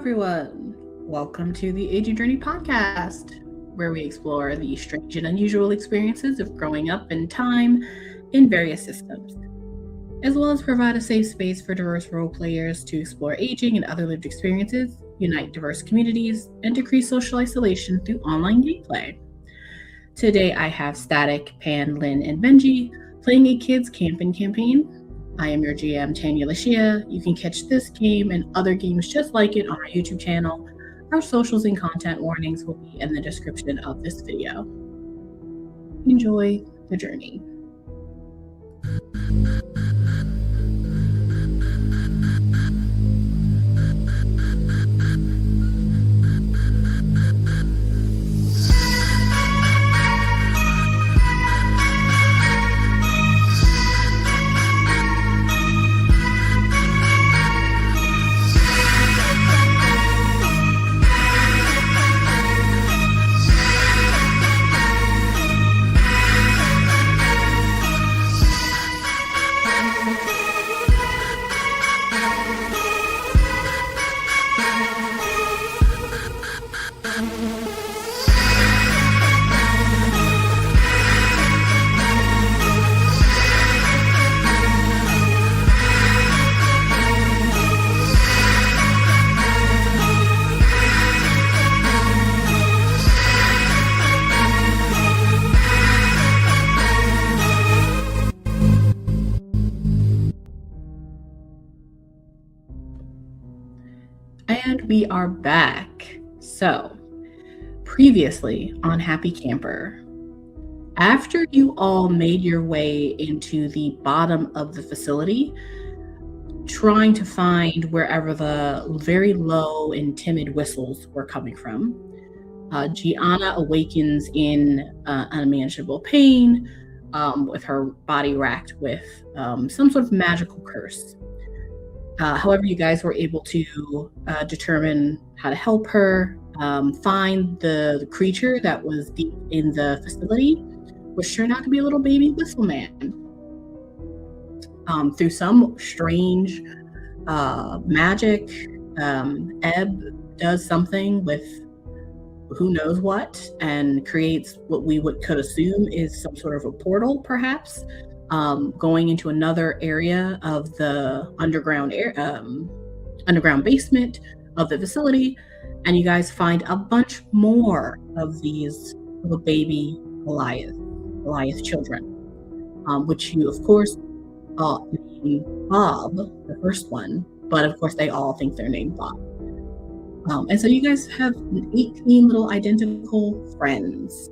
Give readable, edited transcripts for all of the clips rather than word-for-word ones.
everyone. Welcome to the Aging Journey podcast, where we explore the strange and unusual experiences of growing up in time in various systems, as well as provide a safe space for diverse role players to explore aging and other lived experiences, unite diverse communities, and decrease social isolation through online gameplay. Today I have Static, Pan, Lynn, and Benji playing a Kids Campin campaign. I am your GM, TanyaLashea. You can catch this game and other games just like it on our YouTube channel. Our socials and content warnings will be in the description of this video. Enjoy the journey. And we are back. So, previously on Happy Camper, after you all made your way into the bottom of the facility, trying to find wherever the very low and timid whistles were coming from, Gianna awakens in unmanageable pain, with her body racked with some sort of magical curse. However, you guys were able to determine how to help her find the creature that was deep in the facility, which turned out to be a little baby whistle man. Through some strange magic, Ebb does something with who knows what and creates what we could assume is some sort of a portal, perhaps. Going into another area of the underground basement of the facility, and you guys find a bunch more of these little baby Goliath children, which you, of course, name Bob, the first one, but of course they all think they're named Bob. And so you guys have 18 little identical friends.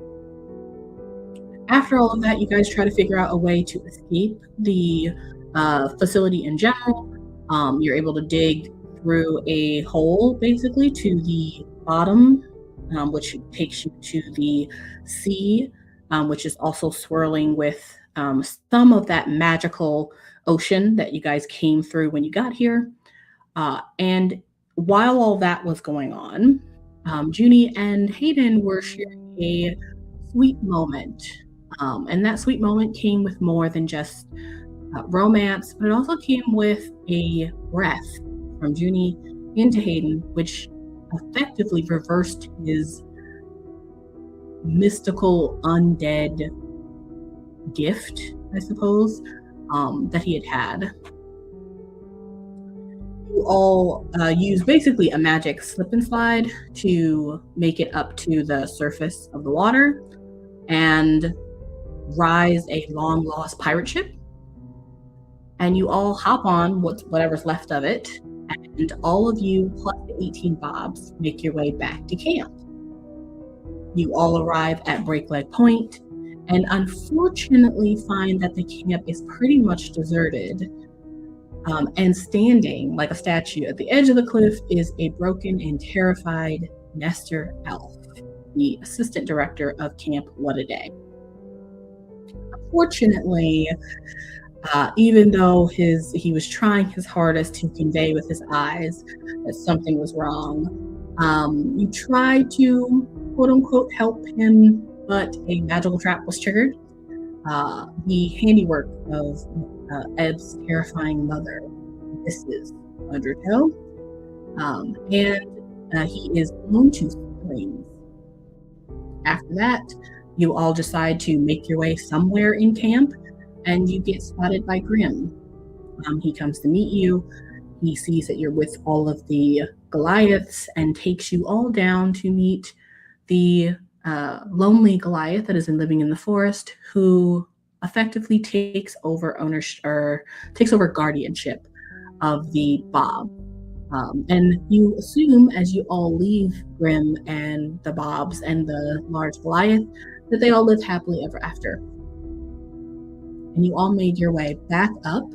After all of that, you guys try to figure out a way to escape the facility in general. You're able to dig through a hole, basically, to the bottom, which takes you to the sea, which is also swirling with some of that magical ocean that you guys came through when you got here. And while all that was going on, Juni and Hayden were sharing a sweet moment. And that sweet moment came with more than just romance, but it also came with a breath from Juni into Hayden, which effectively reversed his mystical undead gift, I suppose, that he had. You all use basically a magic slip and slide to make it up to the surface of the water and rise a long lost pirate ship, and you all hop on whatever's left of it, and all of you plus the 18 Bobs make your way back to camp. You all arrive at Breakleg Point and unfortunately find that the camp is pretty much deserted, and standing like a statue at the edge of the cliff is a broken and terrified Nestor Elf, the assistant director of Camp What a Day. Unfortunately, even though he was trying his hardest to convey with his eyes that something was wrong, you tried to quote unquote help him, but a magical trap was triggered. The handiwork of Ebb's terrifying mother, Mrs. Undertow, and he is on to springs. After that, you all decide to make your way somewhere in camp, and you get spotted by Grim. He comes to meet you. He sees that you're with all of the Goliaths and takes you all down to meet the lonely Goliath that has been living in the forest, who effectively takes over guardianship of the Bob. And you assume, as you all leave Grim and the Bobs and the large Goliath, that they all live happily ever after. And you all made your way back up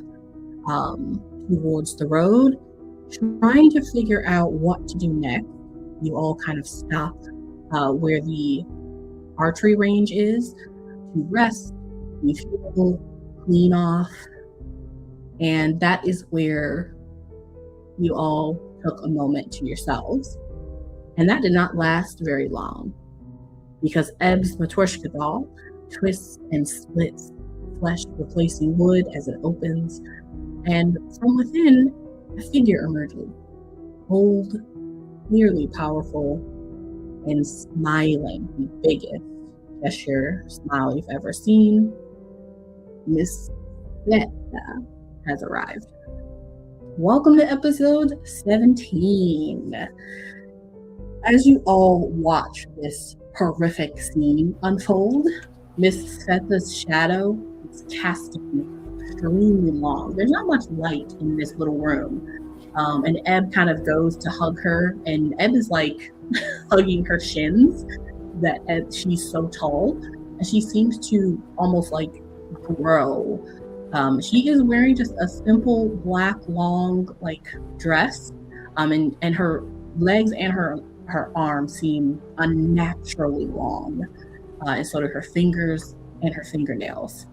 towards the road, trying to figure out what to do next. You all kind of stop where the archery range is to rest, refuel, clean off, and that is where you all took a moment to yourselves. And that did not last very long, because Ebb's Matryoshka doll twists and splits, flesh replacing wood as it opens, and from within, a figure emerges, bold, clearly powerful, and smiling, the biggest gesture smile you've ever seen. Miss Betta has arrived. Welcome to episode 17. As you all watch this horrific scene unfold, Miss Betta's shadow is casting extremely long. There's not much light in this little room. And Ebb kind of goes to hug her, and Ebb is like hugging her shins, that she's so tall, and she seems to almost like grow. She is wearing just a simple black long like dress, and her legs and her arms seem unnaturally long, and so do her fingers and her fingernails.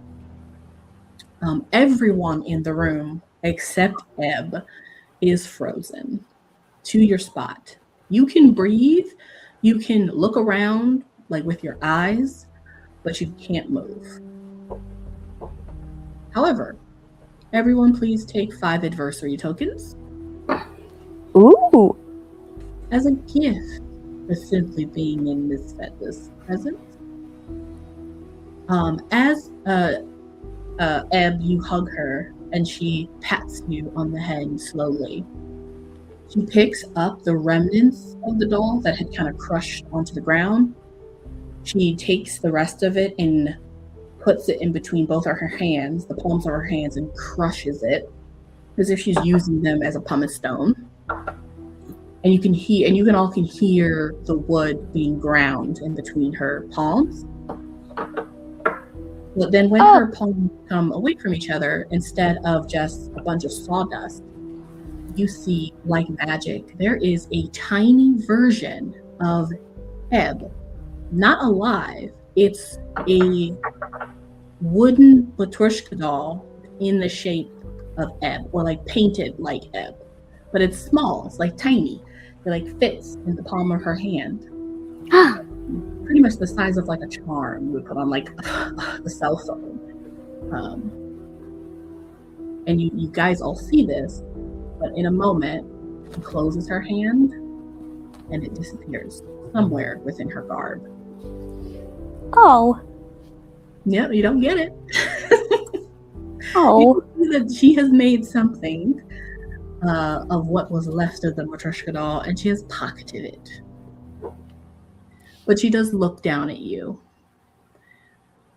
Everyone in the room except Ebb is frozen to your spot. You can breathe, you can look around like with your eyes, but you can't move. However, everyone please take 5 adversary tokens. Ooh! As a gift for simply being in Miss Betta's presence. As Ebb, you hug her, and she pats you on the head slowly. She picks up the remnants of the doll that had kind of crushed onto the ground. She takes the rest of it and puts it in between both of her hands, the palms of her hands, and crushes it as if she's using them as a pumice stone. And you can all hear the wood being ground in between her palms. But then when her palms come away from each other, instead of just a bunch of sawdust, you see, like magic, there is a tiny version of Ebb. Not alive. It's a wooden Matryoshka doll in the shape of Ebb, or like painted like Ebb. But it's small, it's like tiny. It like fits in the palm of her hand. Pretty much the size of like a charm you would put on like the cell phone. And you guys all see this, but in a moment, she closes her hand and it disappears somewhere within her garb. Oh. Yep, you don't get it. Oh. You see that she has made something of what was left of the Matryoshka doll, and she has pocketed it. But she does look down at you.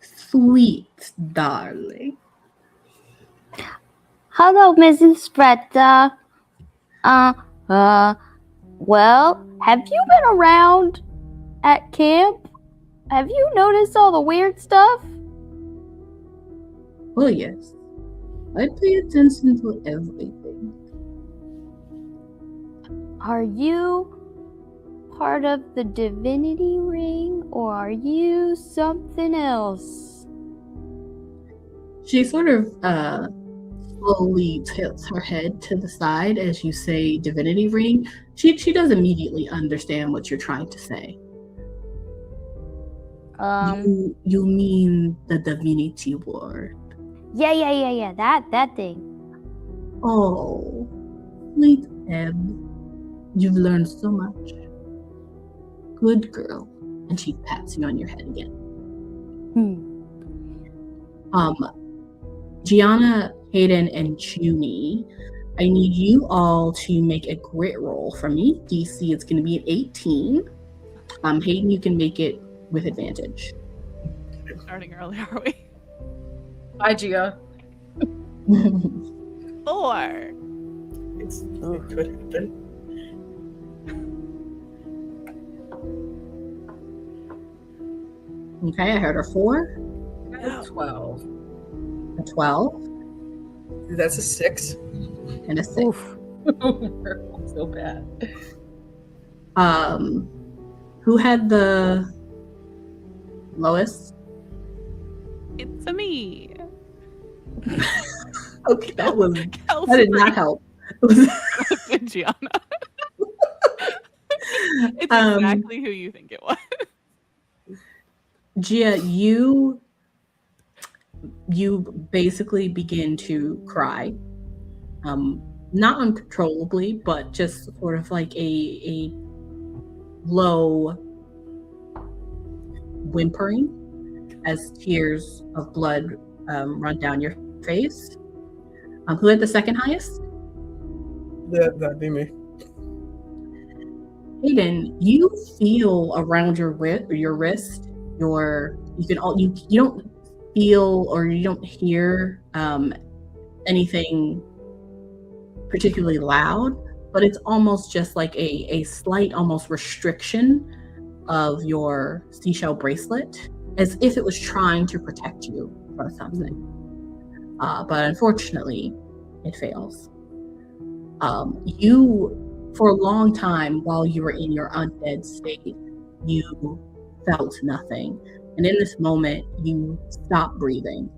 Sweet darling. Hello, Mrs. Betta. Well, have you been around at camp? Have you noticed all the weird stuff? Oh, yes. I pay attention to everything. Are you part of the divinity ring, or are you something else? She sort of slowly tilts her head to the side as you say divinity ring. She does immediately understand what you're trying to say. You mean the divinity word? Yeah. That thing. Oh, sweet Ebb. You've learned so much. Good girl. And she pats you on your head again. Gianna, Hayden, and Juni, I need you all to make a grit roll for me. DC is going to be an 18. Hayden, you can make it with advantage. We're starting early, are we? Bye, Gia. 4. It could happen. Okay, I heard a 4. No. 12. A 12. That's a 6. And a 6. Oof. So bad. Who had the lowest? It's a me. Okay, that did not help. Gianna. It's exactly who you think it was. Gia, you basically begin to cry. Not uncontrollably, but just sort of like a low whimpering as tears of blood run down your face. Who had the second highest? That'd be me. Hayden, you feel around your wrist. You don't feel or you don't hear anything particularly loud, but it's almost just like a slight almost restriction of your seashell bracelet, as if it was trying to protect you from something. But unfortunately, it fails. You, for a long time while you were in your undead state, you felt nothing. And in this moment, you stop breathing.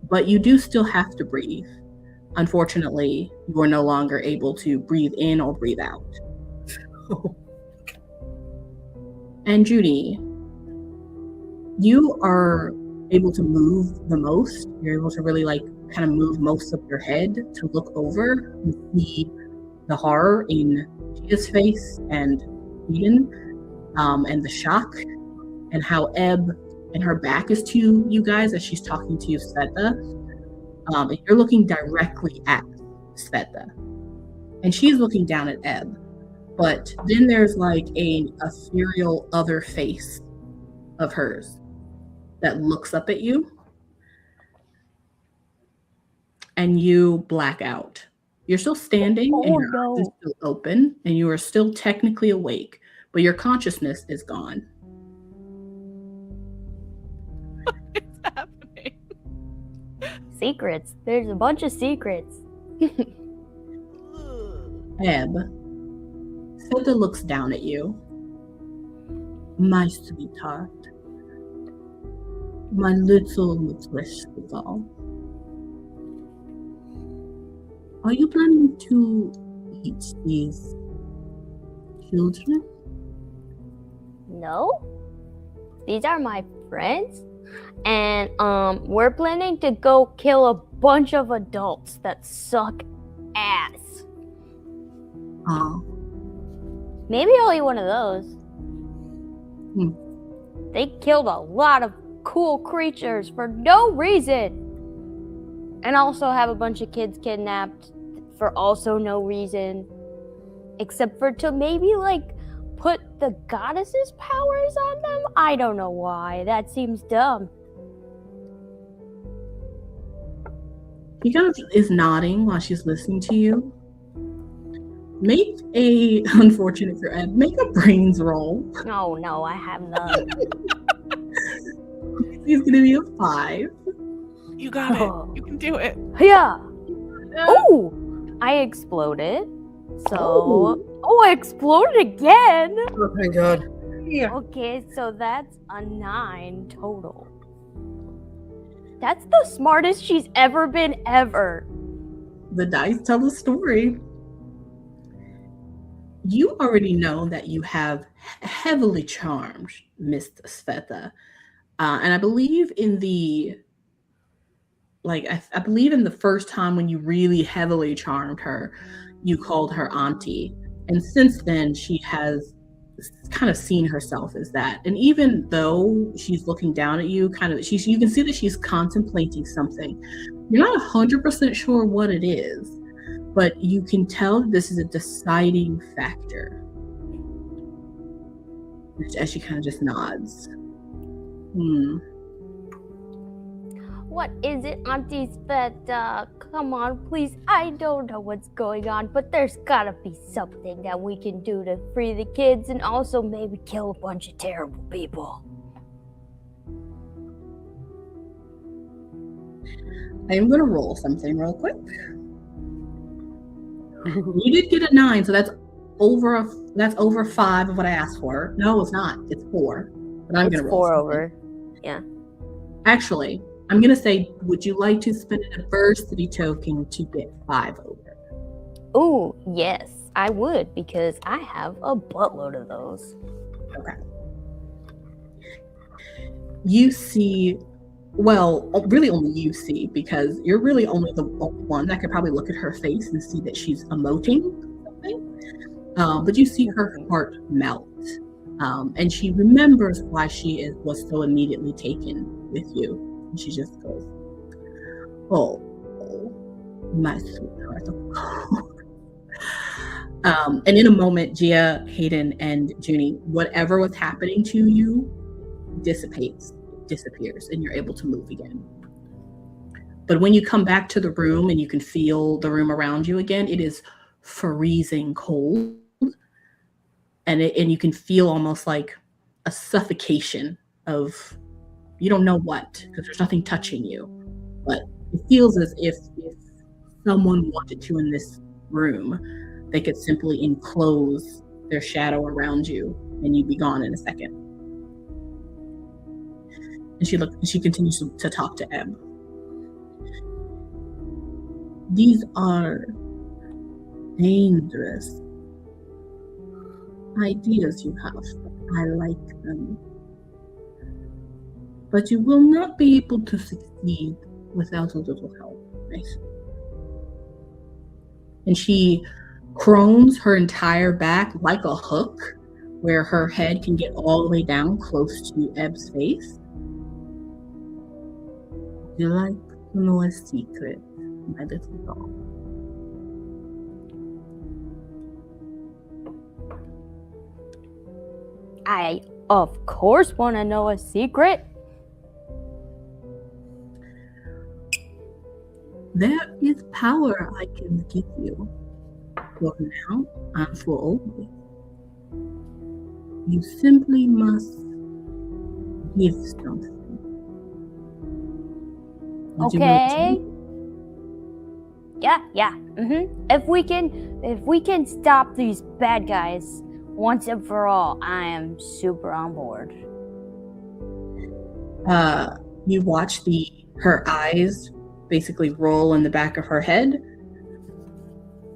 But you do still have to breathe. Unfortunately, you are no longer able to breathe in or breathe out. And Judy, you are able to move the most. You're able to really kind of move most of your head to look over and see the horror in Gia's face and Eden, and the shock, and how Ebb and her back is to you guys as she's talking to you, Sveta. And you're looking directly at Sveta, and she's looking down at Ebb. But then there's like a ethereal other face of hers that looks up at you, and you black out. You're still standing, and your eyes are still open, and you are still technically awake, but your consciousness is gone. What's happening? Secrets. There's a bunch of secrets. Ebb, Sveta looks down at you. My sweetheart. My little doll. Are you planning to eat these children? No. These are my friends. And we're planning to go kill a bunch of adults that suck ass. Oh. Maybe I'll eat one of those. They killed a lot of cool creatures for no reason. And also have a bunch of kids kidnapped for also no reason. Except for to maybe put the goddess's powers on them? I don't know why. That seems dumb. She kind of is nodding while she's listening to you. Make unfortunate for Ed, make a brains roll. Oh no, I have none. He's gonna be a 5. You got it. You can do it. Yeah. Oh, I exploded. So, I exploded again. Oh my god. Yeah. Okay, so that's a 9 total. That's the smartest she's ever been ever. The dice tell the story. You already know that you have heavily charmed Miss Sveta. And I believe in the I believe in the first time when you really heavily charmed her, you called her auntie. And since then, she has kind of seen herself as that. And even though she's looking down at you, you can see that she's contemplating something. You're not 100% sure what it is, but you can tell this is a deciding factor. As she kind of just nods. What is it, Auntie Sveta? Come on, please. I don't know what's going on, but there's gotta be something that we can do to free the kids and also maybe kill a bunch of terrible people. I am going to roll something real quick. You did get a 9, so that's over 5 of what I asked for. No, it's not. It's 4. But I'm going to roll 4 something. over. Yeah. Actually, I'm going to say, would you like to spend a diversity token to get 5 over? Ooh, yes, I would, because I have a buttload of those. Okay. You see, well, really only you see, because you're really only the one that could probably look at her face and see that she's emoting something. But you see her heart melt. And she remembers why she was so immediately taken with you. And she just goes, oh, my sweetheart. And in a moment, Gia, Hayden, and Juni, whatever was happening to you disappears, and you're able to move again. But when you come back to the room and you can feel the room around you again, it is freezing cold. And you can feel almost like a suffocation of, you don't know what, because there's nothing touching you. But it feels as if someone wanted to in this room, they could simply enclose their shadow around you and you'd be gone in a second. And she continues to talk to Ebb. These are dangerous ideas you have. I like them. But you will not be able to succeed without a little help. Right? And she crones her entire back like a hook, where her head can get all the way down close to Ebb's face. Would you like to know a secret, my little doll? I, of course, want to know a secret. There is power I can give you. For now and for always. You simply must give something. Okay. Yeah. If we can stop these bad guys once and for all, I am super on board. You watch her eyes basically roll in the back of her head,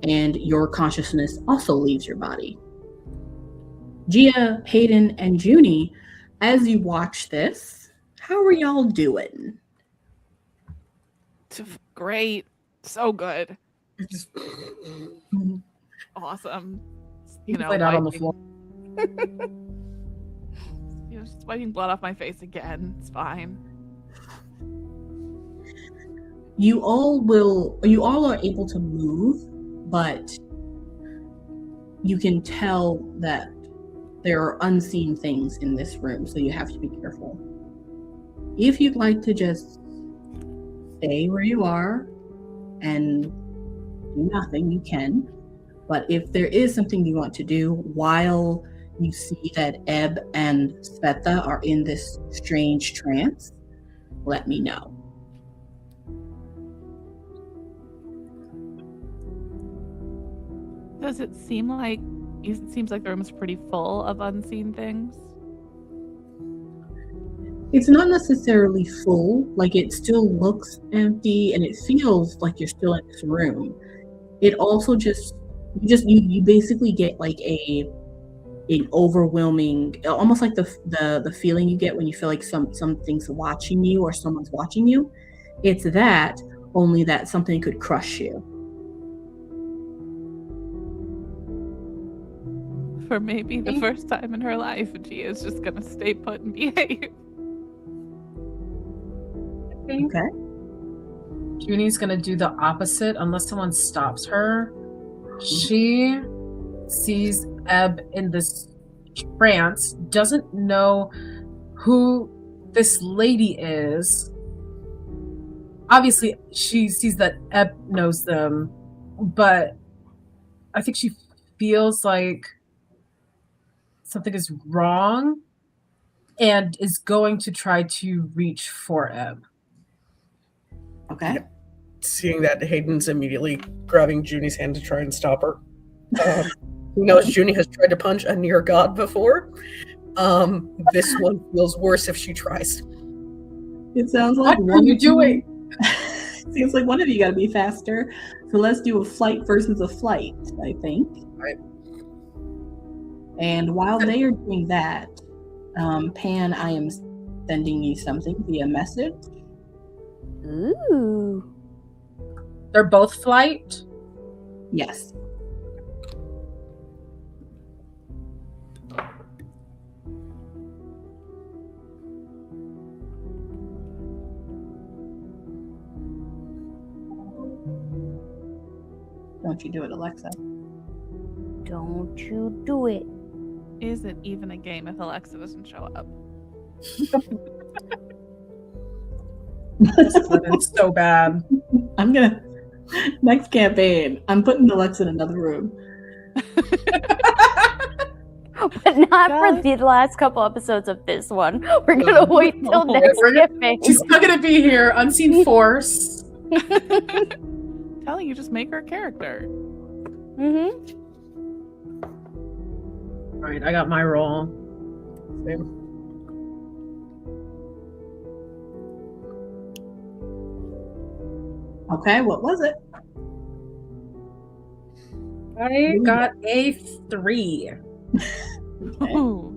and your consciousness also leaves your body. Gia, Hayden, and Juni, as you watch this, how are y'all doing? Great. So good. Just Awesome. You laid out on the floor. Just wiping blood off my face again. It's fine. You all are able to move, but you can tell that there are unseen things in this room, so you have to be careful. If you'd like to just stay where you are and do nothing, you can. But if there is something you want to do while you see that Ebb and Sveta are in this strange trance, let me know. Does it seem like the room is pretty full of unseen things? It's not necessarily full, like it still looks empty and it feels like you're still in this room. It also you basically get like an overwhelming, almost like the feeling you get when you feel like something's watching you or someone's watching you. It's that, only that something could crush you. For maybe the first time in her life, Gia's just gonna stay put and behave. Okay. Juni's gonna do the opposite unless someone stops her. She sees Ebb in this trance, doesn't know who this lady is. Obviously, she sees that Ebb knows them, but I think she feels like something is wrong and is going to try to reach for Ebb. Okay. Yeah. Seeing that, Hayden's immediately grabbing Juni's hand to try and stop her. He knows Juni has tried to punch a near god before. This one feels worse if she tries. It sounds like What are you doing? Seems like one of you got to be faster. So let's do a flight versus a flight, I think. Right. And while they are doing that, Pan, I am sending you something via message. Ooh. They're both flight. Yes. Don't you do it, Alexa. Don't you do it. Is it even a game if Alexa doesn't show up? It's so bad. I'm gonna next campaign. I'm putting Alexa in another room. But not for the last couple episodes of this one. We're gonna wait till next campaign. She's still gonna be here. Unseen force. Telling you, just make her a character. Mm-hmm. All right, I got my roll. Same. Okay, what was it? I got a 3. Okay. Ooh.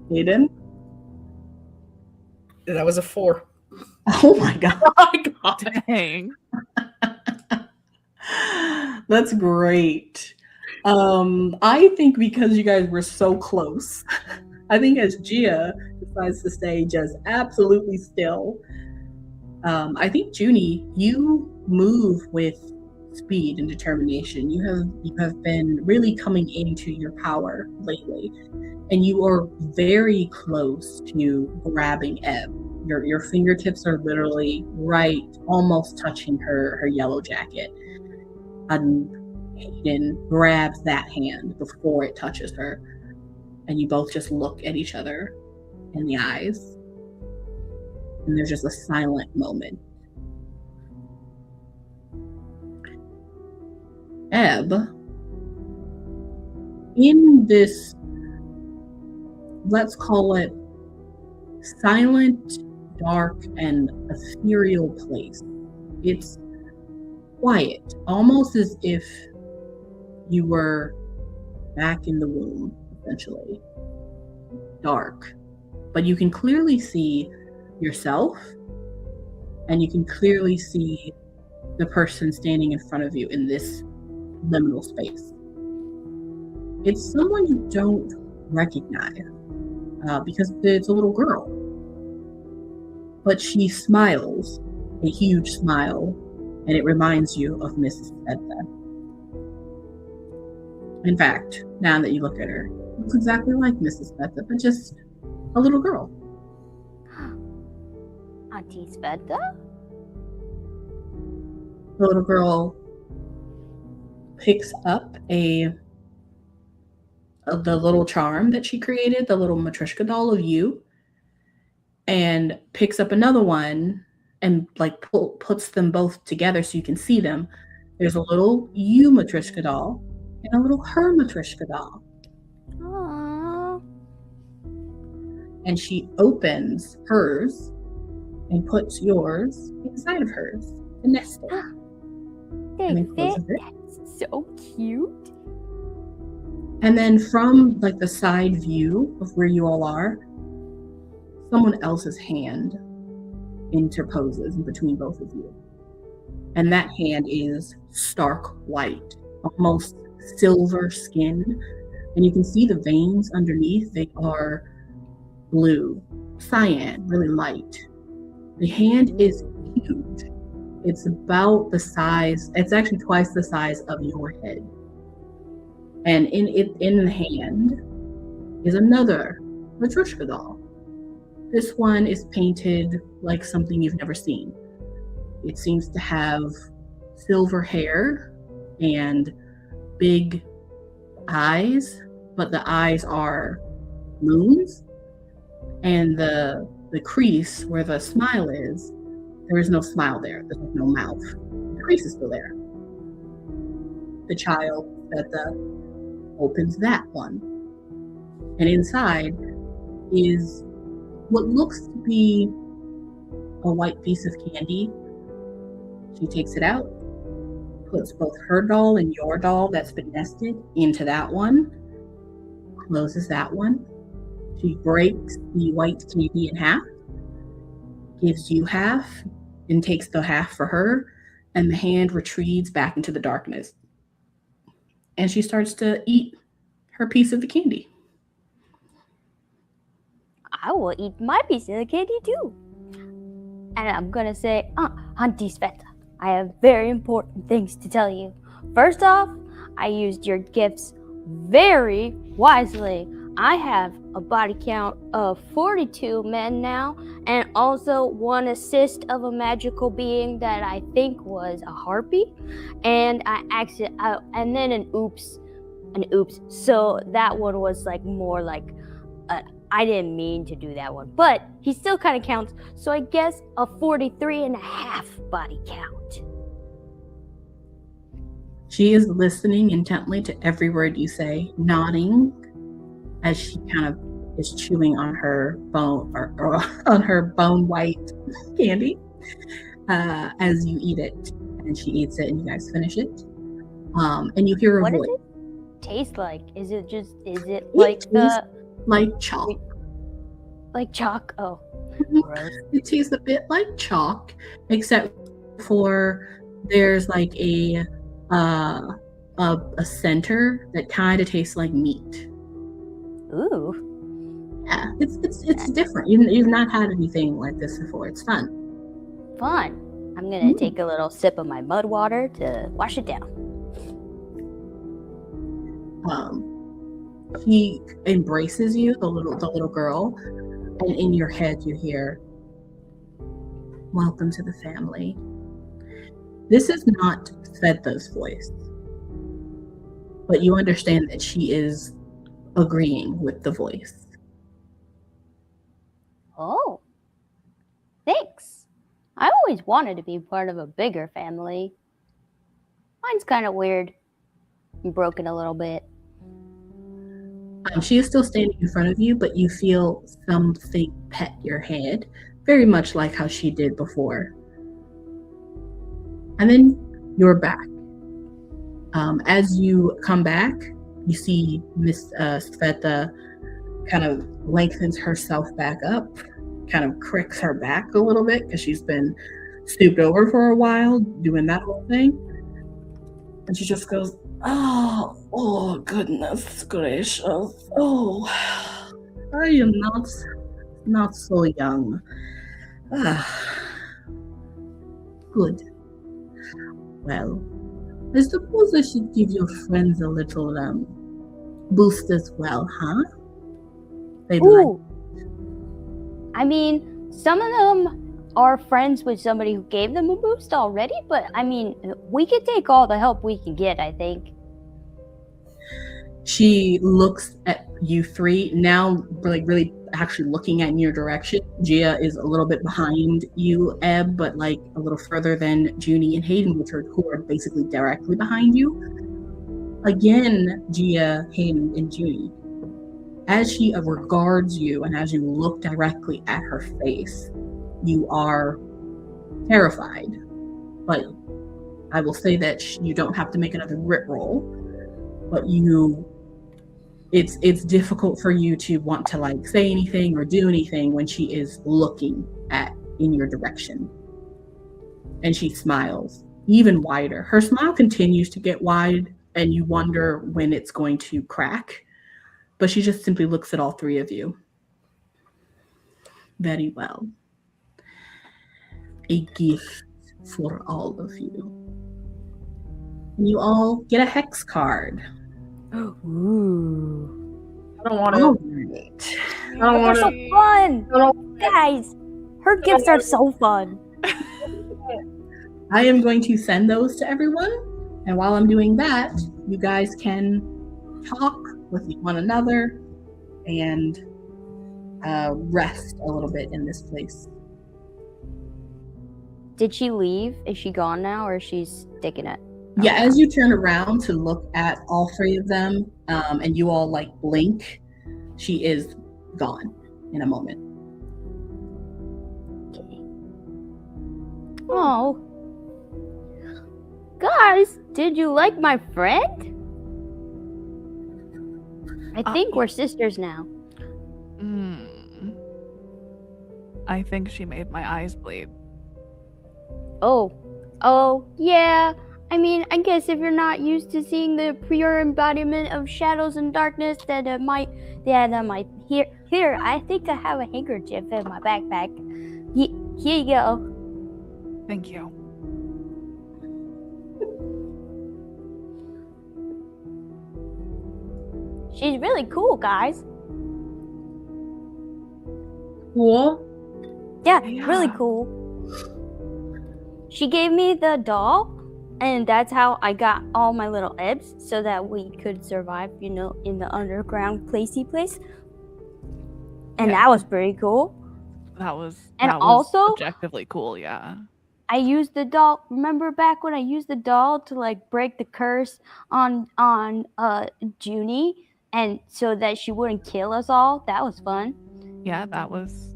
Hayden? That was a 4. Oh my god. Oh my god. Dang. That's great. I think because you guys were so close, I think as Gia decides to stay just absolutely still, I think Juni, you move with speed and determination. You have been really coming into your power lately, and you are very close to grabbing Ebb. Your fingertips are literally right, almost touching her yellow jacket. And Hayden grabs that hand before it touches her, and you both just look at each other in the eyes. And there's just a silent moment. Ebb, in this, let's call it silent, dark, and ethereal place, it's quiet, almost as if you were back in the womb, essentially. Dark. But you can clearly see yourself, and you can clearly see the person standing in front of you in this liminal space. It's someone you don't recognize because it's a little girl. But she smiles, a huge smile, and it reminds you of Mrs. Edna. In fact, now that you look at her, it's exactly like Mrs. Edna, but just a little girl. Auntie Sveta? The little girl picks up the little charm that she created, the little Matryoshka doll of you, and picks up another one and puts them both together so you can see them. There's a little you Matryoshka doll and a little her Matryoshka doll. Aww. And she opens hers and puts yours inside of hers to nest it. And then closes it. That's so cute. And then from the side view of where you all are, someone else's hand interposes in between both of you. And that hand is stark white, almost silver skin, and you can see the veins underneath. They are blue, cyan, really light. The hand is huge. It's about the size, it's actually twice the size of your head. And in the hand is another Matryoshka doll. This one is painted like something you've never seen. It seems to have silver hair and big eyes, but the eyes are moons. And the crease where the smile is, there is no smile there. There's no mouth. The crease is still there. The child opens that one. And inside is what looks to be a white piece of candy. She takes it out, puts both her doll and your doll that's been nested into that one, closes that one. She breaks the white candy in half, gives you half, and takes the half for her, and the hand retreats back into the darkness. And she starts to eat her piece of the candy. I will eat my piece of the candy too. And I'm gonna say, Auntie Sveta, I have very important things to tell you. First off, I used your gifts very wisely. I have a body count of 42 men now, and also one assist of a magical being that I think was a harpy, and and then an oops. So that one was like more like I didn't mean to do that one, but he still kind of counts. So I guess a 43 and a half body count. She is listening intently to every word you say, nodding as she kind of is chewing on her bone or on her bone white candy as you eat it. And she eats it and you guys finish it. And you hear a voice. What does it taste like? Is it like like chalk? Like chalk? Oh. It tastes a bit like chalk, except for there's like a center that kind of tastes like meat. Ooh. Yeah, it's different. You've not had anything like this before. It's fun. Fun. I'm gonna take a little sip of my mud water to wash it down. She embraces you, the little girl, and in your head you hear, "Welcome to the family." This is not Sveta's voice, but you understand that she is agreeing with the voice. Oh, thanks. I always wanted to be part of a bigger family. Mine's kind of weird and broken a little bit. She is still standing in front of you, but you feel something pet your head, very much like how she did before. And then you're back. As you come back, you see Miss Sveta kind of lengthens herself back up, kind of cricks her back a little bit because she's been stooped over for a while doing that whole thing. And she just goes, oh goodness gracious. Oh, I am not so young. Good. Well, I suppose I should give your friends a little boost as well, huh? They'd Ooh. I mean, some of them are friends with somebody who gave them a boost already, but I mean, we could take all the help we can get, I think. She looks at you three, now really actually looking at in your direction. Gia is a little bit behind you, Ebb, but like a little further than Juni and Hayden, who are basically directly behind you. Again, Gia, Hayden, and Juni. As she regards you and as you look directly at her face, you are terrified. But I will say that you don't have to make another grit roll, but it's difficult for you to want to like say anything or do anything when she is looking in your direction. And she smiles even wider. Her smile continues to get wide and you wonder when it's going to crack. But she just simply looks at all three of you. Very well. A gift for all of you. And you all get a hex card. Ooh. I don't want All it. right. I don't They're want so it. fun. I don't- Guys, her gifts are so fun. I am going to send those to everyone. And while I'm doing that, you guys can talk with one another and rest a little bit in this place. Did she leave? Is she gone now, or is she sticking it? Yeah, as you turn around to look at all three of them, and you all like blink, she is gone in a moment. Okay. Oh. Guys, did you like my friend? I think we're sisters now. I think she made my eyes bleed. Oh, yeah. I mean, I guess if you're not used to seeing the pure embodiment of shadows and darkness, then that might. Here, I think I have a handkerchief in my backpack. Here you go. Thank you. She's really cool, guys. Cool. Yeah, Yeah. really cool. She gave me the doll, and that's how I got all my little Ebbs, so that we could survive, in the underground placey place. And Yeah. that was pretty cool. That was also- objectively cool, yeah. I used the doll. Remember back when I used the doll to like break the curse on Juni, and so that she wouldn't kill us all? That was fun. Yeah, that was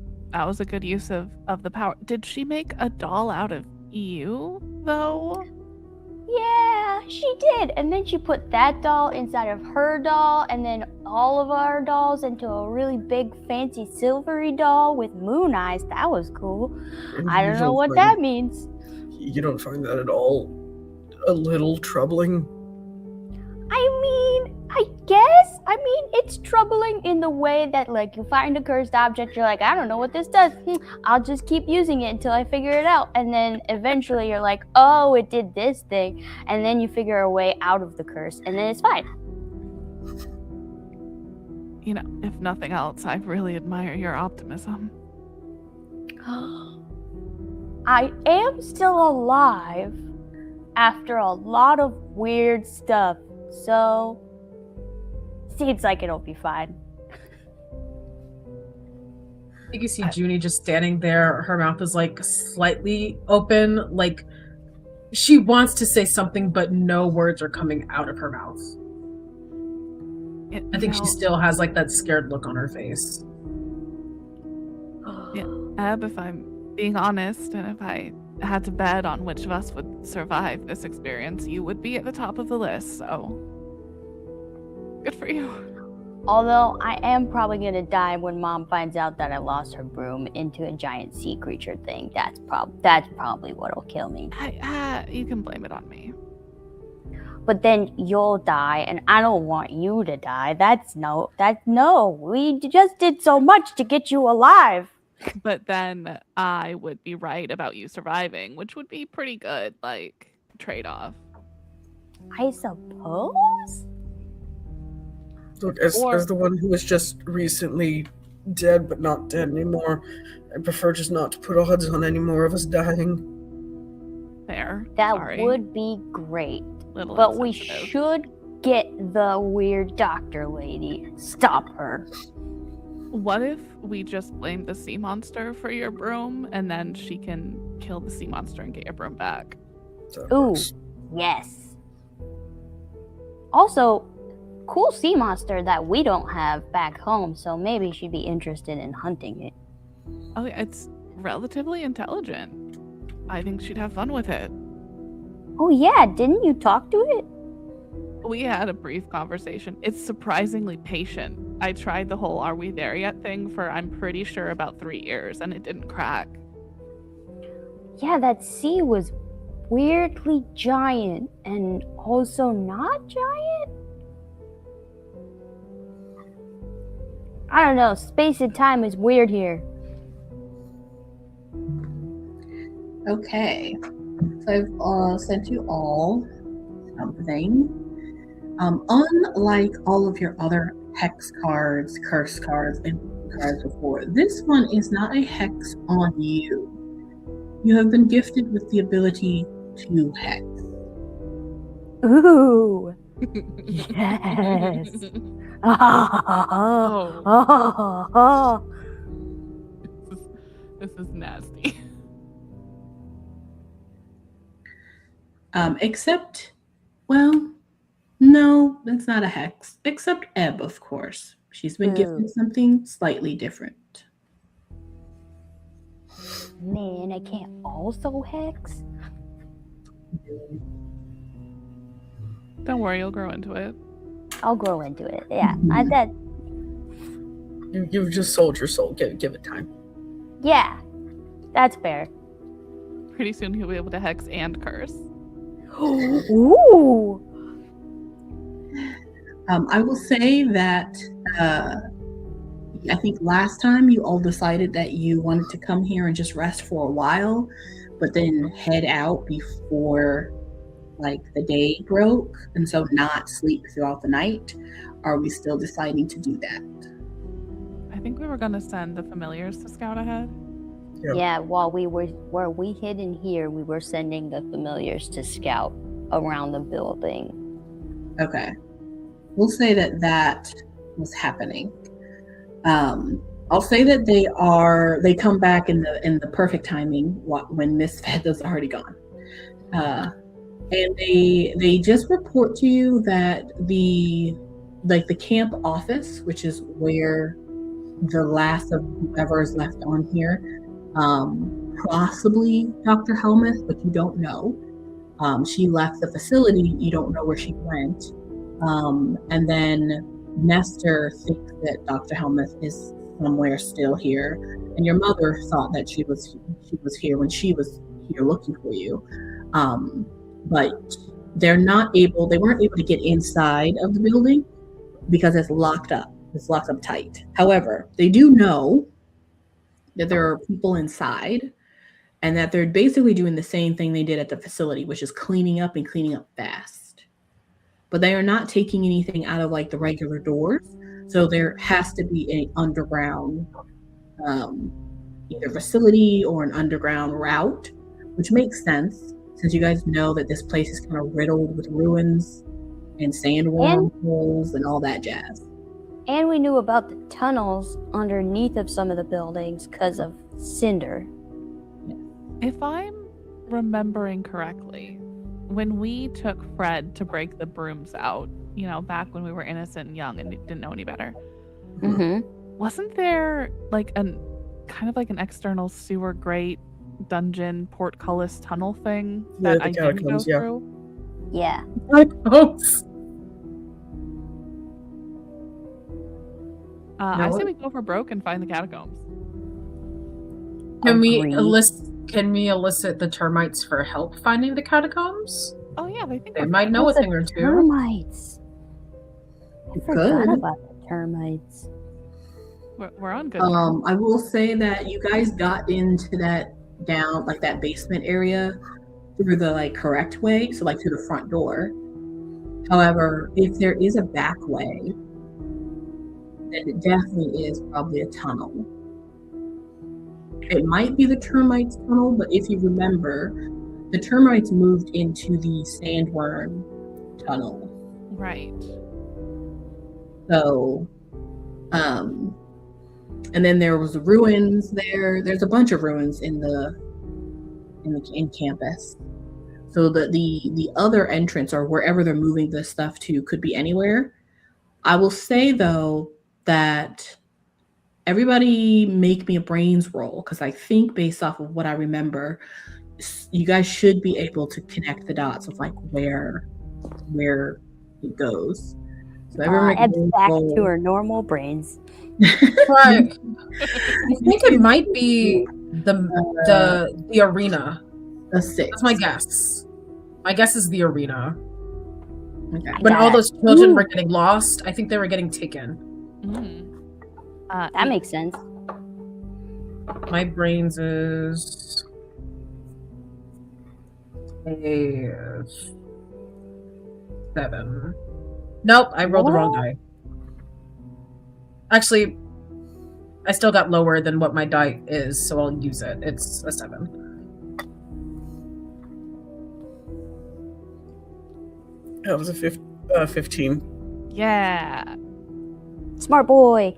a good use of the power. Did she make a doll out of you, though? Yeah, she did. And then she put that doll inside of her doll, and then all of our dolls into a really big, fancy, silvery doll with moon eyes. That was cool. I don't know what that means. You don't find that at all a little troubling? I guess. It's troubling in the way that, like, you find a cursed object, you're like, I don't know what this does. I'll just keep using it until I figure it out. And then eventually you're like, oh, it did this thing. And then you figure a way out of the curse, and then it's fine. If nothing else, I really admire your optimism. I am still alive after a lot of weird stuff, so seems like it'll be fine. I think you see Juni just standing there. Her mouth is like slightly open, like she wants to say something, but no words are coming out of her mouth. I think she still has like that scared look on her face. Ebb, if I'm being honest, and if I had to bet on which of us would survive this experience, you would be at the top of the list, so good for you. Although I am probably gonna die when Mom finds out that I lost her broom into a giant sea creature thing. That's probably what'll kill me. You can blame it on me. But then you'll die, and I don't want you to die. No. We just did so much to get you alive. But then I would be right about you surviving, which would be pretty good, like, trade-off. I suppose? Look, as the one who was just recently dead but not dead anymore, I prefer just not to put odds on any more of us dying. Fair. That Sorry. would be great. Little But we insensitive. should get the weird doctor lady. Stop her. What if we just blame the sea monster for your broom, and then she can kill the sea monster and get your broom back? So, Ooh, yes. Also, cool sea monster that we don't have back home, so maybe she'd be interested in hunting it. Oh, yeah, it's relatively intelligent. I think she'd have fun with it. Oh yeah, didn't you talk to it? We had a brief conversation. It's surprisingly patient. I tried the whole "are we there yet" thing for, I'm pretty sure, about 3 years, and it didn't crack. Yeah, that sea was weirdly giant and also not giant? I don't know. Space and time is weird here. Okay. So I've sent you all something. Unlike all of your other hex cards, curse cards, and cards before, this one is not a hex on you. You have been gifted with the ability to hex. Ooh. Yes. Oh. This is nasty. Except, well, no, it's not a hex. Except Ebb, of course. She's been gifted something slightly different. Man, I can't also hex? Don't worry, you'll grow into it. I'll grow into it. Yeah, I did. You've just sold your soul. Give it time. Yeah, that's fair. Pretty soon he'll be able to hex and curse. Ooh. I will say that I think last time you all decided that you wanted to come here and just rest for a while, but then head out before like the day broke, and so not sleep throughout the night. Are we still deciding to do that? I think we were gonna send the familiars to scout ahead. Yep. Yeah, while we hid in here, we were sending the familiars to scout around the building. Okay. We'll say that was happening. I'll say that they come back in the perfect timing when Miss Feather's already gone. And they just report to you that the camp office, which is where the last of whoever is left on here, possibly Dr. Helmuth, but you don't know. She left the facility. You don't know where she went. And then Nestor thinks that Dr. Helmuth is somewhere still here. And your mother thought that she was here when she was here looking for you. But they weren't able to get inside of the building because it's locked up. It's locked up tight. However, they do know that there are people inside and that they're basically doing the same thing they did at the facility, which is cleaning up fast. But they are not taking anything out of like the regular doors. So there has to be an underground either facility or an underground route, which makes sense since you guys know that this place is kind of riddled with ruins and sandworm holes and all that jazz. And we knew about the tunnels underneath of some of the buildings because of Cinder. If I'm remembering correctly, when we took Fred to break the brooms out, back when we were innocent and young and didn't know any better, wasn't there like an external sewer grate dungeon portcullis tunnel thing that the I didn't go catacombs, yeah. through? Yeah. I say we go for broke and find the catacombs. Can we elicit the termites for help finding the catacombs? Oh yeah, they might know a thing or two. Termites. I forgot about the termites. We're on good. I will say that you guys got into that basement area through the correct way, so through the front door. However, if there is a back way, then it definitely is probably a tunnel. It might be the termites tunnel, but if you remember, the termites moved into the sandworm tunnel. Right. So, and then there was ruins there. There's a bunch of ruins in campus. So the other entrance or wherever they're moving this stuff to could be anywhere. I will say though that everybody make me a brains roll, because I think based off of what I remember, you guys should be able to connect the dots of where it goes. So everyone Ebb's back to her normal brains. Right. I think it might be the arena. A 6. That's my guess. My guess is the arena. Okay. When all those children were getting lost, I think they were getting taken. That makes sense. My brains is a 7. Nope, I rolled the wrong die. Actually, I still got lower than what my die is, so I'll use it. It's a 7. That was a 15. Yeah. Smart boy.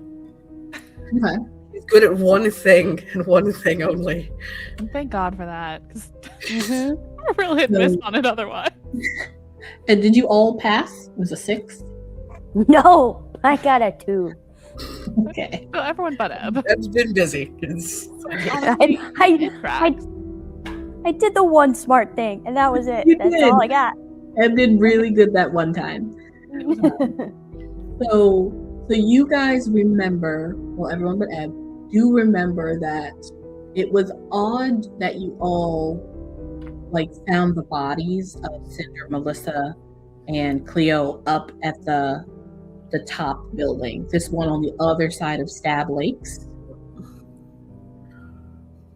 Okay. He's good at one thing and one thing only. And thank God for that, because Mm-hmm. I really had missed on it otherwise. And did you all pass? It was a 6? No, I got a 2. Okay. So everyone but Ebb. Ebb's been busy. I did the one smart thing, and that was it. You That's did. all I got. Ebb did really good that one time. So you guys remember, well, everyone but Ebb, do remember that it was odd that you all found the bodies of Cinder, Melissa, and Cleo up at the top building. This one on the other side of Stab Lakes.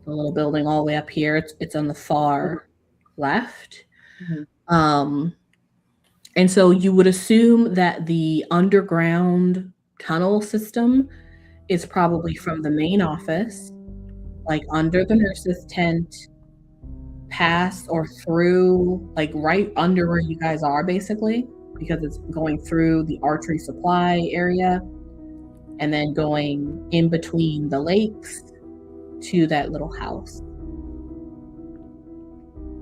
The little building all the way up here. It's on the far left. Mm-hmm. And so you would assume that the underground tunnel system is probably from the main office, under the nurse's tent, past or through, right under where you guys are, basically, because it's going through the archery supply area and then going in between the lakes to that little house.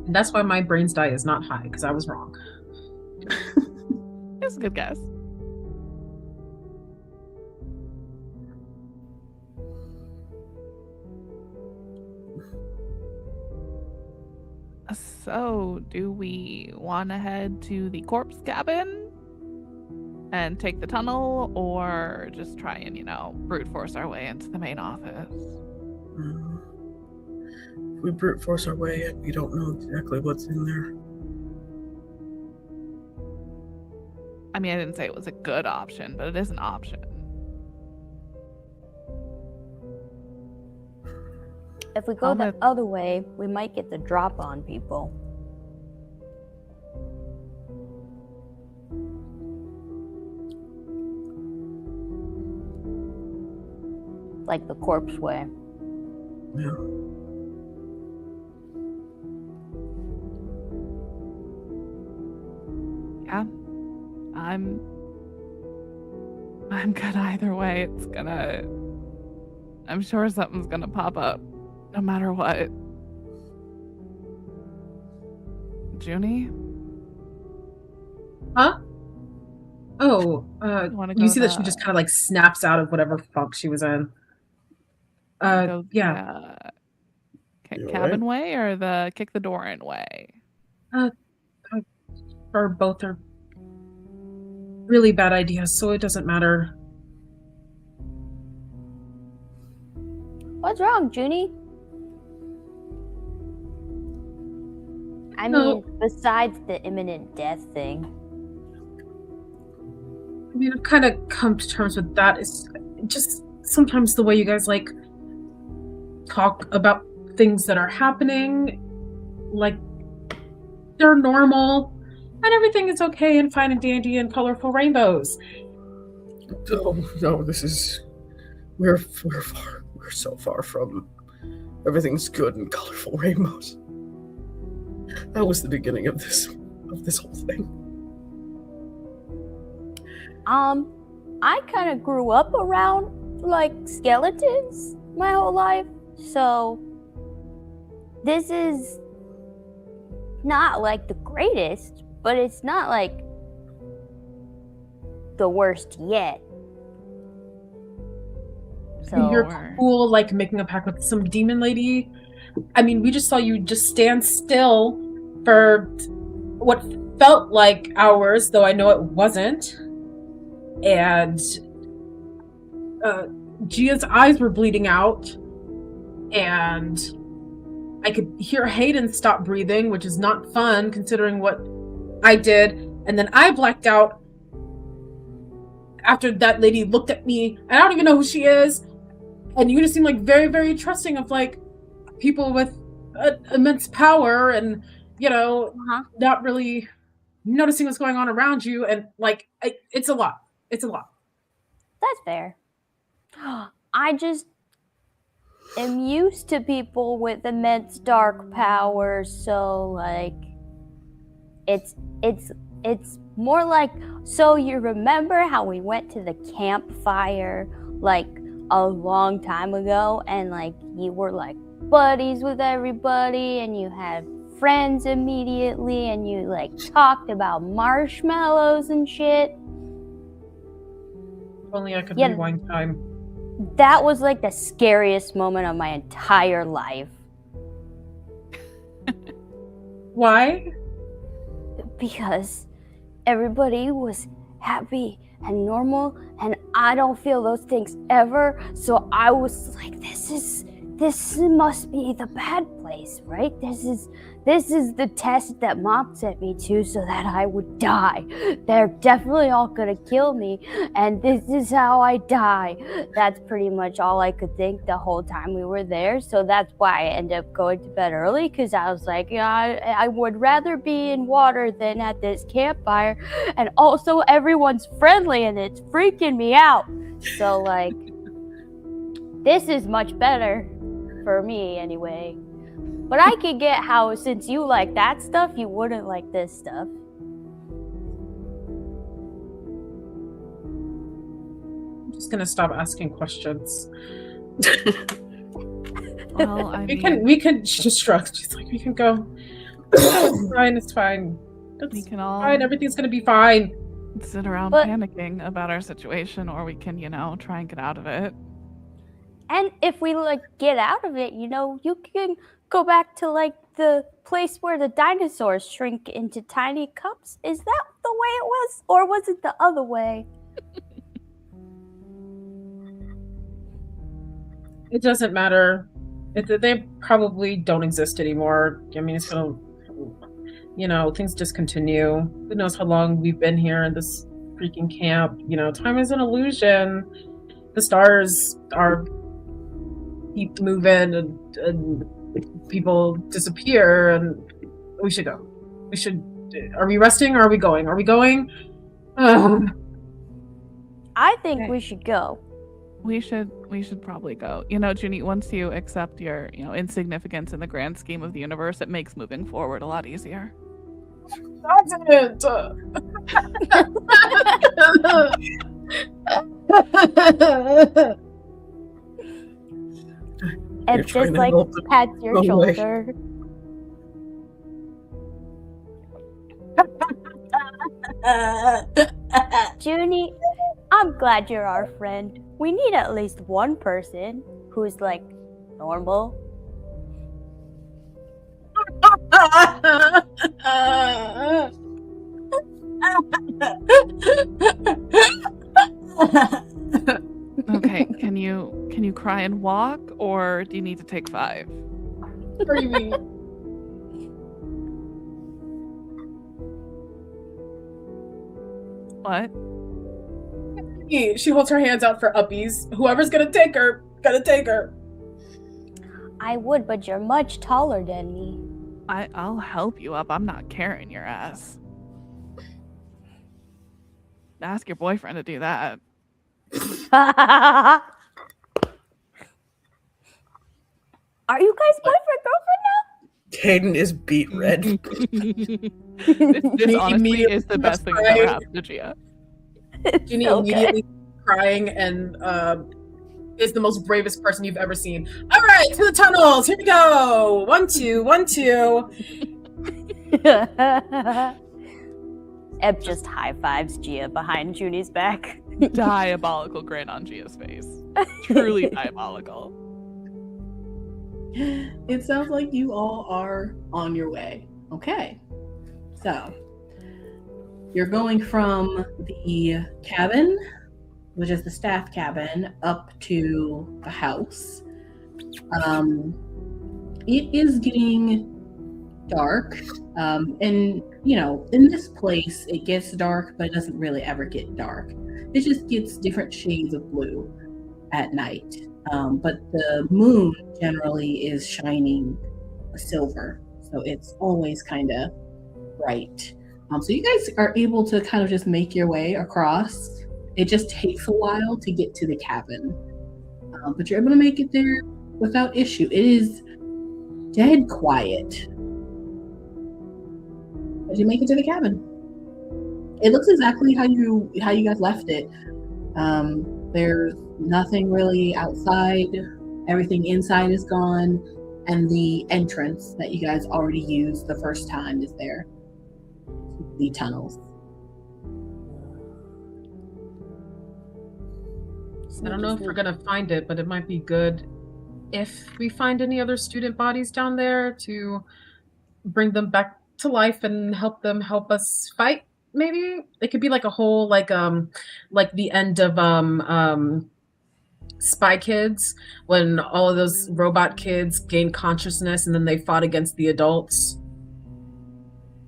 And that's why my brains die is not high, because I was wrong. It's a good guess. So, do we want to head to the corpse cabin and take the tunnel, or just try and, brute force our way into the main office? If we brute force our way in, we don't know exactly what's in there. I mean, I didn't say it was a good option, but it is an option. If we go the other way, we might get the drop on people. Like the corpse way. Yeah. Yeah. I'm good either way. I'm sure something's gonna pop up. No matter what. Juni? Huh? Oh, you see that she the- just kind of snaps out of whatever funk she was in. Go Yeah. the, You cabin way or the kick the door in way? Or both are really bad ideas, so it doesn't matter. What's wrong, Juni? I No. mean, besides the imminent death thing. I mean, I've kind of come to terms with that. It's just sometimes the way you guys talk about things that are happening, they're normal, and everything is okay and fine and dandy and colorful rainbows. No, we're so far from everything's good and colorful rainbows. That was the beginning of this whole thing. I kind of grew up around skeletons my whole life, so this is not the greatest, but it's not the worst yet. So You're cool, making a pact with some demon lady. I mean, we just saw you just stand still for what felt like hours, though I know it wasn't. And Gia's eyes were bleeding out. And I could hear Hayden stop breathing, which is not fun considering what I did. And then I blacked out after that lady looked at me. I don't even know who she is. And you just seem like very, very trusting of like people with immense power and, you know, not really noticing what's going on around you. And like, it's a lot. It's a lot. That's fair. I just am used to people with immense dark powers, so like it's more like, so you remember how we went to the campfire like a long time ago and like you were like buddies with everybody and you had friends immediately and you like talked about marshmallows and shit? If only I could rewind time. That was like the scariest moment of my entire life. Why? Because everybody was happy and normal, and I don't feel those things ever. So I was like, this must be the bad place, right? This is the test that Mom sent me to so that I would die. They're definitely all gonna kill me, and this is how I die. That's pretty much all I could think the whole time we were there. So that's why I ended up going to bed early, because I was like, yeah, I would rather be in water than at this campfire. And also everyone's friendly and it's freaking me out. So like, this is much better for me anyway. But I could get how, since you like that stuff, you wouldn't like this stuff. I'm just gonna stop asking questions. Well, I we can just shrug. She's like, we can go. It's fine. It's fine. We can all fine. Everything's gonna be fine. sit around panicking about our situation, or we can, try and get out of it. And if we like get out of it, you can go back to like the place where the dinosaurs shrink into tiny cups. Is that the way it was? Or was it the other way? It doesn't matter. They probably don't exist anymore. I mean, it's gonna, things just continue. Who knows how long we've been here in this freaking camp? Time is an illusion. The stars keep moving and people disappear, and we should go. Are we resting or are we going? Are we going? I think we should go. We should probably go. Juni, once you accept your, insignificance in the grand scheme of the universe, it makes moving forward a lot easier. That's it. Ebb just like pats your shoulder. Juni, I'm glad you're our friend. We need at least one person who's like normal. Okay, can you cry and walk, or do you need to take 5? What do you mean? What? She holds her hands out for uppies. Whoever's gonna take her, gotta take her. I would, but you're much taller than me. I'll help you up. I'm not carrying your ass. Ask your boyfriend to do that. Are you guys boyfriend girlfriend now? Hayden is beat red. This honestly is the best thing that's ever happened to Gia. Juni immediately crying and is the most bravest person you've ever seen. All right, to the tunnels. Here we go. 1, 2, 1, 2. Ebb just high fives Gia behind Juni's back. Diabolical grin on Gia's face. Truly diabolical. It sounds like you all are on your way. Okay. So, you're going from the cabin, which is the staff cabin, up to the house. it is getting dark. And, you know, in this place, it gets dark, but it doesn't really ever get dark. It just gets different shades of blue at night. But the moon generally is shining silver. So it's always kind of bright. So you guys are able to kind of just make your way across. It just takes a while to get to the cabin. But you're able to make it there without issue. It is dead quiet as you make it to the cabin. It looks exactly how you guys left it. There's nothing really outside. Everything inside is gone, and the entrance that you guys already used the first time is there. The tunnels. I don't know if we're gonna find it, but it might be good if we find any other student bodies down there to bring them back to life and help us fight. Maybe it could be like a whole like the end of Spy Kids, when all of those robot kids gained consciousness and then they fought against the adults.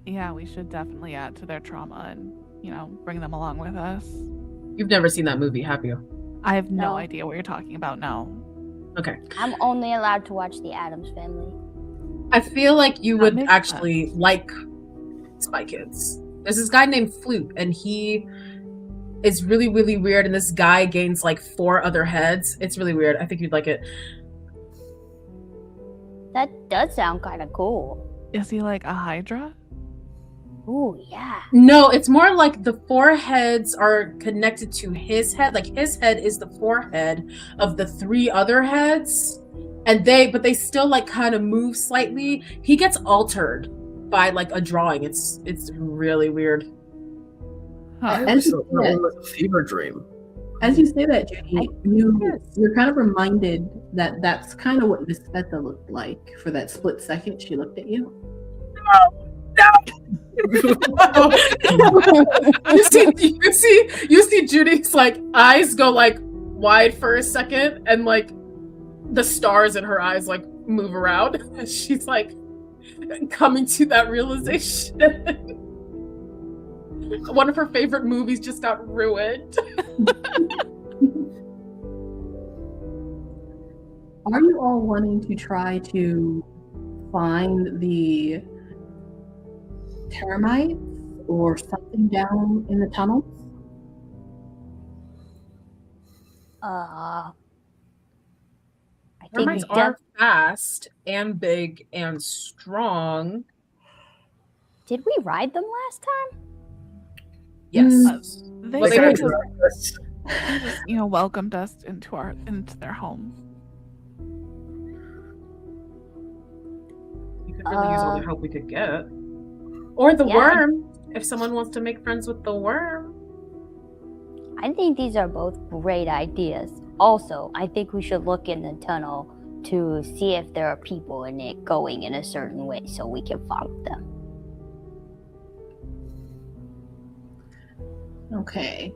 Yeah, we should definitely add to their trauma and, you know, bring them along with us. You've never seen that movie, have you? I have no No. idea what you're talking about, no. Okay. I'm only allowed to watch The Addams Family. I feel like you That would makes actually like Spy Kids. There's this guy named Flute, and he is really, really weird, and this guy gains like 4 other heads. It's really weird. I think you'd like it. That does sound kind of cool. Is he like a Hydra? Ooh, yeah. No, it's more like the 4 heads are connected to his head. Like his head is the forehead of the 3 other heads. And they still like kind of move slightly. He gets altered by like a drawing. It's really weird. Huh. As So you say it was a fever dream. that, Judy, you're kind of reminded that that's kind of what Miss Sveta looked like for that split second she looked at you. you see Judy's like eyes go like wide for a second, and like the stars in her eyes like move around. She's like coming to that realization. One of her favorite movies just got ruined. Are you all wanting to try to find the termites or something down in the tunnels? I think Termites are fast and big and strong. Did we ride them last time? Yes. They Well, they just, were- you know, welcomed us into their home. We could really use all the help we could get. Or the Yeah. worm, if someone wants to make friends with the worm. I think these are both great ideas. Also, I think we should look in the tunnel to see if there are people in it going in a certain way so we can follow them. Okay.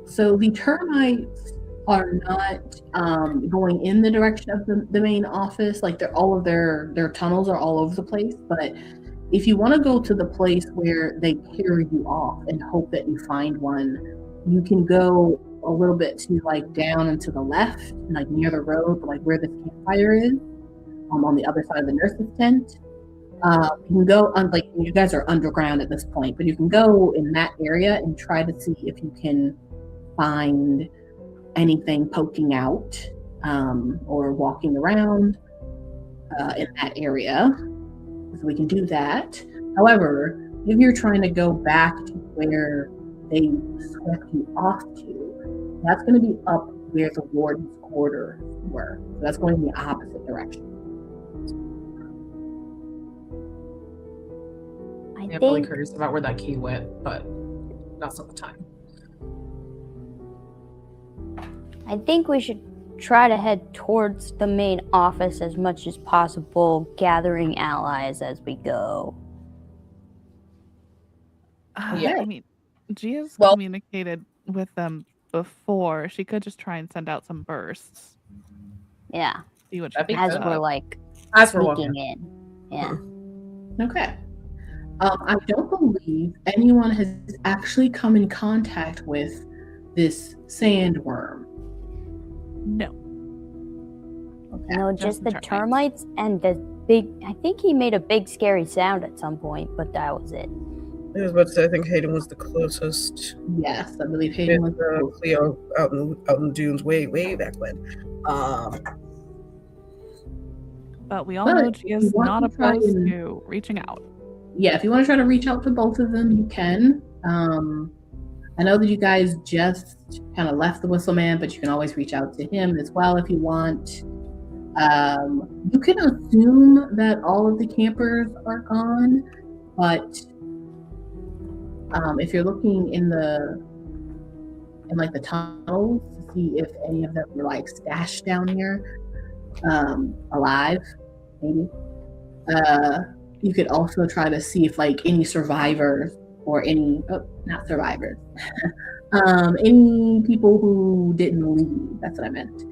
So the termites are not going in the direction of the main office. Like all of their tunnels are all over the place. But if you want to go to the place where they carry you off and hope that you find one, you can go a little bit to like down and to the left, like near the road, like where the campfire is, on the other side of the nurse's tent. You can go on, like you guys are underground at this point, but you can go in that area and try to see if you can find anything poking out or walking around in that area. So we can do that. However, if you're trying to go back to where they swept you off to, that's going to be up where the warden's quarters were. So that's going in the opposite direction. I I'm really think curious about where that key went, but that's not the time. I think we should try to head towards the main office as much as possible, gathering allies as we go. Yeah. I mean, Gia's Well- communicated with them before. She could just try and send out some bursts. Yeah, See what she That'd be thinks as good. of. we're like As we're walking. sneaking in. Yeah. Okay. I don't believe anyone has actually come in contact with this sandworm. No. Okay. No, just just the the termites. termites and the big. I think he made a big scary sound at some point, but that was it. I was about to say, I think Hayden was the closest. Yes, I believe Hayden was With Cleo out in the dunes way back when. But we all But know if Gia's you want not to try opposed and- to reaching out. Yeah, if you want to try to reach out to both of them, you can. I know that you guys just kind of left the Whistle Man, but you can always reach out to him as well if you want. You can assume that all of the campers are gone, but if you're looking in the tunnels to see if any of them were like stashed down here, alive, maybe. You could also try to see if like any survivors or not survivors, any people who didn't leave. That's what I meant.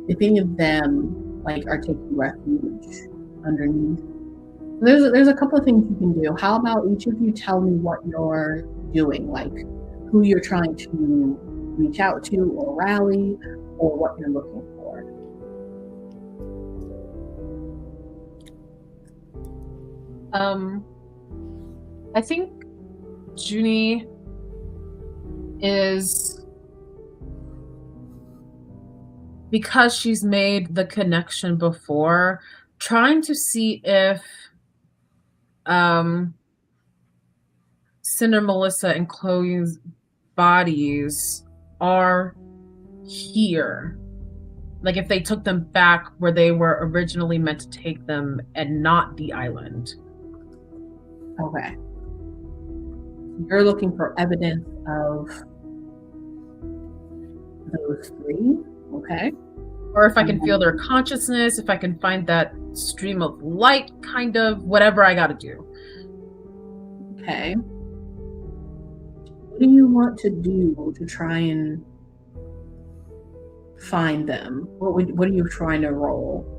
If any of them like are taking refuge underneath. There's a couple of things you can do. How about each of you tell me what you're doing, like who you're trying to reach out to or rally, or what you're looking for. I think Juni is, because she's made the connection before, trying to see if Cinder, Melissa, and Chloe's bodies are here. Like if they took them back where they were originally meant to take them and not the island. Okay. You're looking for evidence of those three. Okay. Or if I can feel their consciousness, if I can find that stream of light, kind of, whatever I gotta do. Okay. What do you want to do to try and find them? What are you trying to roll?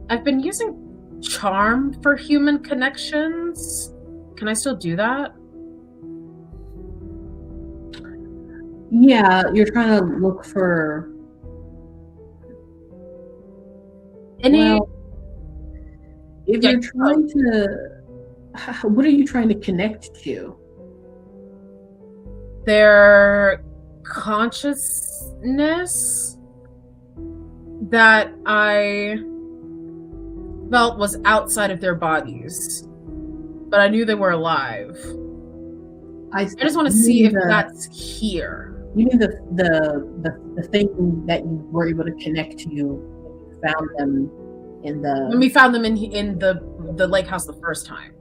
I've been using charm for human connections. Can I still do that? Yeah, you're trying to look for Any? Well, if you're trying to, what are you trying to connect to? Their consciousness that I felt was outside of their bodies, but I knew they were alive. I just want to see if that's here. You mean the thing that you were able to connect to when you found them in the when we found them in the lake house the first time.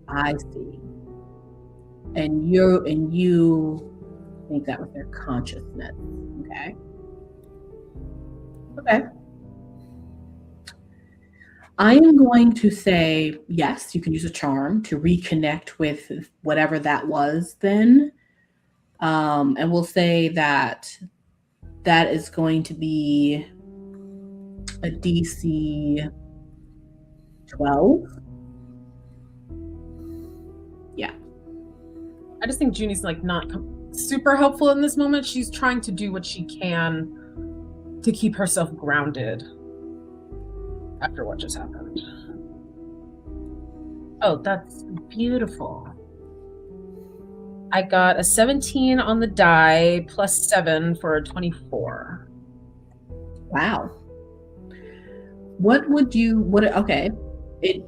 I see. And you think that was their consciousness. Okay. Okay. I am going to say yes, you can use a charm to reconnect with whatever that was then. And we'll say that is going to be a DC 12. Yeah. I just think Juni's like not super helpful in this moment. She's trying to do what she can to keep herself grounded after what just happened. Oh, that's beautiful. I got a 17 on the die plus 7 for a 24. Wow.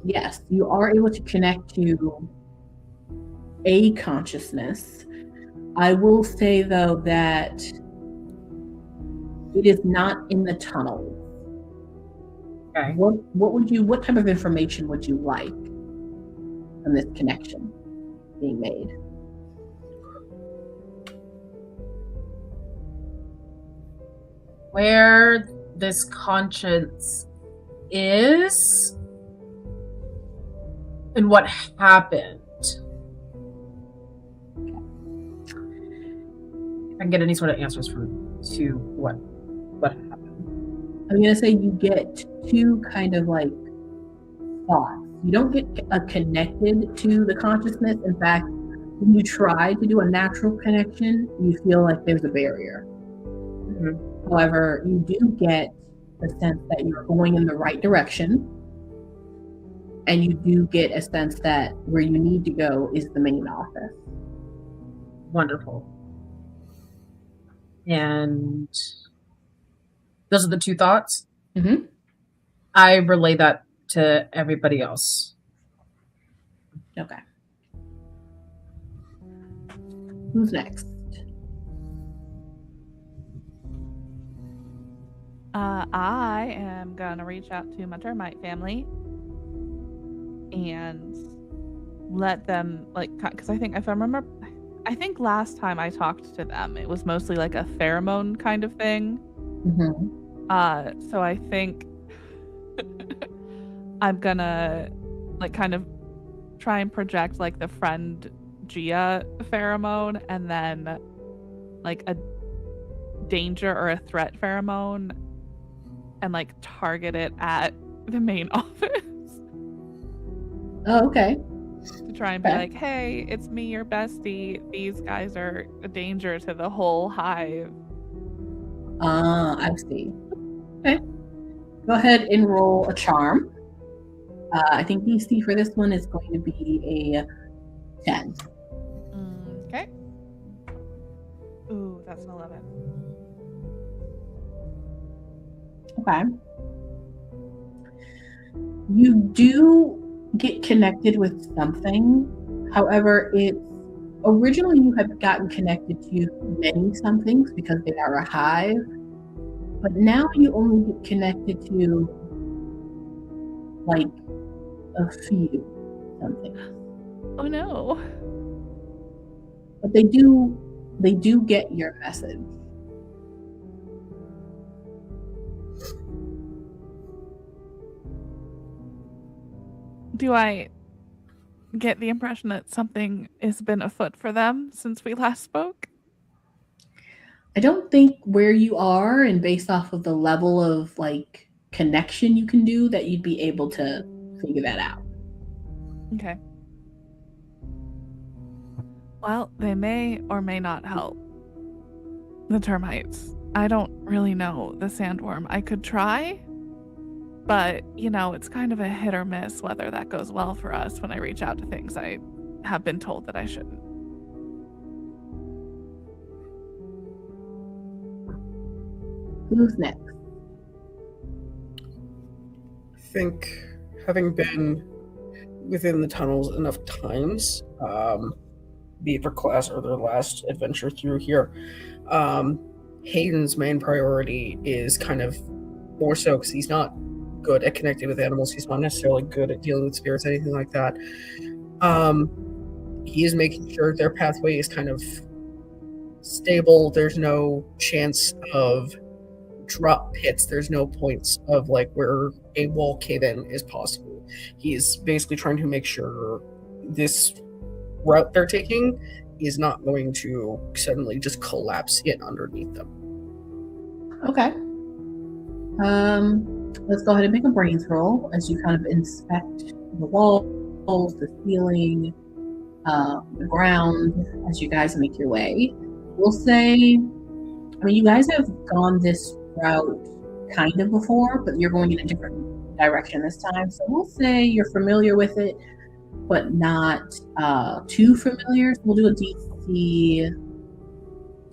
Yes, you are able to connect to a consciousness. I will say though that it is not in the tunnel. Okay. What type of information would you like from this connection being made? Where this conscience is and what happened. get any sort of answers to what happened. I'm gonna say you get two kind of like thoughts. You don't get connected to the consciousness. In fact, when you try to do a natural connection, you feel like there's a barrier. Mm-hmm. However, you do get the sense that you're going in the right direction, and you do get a sense that where you need to go is the main office. Wonderful. And those are the two thoughts. Mm-hmm. I relay that to everybody else. Okay. Who's next? I am gonna reach out to my termite family and let them, like, because I think if I remember, I think last time I talked to them, it was mostly like a pheromone kind of thing. Mm-hmm. So I think I'm gonna like kind of try and project like the friend Gia pheromone, and then like a danger or a threat pheromone, and like target it at the main office. Oh, okay. To try and be like, hey, it's me, your bestie. These guys are a danger to the whole hive. I see. Okay. Go ahead and roll a charm. I think DC for this one is going to be a 10. Okay. Ooh, that's an 11. Okay. You do get connected with something. However, it's originally you had gotten connected to many somethings because they are a hive, but now you only get connected to like a few something. Oh no. But they do get your message. Do I get the impression that something has been afoot for them since we last spoke? I don't think where you are and based off of the level of like connection you can do that you'd be able to figure that out. Okay. Well, they may or may not help. The termites. I don't really know the sandworm. I could try, but, you know, it's kind of a hit or miss whether that goes well for us when I reach out to things I have been told that I shouldn't. Who's next? I think having been within the tunnels enough times, be it for class or their last adventure through here, Hayden's main priority is kind of more so because he's not good at connecting with animals. He's not necessarily good at dealing with spirits, anything like that. He is making sure their pathway is kind of stable. There's no chance of drop pits. There's no points of like where a wall cave-in is possible. He's basically trying to make sure this route they're taking is not going to suddenly just collapse in underneath them. Okay. Let's go ahead and make a brains roll as you kind of inspect the walls, the ceiling, the ground as you guys make your way. We'll say, I mean, you guys have gone this route kind of before, but you're going in a different direction this time. So we'll say you're familiar with it, but not too familiar. So we'll do a DC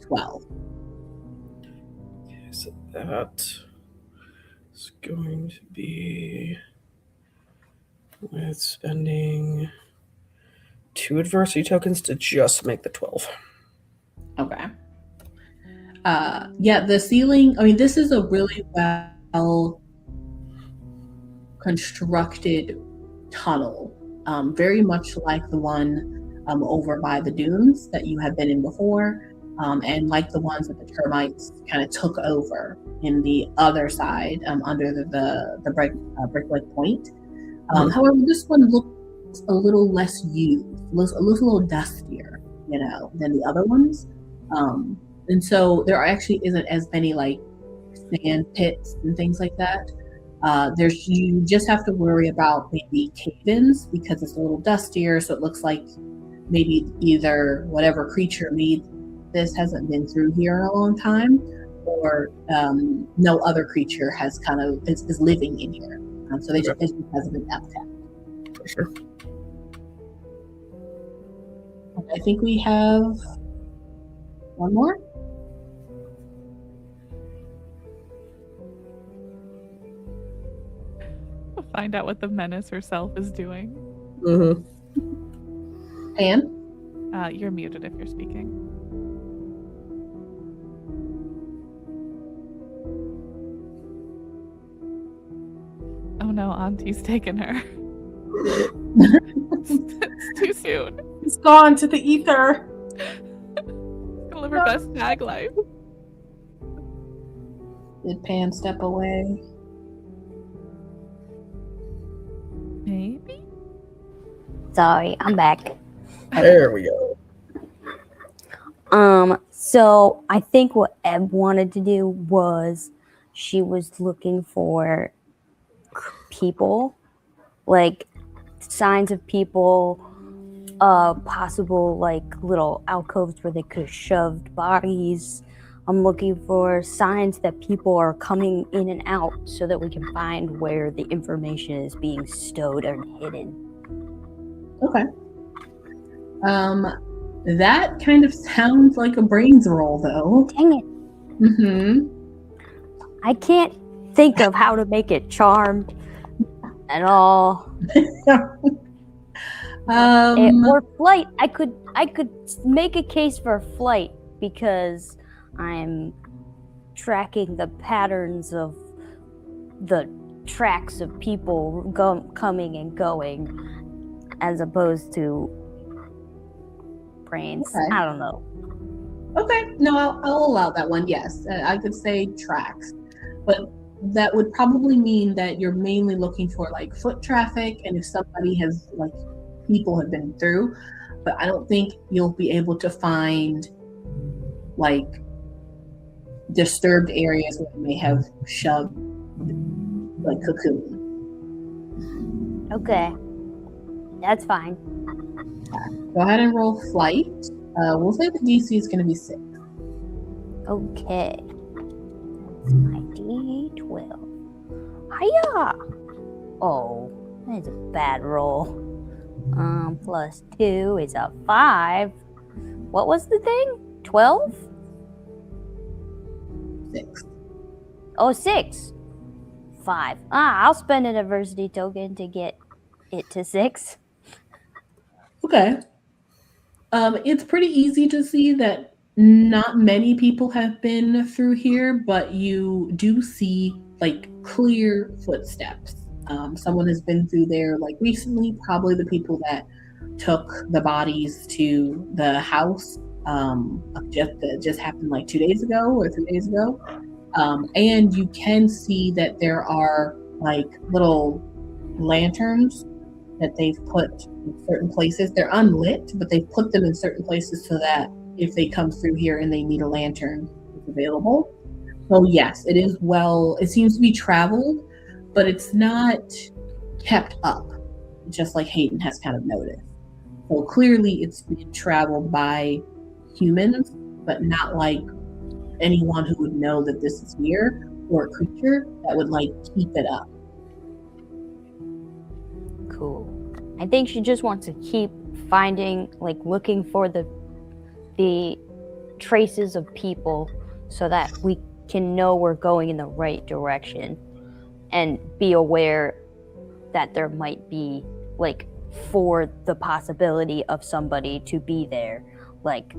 12. Okay, so that is going to be with spending 2 adversity tokens to just make the 12. Okay. Yeah, the ceiling, I mean, this is a really well constructed tunnel, very much like the one over by the dunes that you have been in before, and like the ones that the termites kind of took over in the other side under the brick-like point. However, this one looks a little less used, looks a little dustier, you know, than the other ones. And so there actually isn't as many like sand pits and things like that. You just have to worry about maybe cave-ins because it's a little dustier, so it looks like maybe either whatever creature made this hasn't been through here in a long time, or no other creature has kind of is living in here. So it just hasn't been uptapped. For sure. I think we have one more. We'll find out what the menace herself is doing. Mm-hmm. Anne? You're muted if you're speaking. Oh no, Auntie's taken her. It's too soon. It's gone to the ether. Gonna live her best stag life. Did Pan step away? Maybe? Sorry, I'm back. There we go. So I think what Ebb wanted to do was she was looking for people, like signs of people, possible like little alcoves where they could have shoved bodies. I'm looking for signs that people are coming in and out so that we can find where the information is being stowed and hidden. Okay. That kind of sounds like a brains roll, though. Dang it. Mm-hmm. I can't think of how to make it charmed at all. Or flight. I could make a case for flight because I'm tracking the patterns of the tracks of people coming and going as opposed to brains. Okay. I don't know. Okay, no, I'll allow that one. Yes, I could say tracks, but that would probably mean that you're mainly looking for like foot traffic, and if somebody has like people have been through, but I don't think you'll be able to find like disturbed areas where they may have shoved like cocoon. Okay, that's fine. Go ahead and roll flight. We'll say the DC is going to be 6. Okay. That's my D12. Hiya! Oh, that's a bad roll. Plus 2 is a 5. What was the thing? 12? 6. Oh, 6. 5. I'll spend an adversity token to get it to 6. Okay. It's pretty easy to see that not many people have been through here, but you do see like clear footsteps. Someone has been through there like recently, probably the people that took the bodies to the house that just happened like 2 days ago or 3 days ago. And you can see that there are like little lanterns that they've put in certain places. They're unlit, but they've put them in certain places so that if they come through here and they need a lantern, it's available. So yes, it is it seems to be traveled, but it's not kept up, just like Hayden has kind of noticed. So clearly it's been traveled by humans, but not like anyone who would know that this is here or a creature that would like keep it up. Cool. I think she just wants to keep finding, like looking for the traces of people so that we can know we're going in the right direction and be aware that there might be like for the possibility of somebody to be there. Like,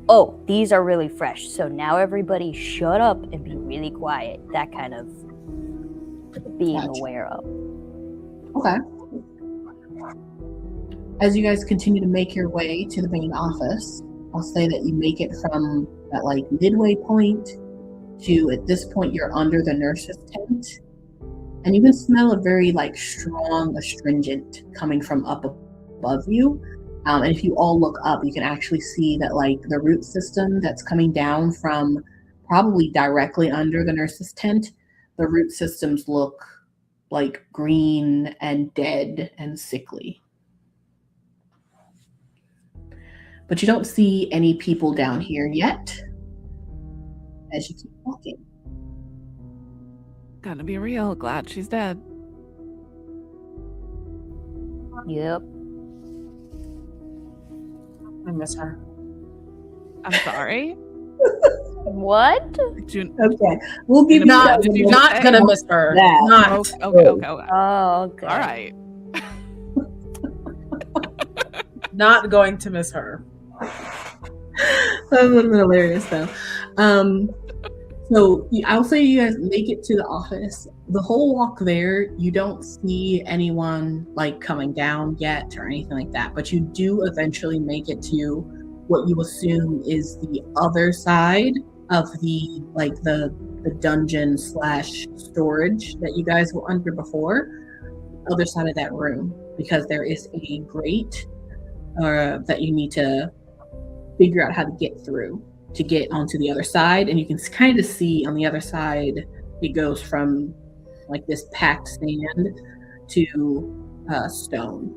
oh, these are really fresh, so now everybody shut up and be really quiet. That kind of being aware of. Okay. As you guys continue to make your way to the main office, I'll say that you make it from that like midway point to at this point you're under the nurse's tent, and you can smell a very like strong astringent coming from up above you. And if you all look up, you can actually see that like the root system that's coming down from probably directly under the nurse's tent, the root systems look like green and dead and sickly. But you don't see any people down here yet as you keep walking. Gonna be real. Glad she's dead. Yep. I miss her. I'm sorry. What? Okay, we'll give you Not, that. not gonna miss her. That. Not. Okay. Oh, okay. All right. Not going to miss her. That was a little bit hilarious, though. So I'll say you guys make it to the office. The whole walk there, you don't see anyone like coming down yet or anything like that, but you do eventually make it to what you assume is the other side of the dungeon / storage that you guys were under before. Other side of that room, because there is a grate that you need to figure out how to get through to get onto the other side. And you can kind of see on the other side, it goes from like this packed sand to stone.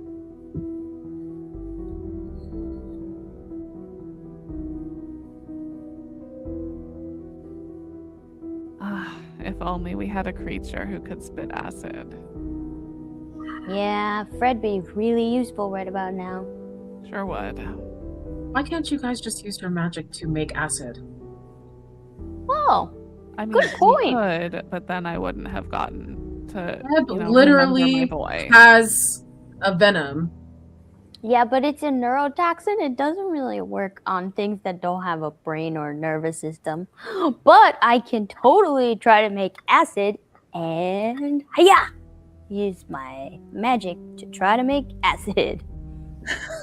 If only we had a creature who could spit acid. Yeah, Fred'd be really useful right about now. Sure would. Why can't you guys just use your magic to make acid? Oh, I mean, good point. we could, but then I wouldn't have gotten to Ebb remember literally my boy. has a venom. Yeah, but it's a neurotoxin. It doesn't really work on things that don't have a brain or nervous system. But I can totally try to make acid and use my magic to try to make acid.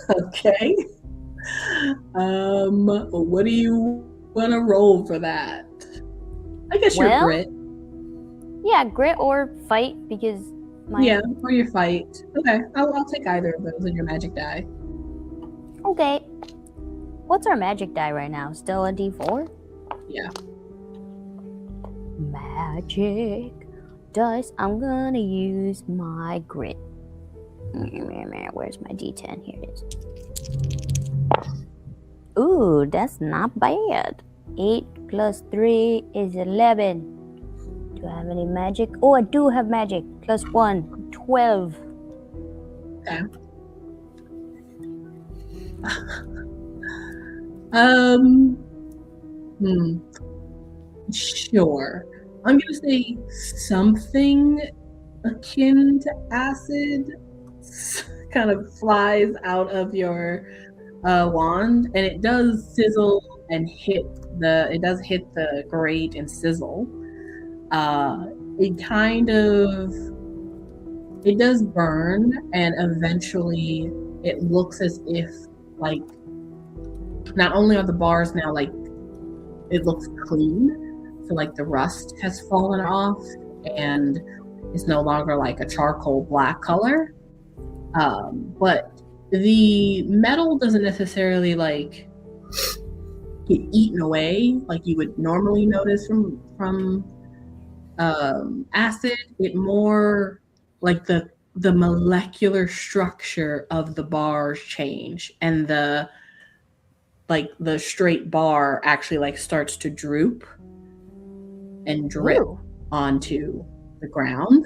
Okay. What do you want to roll for that? I guess your grit. Yeah, grit or fight, because Yeah, or your fight. Okay, I'll take either of those in your magic die. Okay. What's our magic die right now? Still a D4? Yeah. Magic dice. I'm gonna use my grit. Where's my D10? Here it is. Ooh, that's not bad. 8 plus 3 is 11. Do I have any magic? Oh, I do have magic. Plus 1, 12. Okay. Sure. I'm gonna say something akin to acid kind of flies out of your wand, and it does sizzle and hit the grate and sizzle. It does burn, and eventually it looks as if like not only are the bars now like it looks clean, so like the rust has fallen off and it's no longer like a charcoal black color, but the metal doesn't necessarily like get eaten away like you would normally notice from acid. It more like the molecular structure of the bars change, and the straight bar actually like starts to droop and drip onto the ground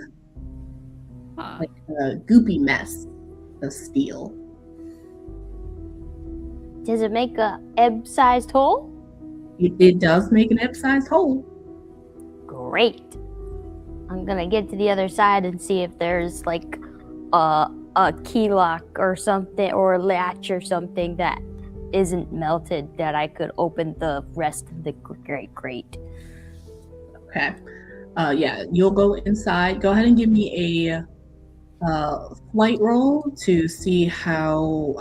like a goopy mess of steel. Does it make a Ebb-sized hole? It does make an Ebb-sized hole. Great. I'm gonna get to the other side and see if there's like a key lock or something, or a latch or something that isn't melted that I could open the rest of the grate. Okay. Yeah, you'll go inside. Go ahead and give me a flight roll to see how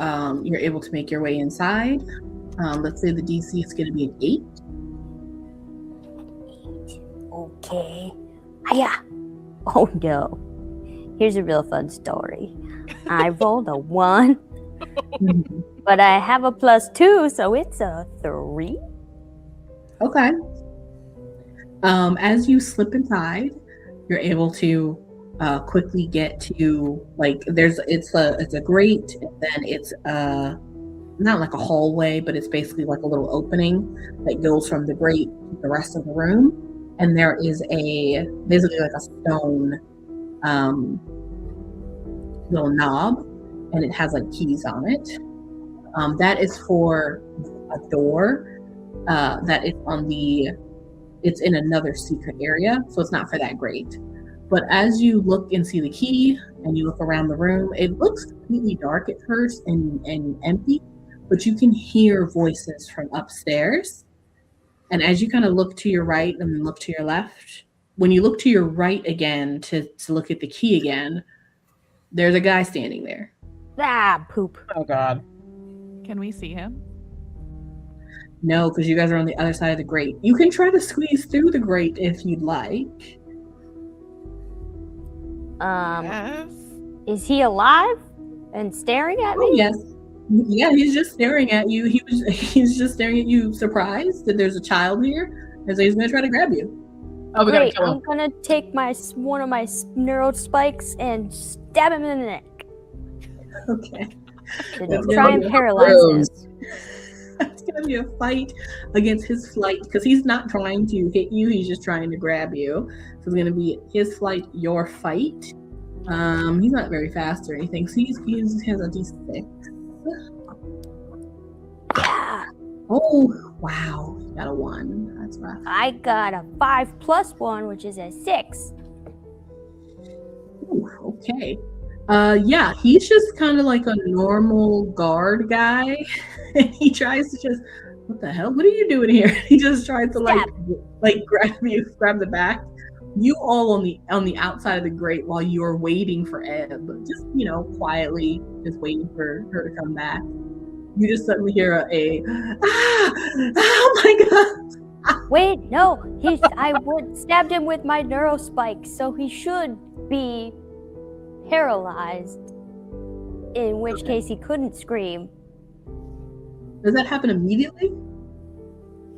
you're able to make your way inside. Let's say the DC is going to be an 8. 8. Okay. Hiya. Oh no. Here's a real fun story. I rolled a 1, Mhm. But I have a +2, so it's a 3. Okay. As you slip inside, you're able to quickly get to like it's a grate, and then it's not like a hallway, but it's basically like a little opening that goes from the grate to the rest of the room, and there is basically like a stone little knob, and it has like keys on it. That is for a door that is it's in another secret area, so it's not for that grate. But as you look and see the key and you look around the room, it looks completely dark at first and empty, but you can hear voices from upstairs. And as you kind of look to your right and then look to your left, when you look to your right again to look at the key again, there's a guy standing there. Ah, poop. Oh God. Can we see him? No, because you guys are on the other side of the grate. You can try to squeeze through the grate if you'd like. Yes. Is he alive and staring at me? Oh, yes. Yeah, he's just staring at you. He's just staring at you, surprised that there's a child here, and so he's gonna try to grab you. Oh, we gotta Great, kill him. I'm gonna take one of my neuro spikes and stab him in the neck Okay. to That's try gonna and be paralyze him. It's gonna be a fight against his flight because he's not trying to hit you. He's just trying to grab you. So it's gonna be his flight, your fight. He's not very fast or anything. So he has a D6. Yeah, Oh wow, he got a 1. That's rough. I got a 5 + 1, which is a 6. Ooh, okay. Yeah, he's just kind of like a normal guard guy. And he tries to just, what the hell? What are you doing here? He just tries to like grab the back. You all on the outside of the grate while you're waiting for Ebb, just quietly, just waiting for her to come back. You just suddenly hear oh my god! Wait, no, I stabbed him with my neuro spike, so he should be paralyzed. In which case, he couldn't scream. Does that happen immediately?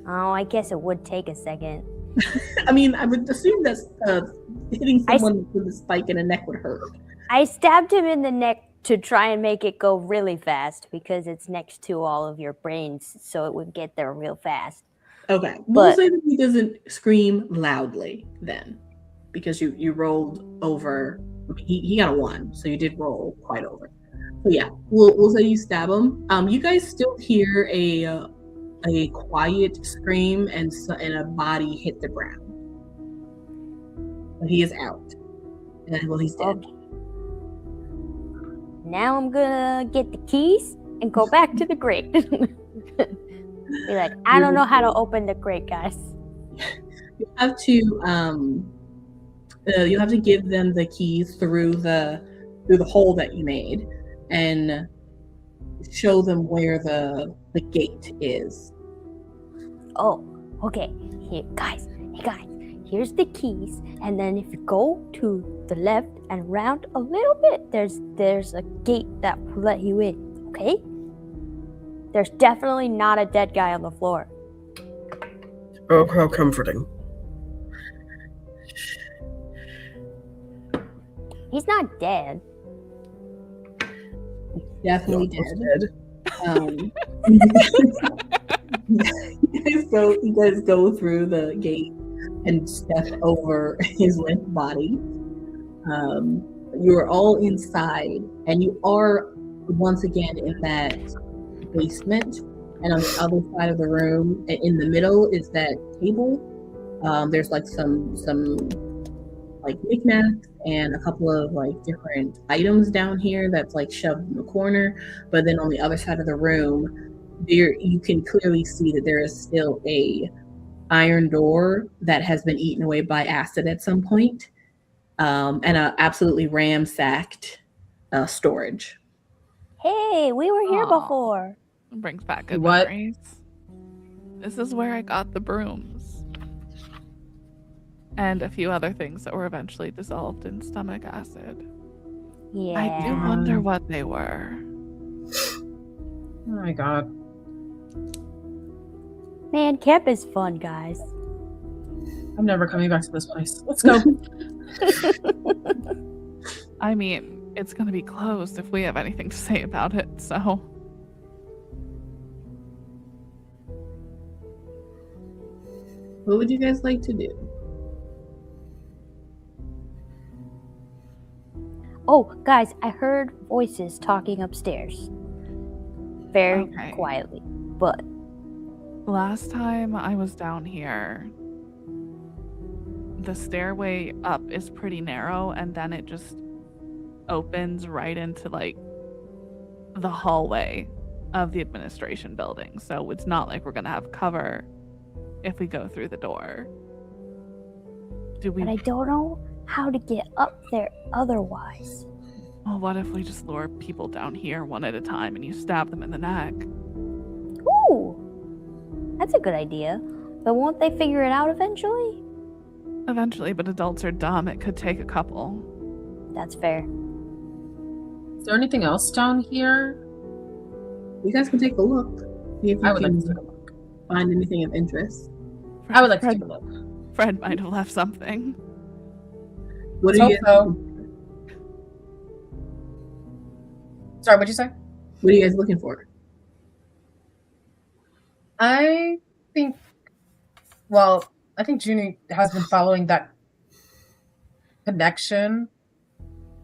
Oh, I guess it would take a second. I mean, I would assume that hitting someone with a spike in the neck would hurt. I stabbed him in the neck to try and make it go really fast because it's next to all of your brains, so it would get there real fast. Okay, we'll say that he doesn't scream loudly then, because you rolled over. He got a 1, so you did roll quite over. So yeah, we'll say you stab him. You guys still hear a quiet scream and a body hit the ground. But he is out. And he's dead. Okay. Now I'm gonna get the keys and go back to the grate. Be like, I don't know how to open the grate, guys. You have to give them the keys through the hole that you made, and show them where the gate is. Oh, okay. Hey guys, here's the keys, and then if you go to the left and round a little bit, there's a gate that will let you in, okay? There's definitely not a dead guy on the floor. Oh, how comforting. He's not dead. Definitely Dead. You guys go through the gate and step over his limp body. You are all inside, and you are once again in that basement. And on the other side of the room, in the middle, is that table. There's like some like knickknacks and a couple of like different items down here that's like shoved in the corner. But then on the other side of the room, you can clearly see that there is still a iron door that has been eaten away by acid at some point, and a absolutely ramsacked storage. Hey, we were here Aw. before. It brings back good What? memories. This is where I got the brooms. And a few other things that were eventually dissolved in stomach acid. Yeah. I do wonder what they were. Oh my god. Man, camp is fun, guys. I'm never coming back to this place. Let's go. I mean, it's gonna be closed if we have anything to say about it, so. What would you guys like to do? Oh, guys, I heard voices talking upstairs. Very Okay. quietly, but Last time I was down here, the stairway up is pretty narrow, and then it just opens right into like the hallway of the administration building. So it's not like we're gonna have cover if we go through the door. Do we? but I don't know how to get up there otherwise. Well, what if we just lure people down here one at a time and you stab them in the neck? Ooh, that's a good idea. But won't they figure it out eventually? Eventually, but adults are dumb. It could take a couple. That's fair. Is there anything else down here? You guys can take a look. See if you I would like can to take a look. find anything of interest. I would like to Fred, take a look. Fred might have left something. What Let's are you hope guys, so. Sorry, what'd you say? what are you guys looking for? I think Juni has been following that connection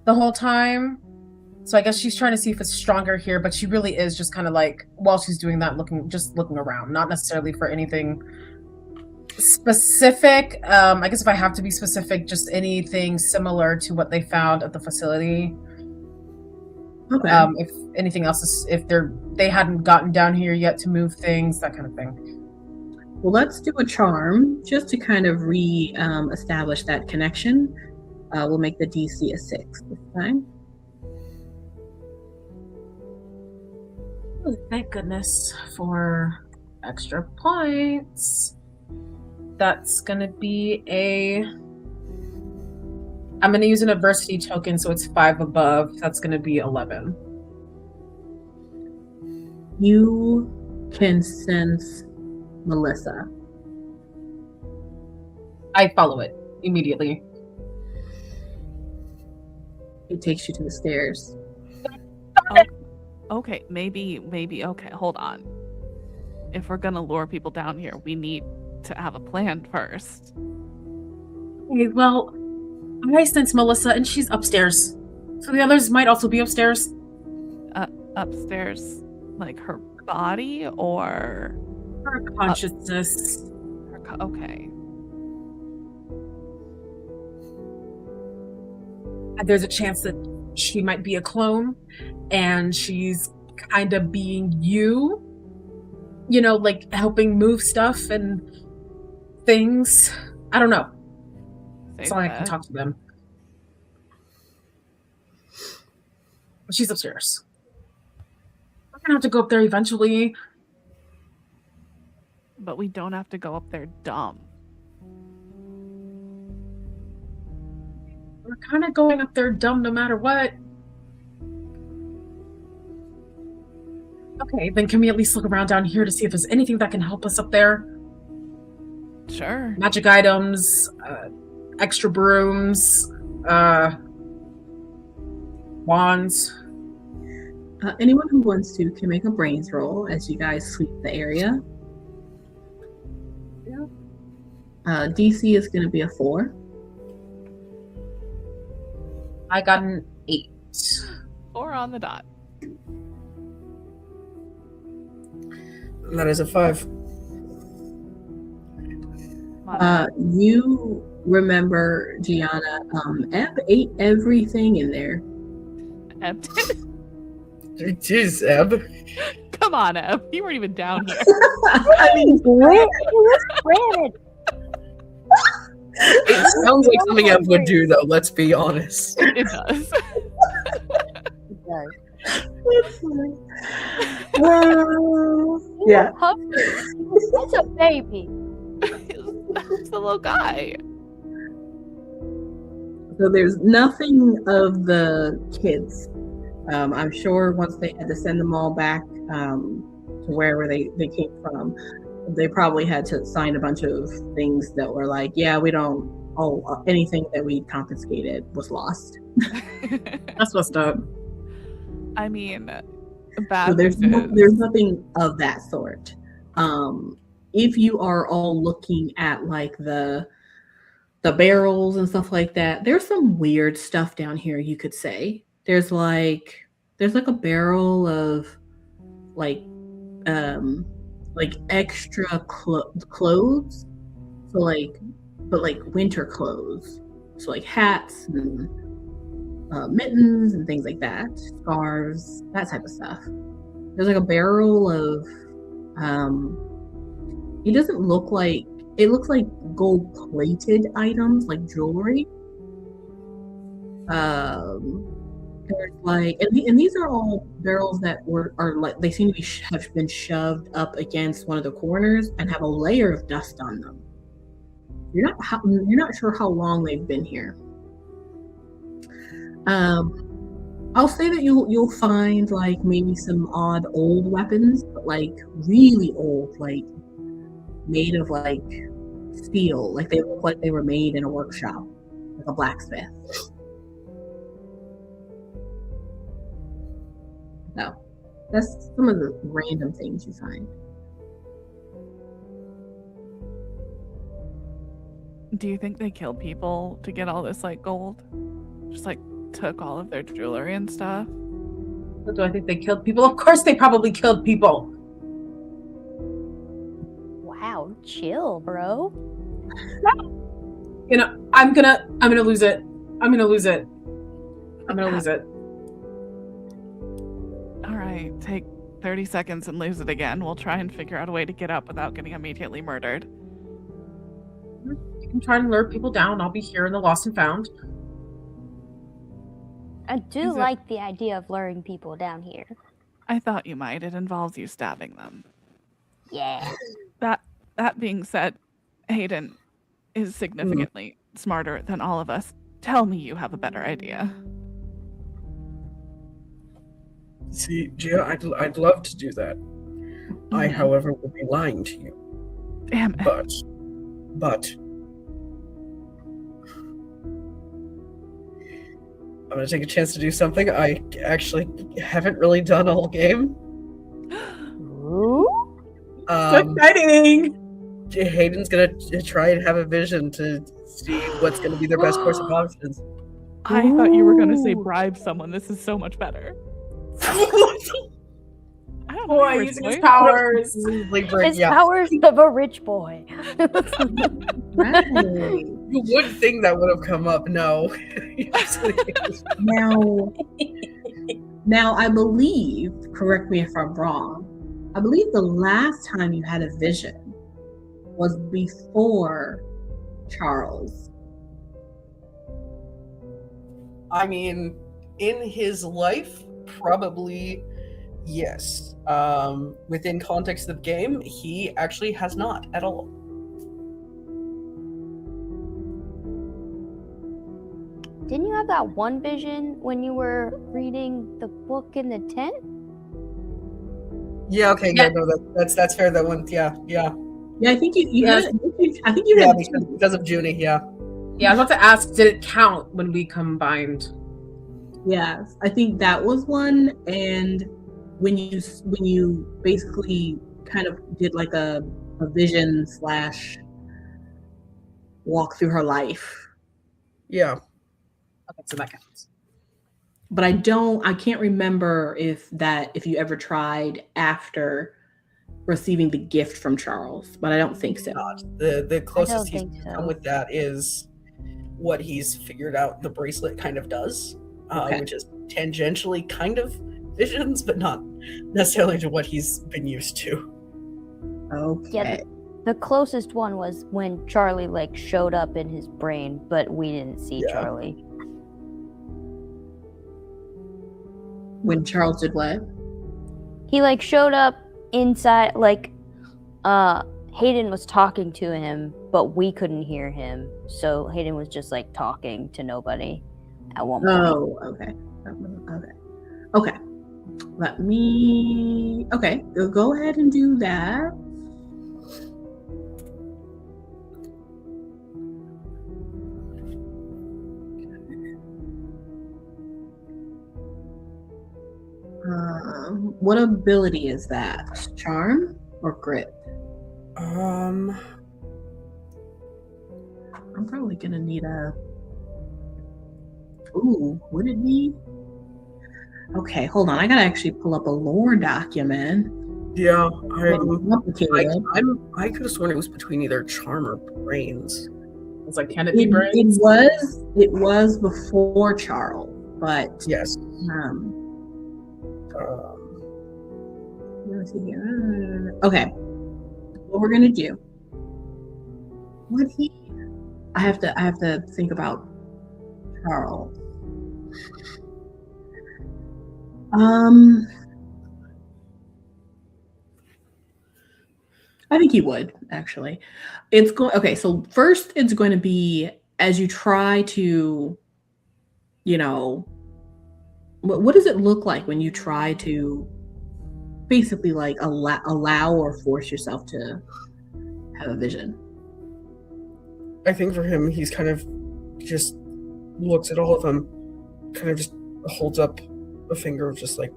the whole time. So I guess she's trying to see if it's stronger here, but she really is just kind of like, while she's doing that, looking around, not necessarily for anything specific. I guess if I have to be specific, just anything similar to what they found at the facility. Okay. If anything else is, if they hadn't gotten down here yet to move things, that kind of thing. Well, let's do a charm just to kind of establish that connection. We'll make the DC a 6 this time. Oh, thank goodness for extra points. That's gonna be I'm gonna use an adversity token, so it's 5 above. That's gonna be 11. You can sense Melissa. I follow it immediately. It takes you to the stairs. Okay, maybe, okay, hold on. If we're gonna lure people down here, we need to have a plan first. Okay, well, I sense Melissa, and she's upstairs. So the others might also be upstairs. Upstairs, like her body or Her consciousness. okay. There's a chance that she might be a clone, and she's kind of being you, like helping move stuff and things. I don't know. That's all I can talk to them. She's upstairs. We're gonna have to go up there eventually. But we don't have to go up there dumb. We're kind of going up there dumb no matter what. Okay, then can we at least look around down here to see if there's anything that can help us up there? Sure. Magic items, extra brooms, wands. Anyone who wants to can make a brains roll as you guys sweep the area. DC is going to be a 4. I got an 8. 4 on the dot. That is a 5. You remember, Gianna, Ebb ate everything in there. Ebb. Jeez, Ebb. Come on, Ebb. You weren't even down here. I mean, Granted. It sounds like something Ebb would do, though, let's be honest. It does. yeah. It's a baby. It's the little guy. So there's nothing of the kids. I'm sure once they had to send them all back to wherever they came from. They probably had to sign a bunch of things that were like, yeah, we don't, anything that we confiscated was lost. That's messed up. I mean, So there's nothing of that sort. If you are all looking at like the barrels and stuff like that, there's some weird stuff down here. You could say there's like a barrel of like extra clothes, so but winter clothes, so like hats and mittens and things like that, scarves, that type of stuff. There's like a barrel of it doesn't look like, it looks like gold plated items like jewelry. There's like, and these are all barrels that are like, they seem to have been shoved up against one of the corners and have a layer of dust on them. You're not sure how long they've been here. I'll say that you'll find like maybe some odd old weapons, but like really old, like made of like steel, like they look like they were made in a workshop, like a blacksmith. So that's some of the random things you find. Do you think they killed people to get all this like gold? Just like took all of their jewelry and stuff? Do I think they killed people? Of course they probably killed people. Wow, chill, bro. You know, I'm gonna lose it. I'm gonna lose it. All right, take 30 seconds and lose it again. We'll try and figure out a way to get up without getting immediately murdered. You can try and lure people down. I'll be here in the lost and found. I do like the idea of luring people down here. I thought you might. It involves you stabbing them. Yeah. That being said, Hayden is significantly smarter than all of us. Tell me you have a better idea. See, Gia, I'd love to do that. I, however, will be lying to you. Damn it. But I'm gonna take a chance to do something I actually haven't really done all game. Ooh. So exciting! Hayden's gonna try and have a vision to see what's gonna be their best course of options. I thought you were going to say bribe someone. This is so much better. I don't know. Boy, using his powers. His powers of a rich boy. Right. You would think that would have come up. No. Now, I believe, correct me if I'm wrong, I believe the last time you had a vision was before Charles. I mean, in his life, probably yes. Within context of game, he actually has not at all. Didn't you have that one vision when you were reading the book in the tent? Yeah. Okay. Yeah. No. That's fair. That one. Yeah. Yeah, I think you had. I think you had because of Juni. Yeah. Yeah, I was about to ask, did it count when we combined? Yes, I think that was one. And when you basically kind of did like a vision / walk through her life. Yeah. Okay, so that counts. But I can't remember if you ever tried after receiving the gift from Charles, but I don't think so. Not. The closest he's come with that is what he's figured out the bracelet kind of does, which is tangentially kind of visions, but not necessarily to what he's been used to. Okay. Yeah, the closest one was when Charlie showed up in his brain, but we didn't see Charlie. When Charles did what? He showed up inside, Hayden was talking to him, but we couldn't hear him. So Hayden was just talking to nobody at one point. Oh, okay. Okay. Let me. Okay, go ahead and do that. What ability is that? Charm or grit? Um, I'm probably gonna need a. Ooh, would it be? Okay, hold on. I gotta actually pull up a lore document. yeah, Complicated. I could have sworn it was between either charm or brains. It's like, can it be brains? It was before Charles, but Yes. Let me see here. Okay, what we're gonna do? I have to think about Charles. I think he would actually. Okay. So first, it's going to be as you try to, what does it look like when you try to basically like allow or force yourself to have a vision? I think for him, he's kind of just looks at all of them, kind of just holds up a finger of just like,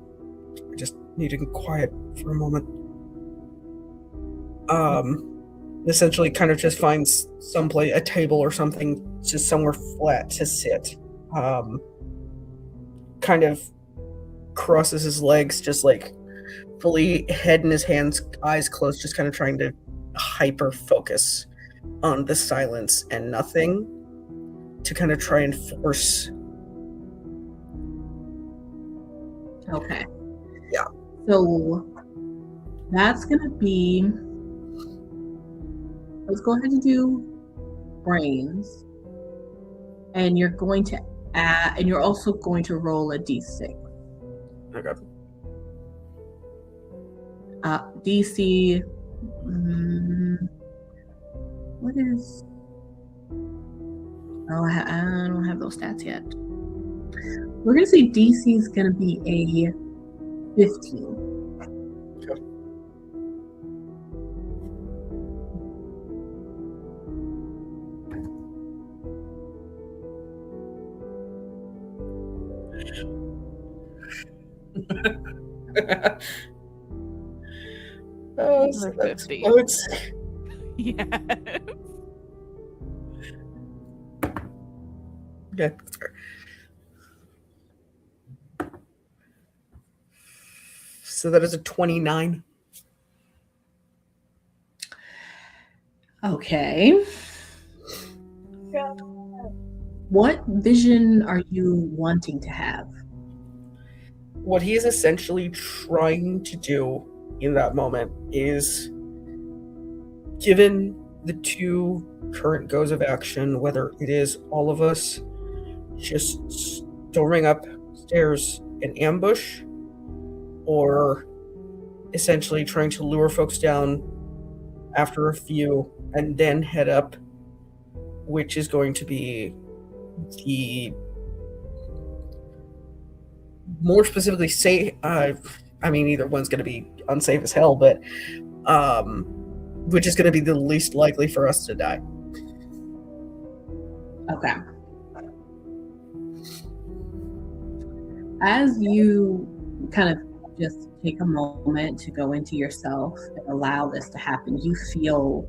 I just need to be quiet for a moment. Essentially kind of just finds someplace, a table or something, just somewhere flat to sit. Kind of crosses his legs, just like fully head in his hands, eyes closed, just kind of trying to hyper focus on the silence and nothing to kind of try and force. Okay. Yeah. So that's going to be, let's go ahead and do brains. And you're going to add, and you're also going to roll a d6. Okay. DC, what is, oh, I don't have those stats yet. We're going to say DC is going to be a 15. Okay. So that's 50. close. Yeah. Okay, that's fair. So that is a 29. Okay. What vision are you wanting to have? What he is essentially trying to do in that moment is, given the two current goes of action, whether it is all of us just storming upstairs in ambush, or essentially trying to lure folks down after a few and then head up, which is going to be the more specifically either one's going to be unsafe as hell, but which is going to be the least likely for us to die. Okay. As you kind of just take a moment to go into yourself and allow this to happen, you feel,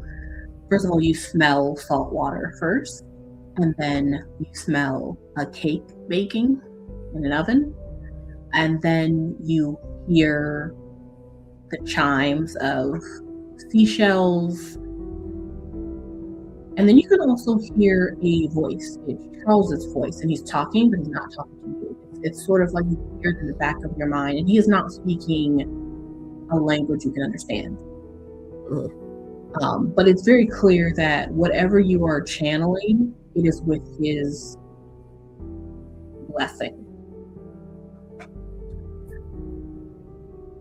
first of all, you smell salt water first, and then you smell a cake baking in an oven, and then you hear the chimes of seashells, and then you can also hear a voice. It's Charles's voice, and he's talking, but he's not talking to you. It's sort of like you hear it in the back of your mind, and he is not speaking a language you can understand. But it's very clear that whatever you are channeling, it is with his blessing.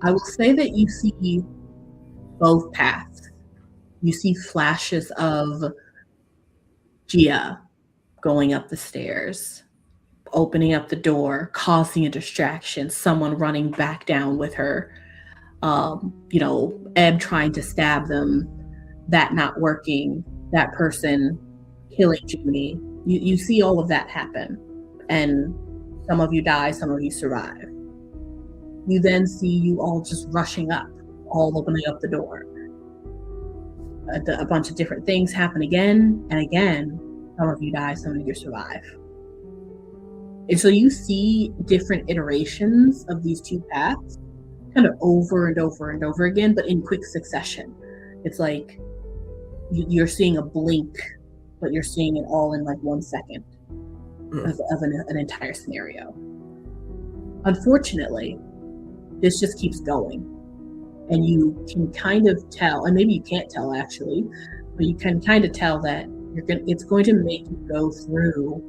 I will say that you see both paths. You see flashes of Gia going up the stairs, opening up the door, causing a distraction, someone running back down with her, Ebb trying to stab them, that not working, that person killing Juni. You see all of that happen, and some of you die, some of you survive. You then see you all just rushing up, all opening up the door. A bunch of different things happen again and again. Some of you die, some of you survive. And so you see different iterations of these two paths kind of over and over and over again, but in quick succession. It's like you're seeing a blink, but you're seeing it all in like 1 second of an entire scenario. Unfortunately, this just keeps going. And you can kind of tell, and maybe you can't tell actually, but you can kind of tell that it's going to make you go through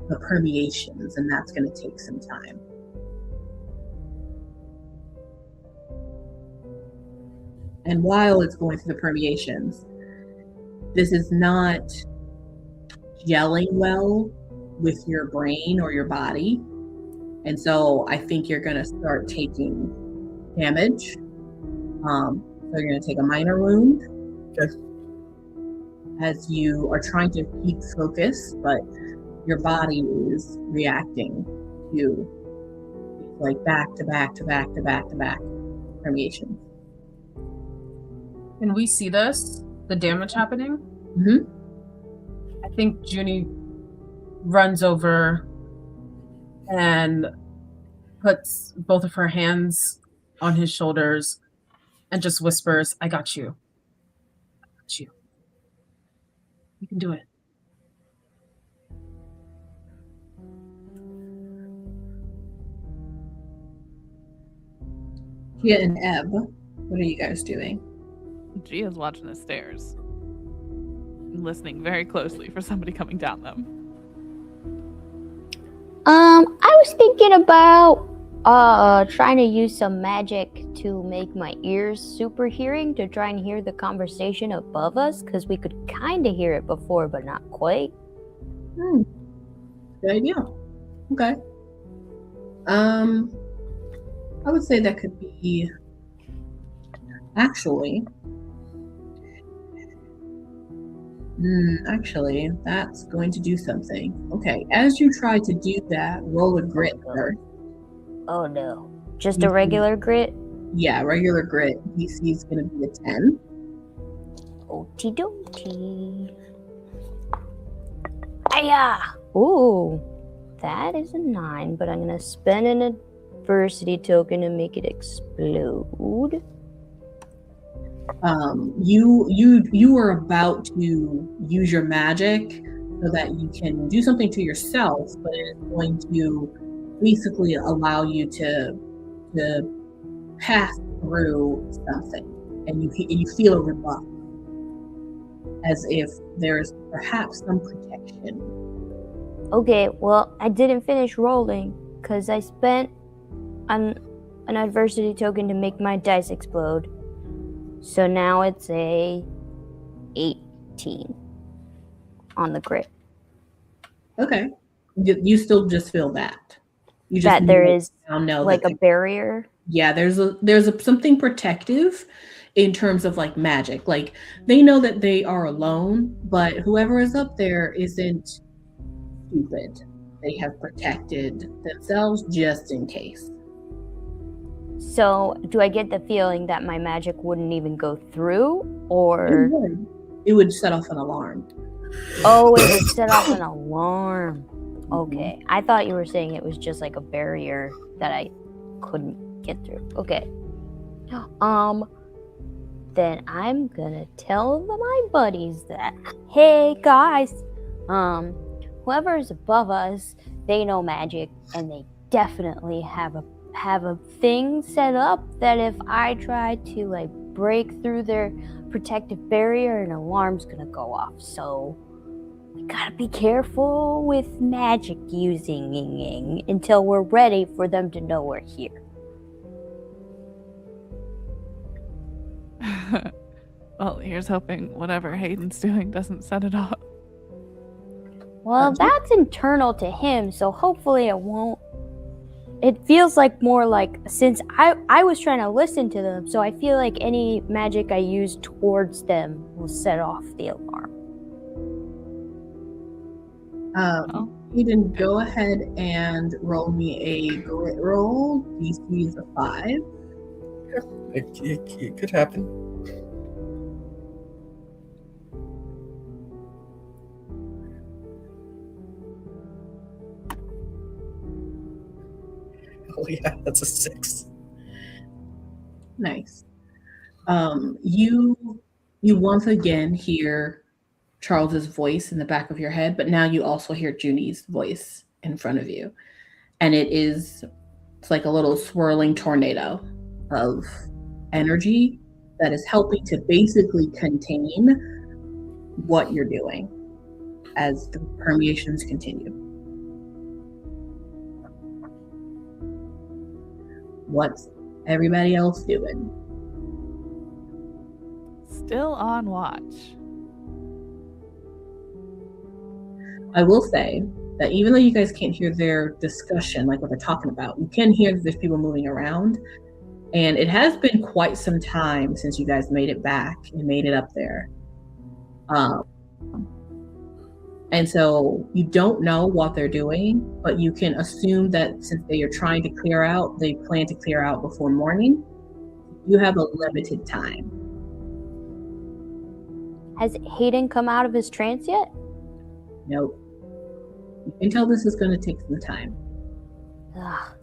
the permeations, and that's going to take some time. And while it's going through the permeations, this is not gelling well with your brain or your body. And so I think you're going to start taking damage. So you're going to take a minor wound. Okay. As you are trying to keep focus, but your body is reacting to like back to back to back to back to back permeations. Can we see this? The damage happening? Mm-hmm. I think Juni runs over and puts both of her hands on his shoulders and just whispers, I got you. I got you. You can do it. Gia and Ebb, what are you guys doing? Gia's watching the stairs, listening very closely for somebody coming down them. I was thinking about trying to use some magic to make my ears super hearing to try and hear the conversation above us, because we could kind of hear it before, but not quite. Good idea. Okay. I would say that could be actually, that's going to do something. Okay, as you try to do that, roll a grit first. Oh no. Just a regular grit? Yeah, regular grit. DC is going to be a 10. Okie dokie. Aya! Ooh, that is a 9, but I'm going to spend an adversity token to make it explode. You are about to use your magic so that you can do something to yourself, but it's going to basically allow you to pass through something, and you feel a rebuff, as if there's perhaps some protection. Okay, well, I didn't finish rolling because I spent an adversity token to make my dice explode. So now it's a 18 on the grit. Okay, you still just feel that. You just that there is like that a barrier. Yeah, there's something protective in terms of like magic. Like they know that they are alone, but whoever is up there isn't stupid. They have protected themselves just in case. So, do I get the feeling that my magic wouldn't even go through, or it would set off an alarm? Oh, it would set off an alarm. Okay, I thought you were saying it was just like a barrier that I couldn't get through. Okay. Then I'm gonna tell my buddies that, hey guys, whoever is above us, they know magic, and they definitely have a thing set up that if I try to like break through their protective barrier, an alarm's gonna go off. So we gotta be careful with magic using until we're ready for them to know we're here. Well, here's hoping whatever Hayden's doing doesn't set it off. Well, that's internal to him, so hopefully it won't. It feels like more like, since I was trying to listen to them, so I feel like any magic I use towards them will set off the alarm. Hayden, go ahead and roll me a grit roll. DC is a 5. It could happen. Oh yeah, that's a 6. Nice. You once again hear Charles's voice in the back of your head, but now you also hear Juni's voice in front of you. And it's like a little swirling tornado of energy that is helping to basically contain what you're doing as the permeations continue. What's everybody else doing? Still on watch. I will say that even though you guys can't hear their discussion, like what they're talking about, you can hear that there's people moving around. And it has been quite some time since you guys made it back and made it up there. And so you don't know what they're doing, but you can assume that since they are trying to clear out, they plan to clear out before morning. You have a limited time. Has Hayden come out of his trance yet? Nope. You can tell this is going to take some time. Ugh.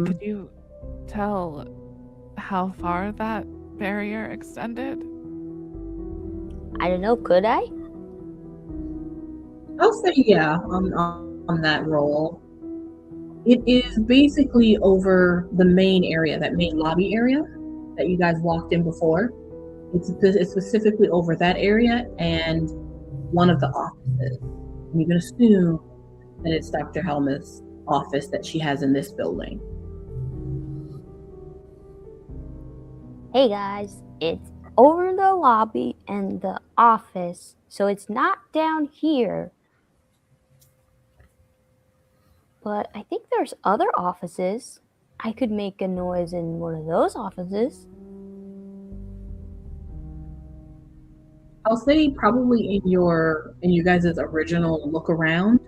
Could you tell how far that barrier extended? I don't know, could I? I'll say yeah on that roll. It is basically over the main area, that main lobby area that you guys walked in before. It's specifically over that area and one of the offices. And you can assume that it's Dr. Helmuth's office that she has in this building. Hey guys, it's over the lobby and the office, so it's not down here. But I think there's other offices. I could make a noise in one of those offices. I'll say probably in you guys' original look around,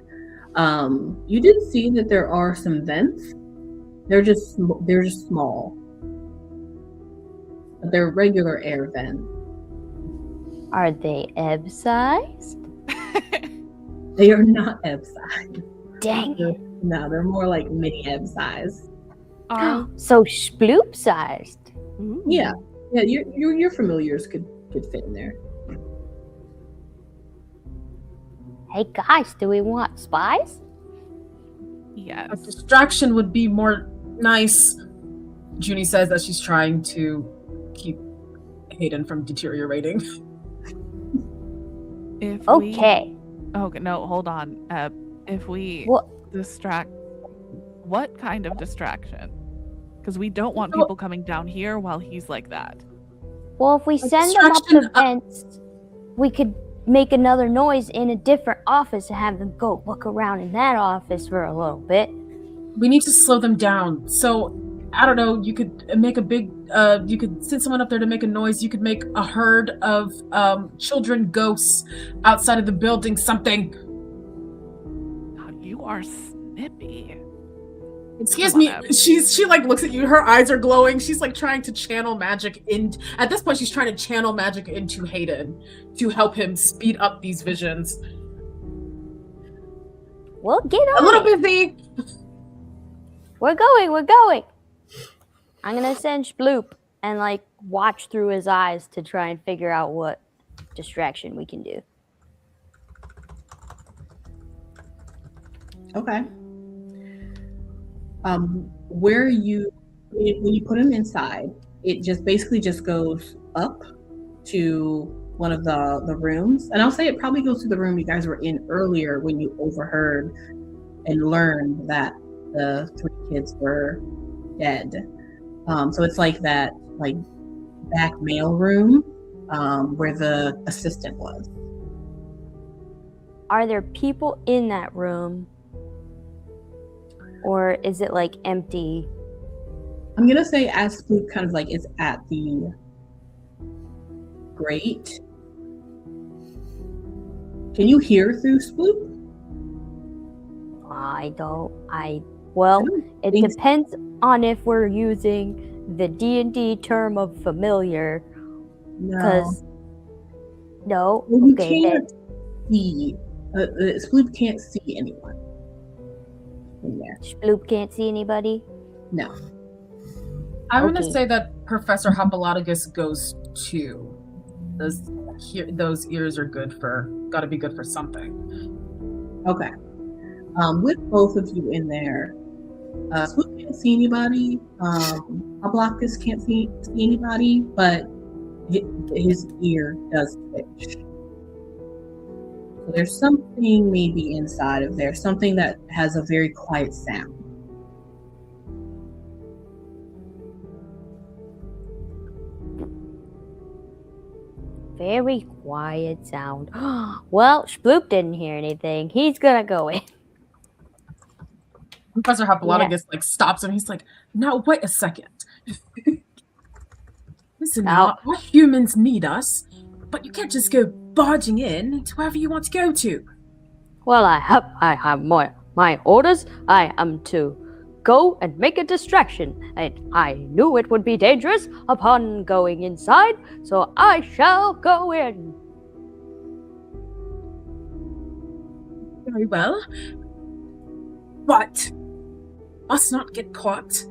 you did see that there are some vents. They're just small. But they're regular air vents. Are they Ebb-sized? They are not Ebb sized. Dang it. No, they're more like mini Ebb size. So Sploop-sized. Yeah, your familiars could fit in there. Hey guys, do we want spies? Yes. A distraction would be more nice. Juni says that she's trying to keep Hayden from deteriorating. Okay. No, hold on. If we distract, what kind of distraction? Because we don't want people coming down here while he's like that. Well, if we send them up to vents, we could make another noise in a different office and have them go look around in that office for a little bit. We need to slow them down. So, I don't know, you could make a big, you could send someone up there to make a noise. You could make a herd of children ghosts outside of the building, something. God, you are snippy. Excuse me, she like looks at you, her eyes are glowing. She's like trying to channel magic at this point she's trying to channel magic into Hayden to help him speed up these visions. Well, get on a little busy. We're going. I'm gonna send Sploop and like watch through his eyes to try and figure out what distraction we can do. Okay. When you put him inside, it just basically just goes up to one of the rooms, and I'll say it probably goes to the room you guys were in earlier when you overheard and learned that the 3 kids were dead. So it's like that, like back mail room where the assistant was. Are there people in that room? Or is it like empty? I'm gonna say as Sploop kind of like is at the grate. Can you hear through Sploop? Well, it think so. depends on if we're using the D&D term of familiar. Because no, Well, okay, you can't see. Sploop can't see anyone in there. Sploop can't see anybody. No. I'm Okay. gonna say that Professor Hopalophagus goes too. Those ears are gotta be good for something. Okay. With both of you in there, Sploop can't see anybody. Hopalophagus can't see anybody, but his ear does twitch. So there's something maybe inside of there, something that has a very quiet sound. Very quiet sound. Well, Sploop didn't hear anything. He's gonna go in. Professor Hopalophagus like stops him. He's like, "Now wait a second. Listen, now our humans need us, but you can't just go barging in to wherever you want to go to." Well, I have my orders. I am to go and make a distraction, and I knew it would be dangerous upon going inside, so I shall go in. Very well, but must not get caught.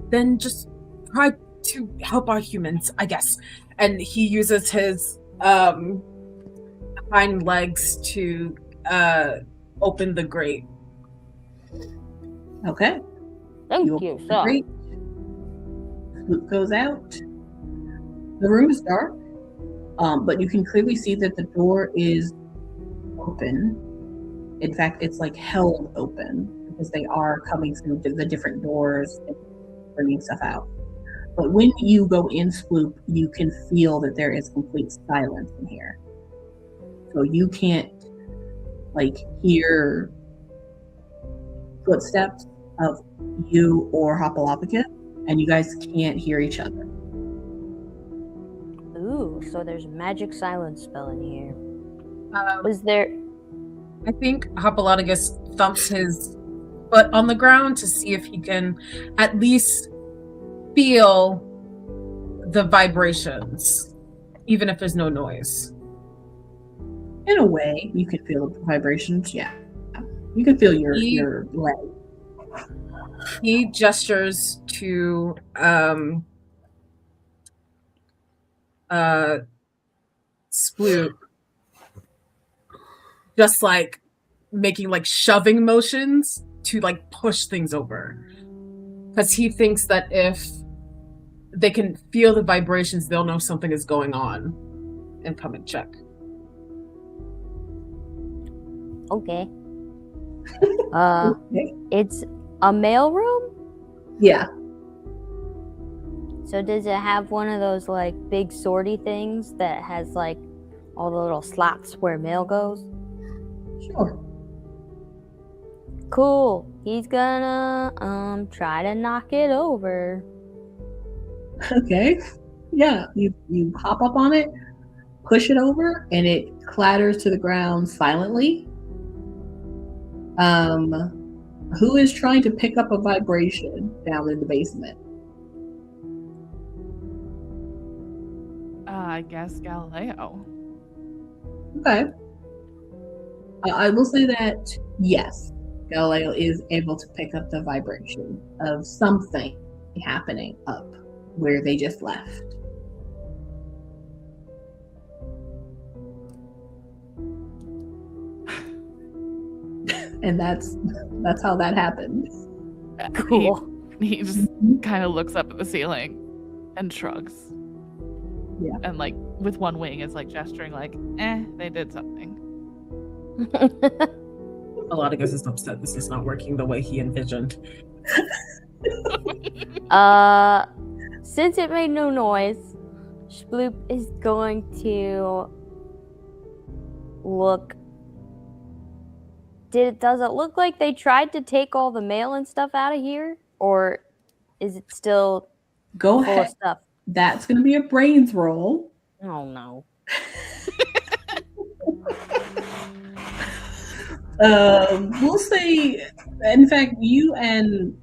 Then just try to help our humans, I guess. And he uses his hind legs to open the grate. Okay. Thank you, open the sir. grate. Sploop goes out. The room is dark, but you can clearly see that the door is open. In fact, it's like held open because they are coming through the different doors and bringing stuff out. But when you go in, Sploop, you can feel that there is complete silence in here. So you can't hear footsteps of you or Hopalophagus, and you guys can't hear each other. Ooh, so there's a magic silence spell in here. Was there? I think Hopalophagus thumps his foot on the ground to see if he can at least feel the vibrations, even if there's no noise. In a way, you can feel the vibrations. Yeah, you can feel your leg. He gestures to Sploop, just like making like shoving motions to like push things over, because he thinks that if they can feel the vibrations, they'll know something is going on and come and check. Okay. Okay. It's a mail room? Yeah. So does it have one of those like big sortie things that has like all the little slots where mail goes? Sure. Cool. He's gonna try to knock it over. Okay. Yeah, you hop up on it, push it over, and it clatters to the ground silently. Who is trying to pick up a vibration down in the basement? I guess Galileo. Okay. I will say that, yes, Galileo is able to pick up the vibration of something happening up where they just left. And that's how that happened. Cool. He just kind of looks up at the ceiling and shrugs. Yeah. And like with one wing is like gesturing like, they did something. Hopalophagus is upset this is not working the way he envisioned. since it made no noise, Sploop is going to look. Does it look like they tried to take all the mail and stuff out of here? Or is it still Go full ahead. of stuff? That's going to be a brains roll. Oh no. We'll say, in fact, you and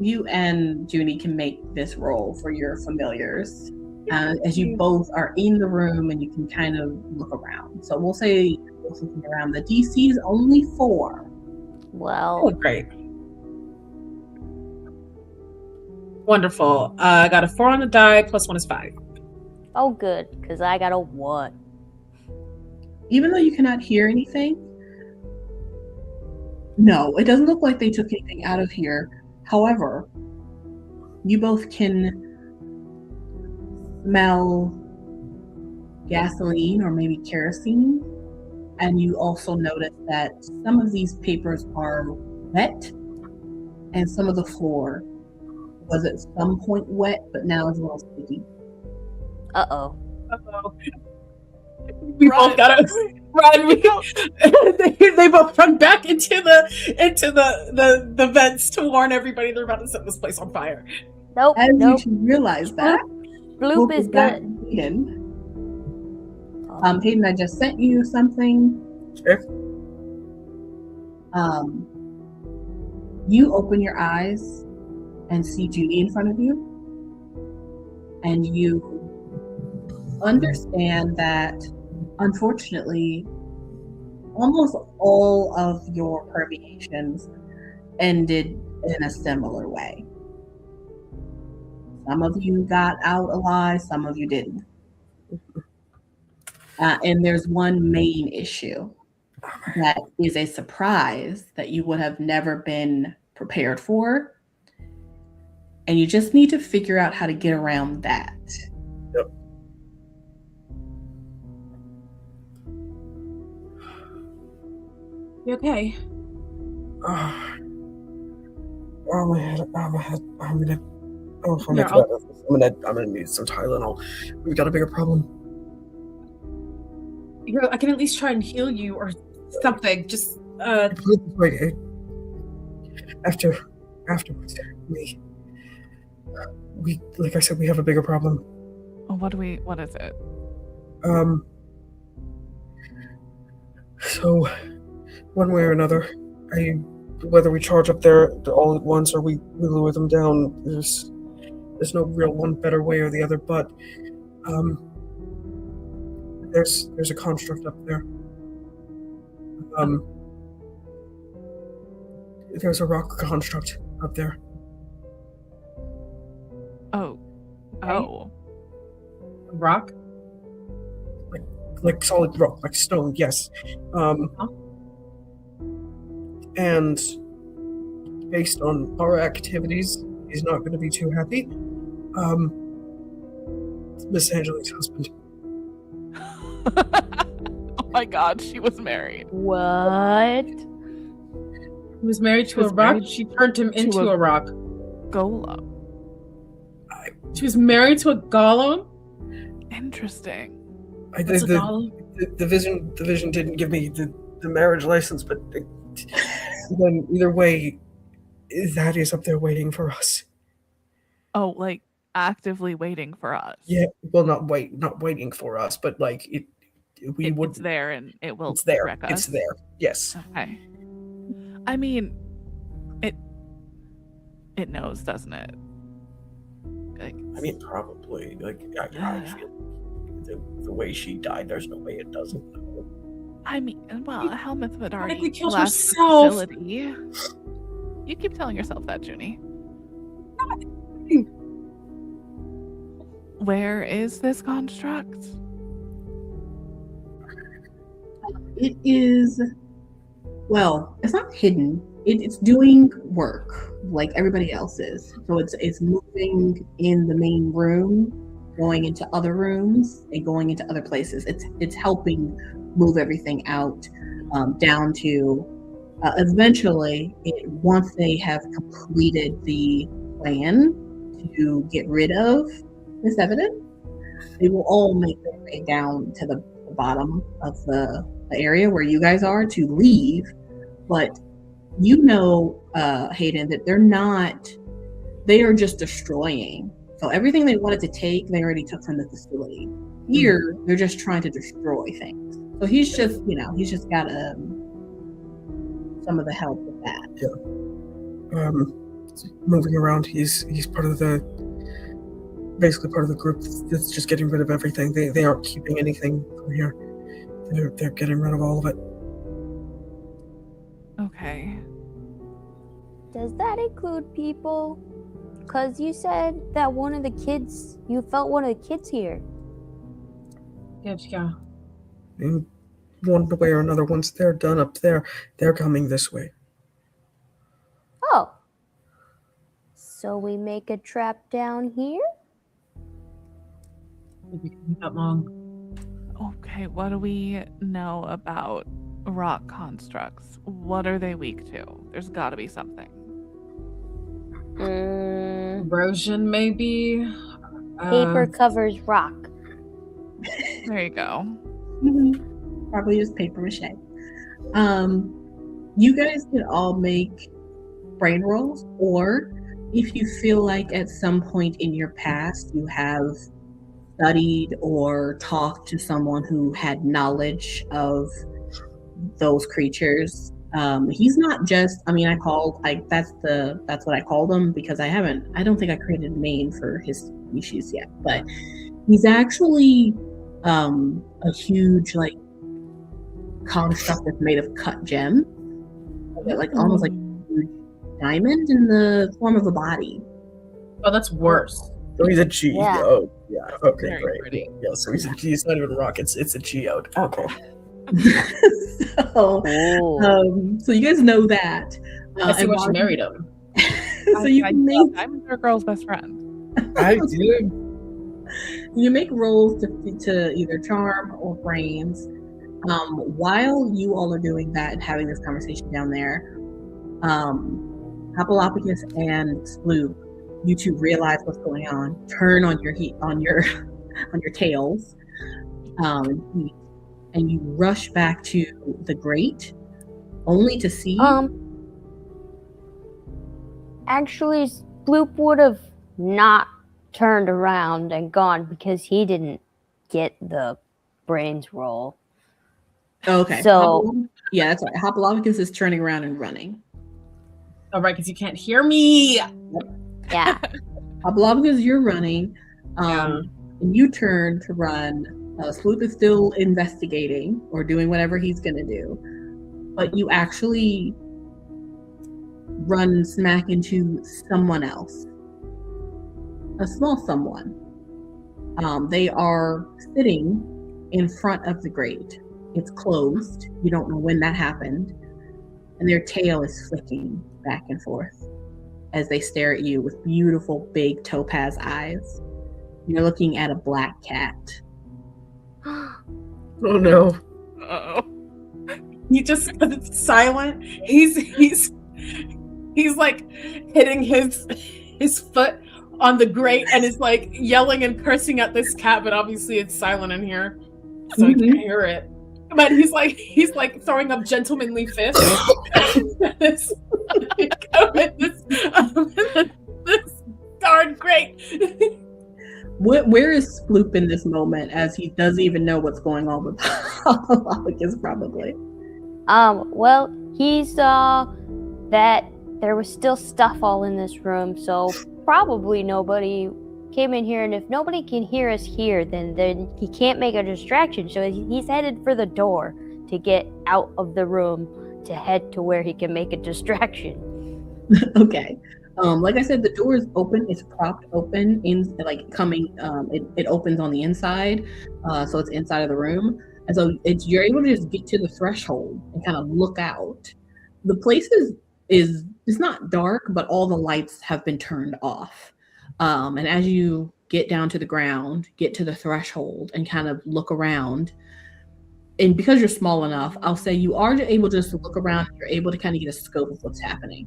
Juni can make this roll for your familiars, as you both are in the room and you can kind of look around. So we'll say looking around. The DC is only 4. Well, Oh, great. Wonderful. I got a 4 on the die, plus 1 is 5. oh good, because I got a 1. Even though you cannot hear anything, no, it doesn't look like they took anything out of here. However, you both can smell gasoline or maybe kerosene, and you also notice that some of these papers are wet, and some of the floor was at some point wet, but now is a little sticky. Uh-oh. Uh-oh. We both gotta run. They both run back into the vents to warn everybody they're about to set this place on fire. Nope. As Nope. you two realize that, Bloop is good. Hayden. Hayden, I just sent you something. Sure. You open your eyes and see Juni in front of you, and you understand that, unfortunately, almost all of your permeations ended in a similar way. Some of you got out alive, some of you didn't. And there's one main issue that is a surprise that you would have never been prepared for. And you just need to figure out how to get around that. Yep. You okay? I'm gonna need some Tylenol. We've got a bigger problem. I can at least try and heal you or something. Just Wait, afterwards, we like I said, we have a bigger problem. What is it? So one way or another, whether we charge up there all at once or we lure them down, there's no real one better way or the other, but there's a construct up there. There's a rock construct up there. Oh. rock. Like solid rock, like stone, yes. And based on our activities, he's not going to be too happy. Miss Angelique's husband. Oh my God, she was married. What? He was married to a rock. She turned him into a rock. Golem. She was married to a golem. Interesting. The vision didn't give me the marriage license, but then either way, that is up there waiting for us. Oh, like actively waiting for us. Yeah, well, not waiting for us, but like It's there and it will. It's there. Wreck us. It's there. Yes. Okay. I mean, it knows, doesn't it? Like, I mean, probably. Like, I feel the way she died, there's no way it doesn't. I mean, well, Helmuth would already killed left the herself. facility. You keep telling yourself that, Juni. Where is this construct? It is, well, it's not hidden. It's doing work like everybody else is. So it's moving in the main room, going into other rooms, and going into other places. It's helping move everything out down to eventually, once they have completed the plan to get rid of this evidence, they will all make their way down to the bottom of the area where you guys are to leave. But you know, Hayden, that they are just destroying. So everything they wanted to take, they already took from the facility. Here, they're just trying to destroy things. So he's just got some of the help with that. Yeah. Moving around, he's part of basically part of the group that's just getting rid of everything. They aren't keeping anything from here. They're getting rid of all of it. Okay. Does that include people? Because you said that you felt one of the kids here. Yeah. In one way or another, once they're done up there, they're coming this way. Oh. So we make a trap down here? Maybe that long. Okay, what do we know about rock constructs? What are they weak to? There's got to be something. Erosion, maybe? Paper covers rock. There you go. Probably just paper mache. You guys can all make brain rolls, or if you feel like at some point in your past you have studied or talked to someone who had knowledge of those creatures. He's not just, that's what I called him, because I don't think I created a name for his species yet, but he's actually a huge construct that's made of cut gems, almost like a huge diamond in the form of a body. Oh, that's worse. So he's a geode. Yeah. Yeah. Okay, Very great. pretty. Yeah, so he's not even a rock. It's a geode. Okay. So you guys know that. I see why she married him. So you can make I'm your girl's best friend. I did. You make rolls to either charm or brains. While you all are doing that and having this conversation down there, Hopalopicus and Sploop, you two realize what's going on. Turn on your tails, and you rush back to the grate, only to see. Actually, Sploop would have not turned around and gone because he didn't get the brains roll. Okay. So yeah, that's right. Hopalopicus is turning around and running. Oh, right, because you can't hear me. yeah. Hopalopicus, you're running. And you turn to run. Sploop is still investigating or doing whatever he's going to do. But you actually run smack into someone else. A small someone. They are sitting in front of the grate. It's closed. You don't know when that happened. And their tail is flicking back and forth as they stare at you with beautiful big topaz eyes. You're looking at a black cat. Oh no. Uh-oh. He just, because it's silent, he's like hitting his foot on the grate and is like yelling and cursing at this cat, but obviously it's silent in here, so I can't hear it. But he's like throwing up gentlemanly fists. this darn grate. Where is Sploop in this moment, as he doesn't even know what's going on with Hopalopicus, probably? Well, he saw that there was still stuff all in this room, so probably nobody came in here, and if nobody can hear us here, then he can't make a distraction, so he's headed for the door to get out of the room to head to where he can make a distraction. Okay. Like I said, the door is open. It's propped open in it opens on the inside, so it's inside of the room, and so you're able to just get to the threshold and kind of look out. The place is not dark, but all the lights have been turned off. And as you get down to the ground, get to the threshold, and kind of look around, and because you're small enough, I'll say you are able just to look around. You're able to kind of get a scope of what's happening.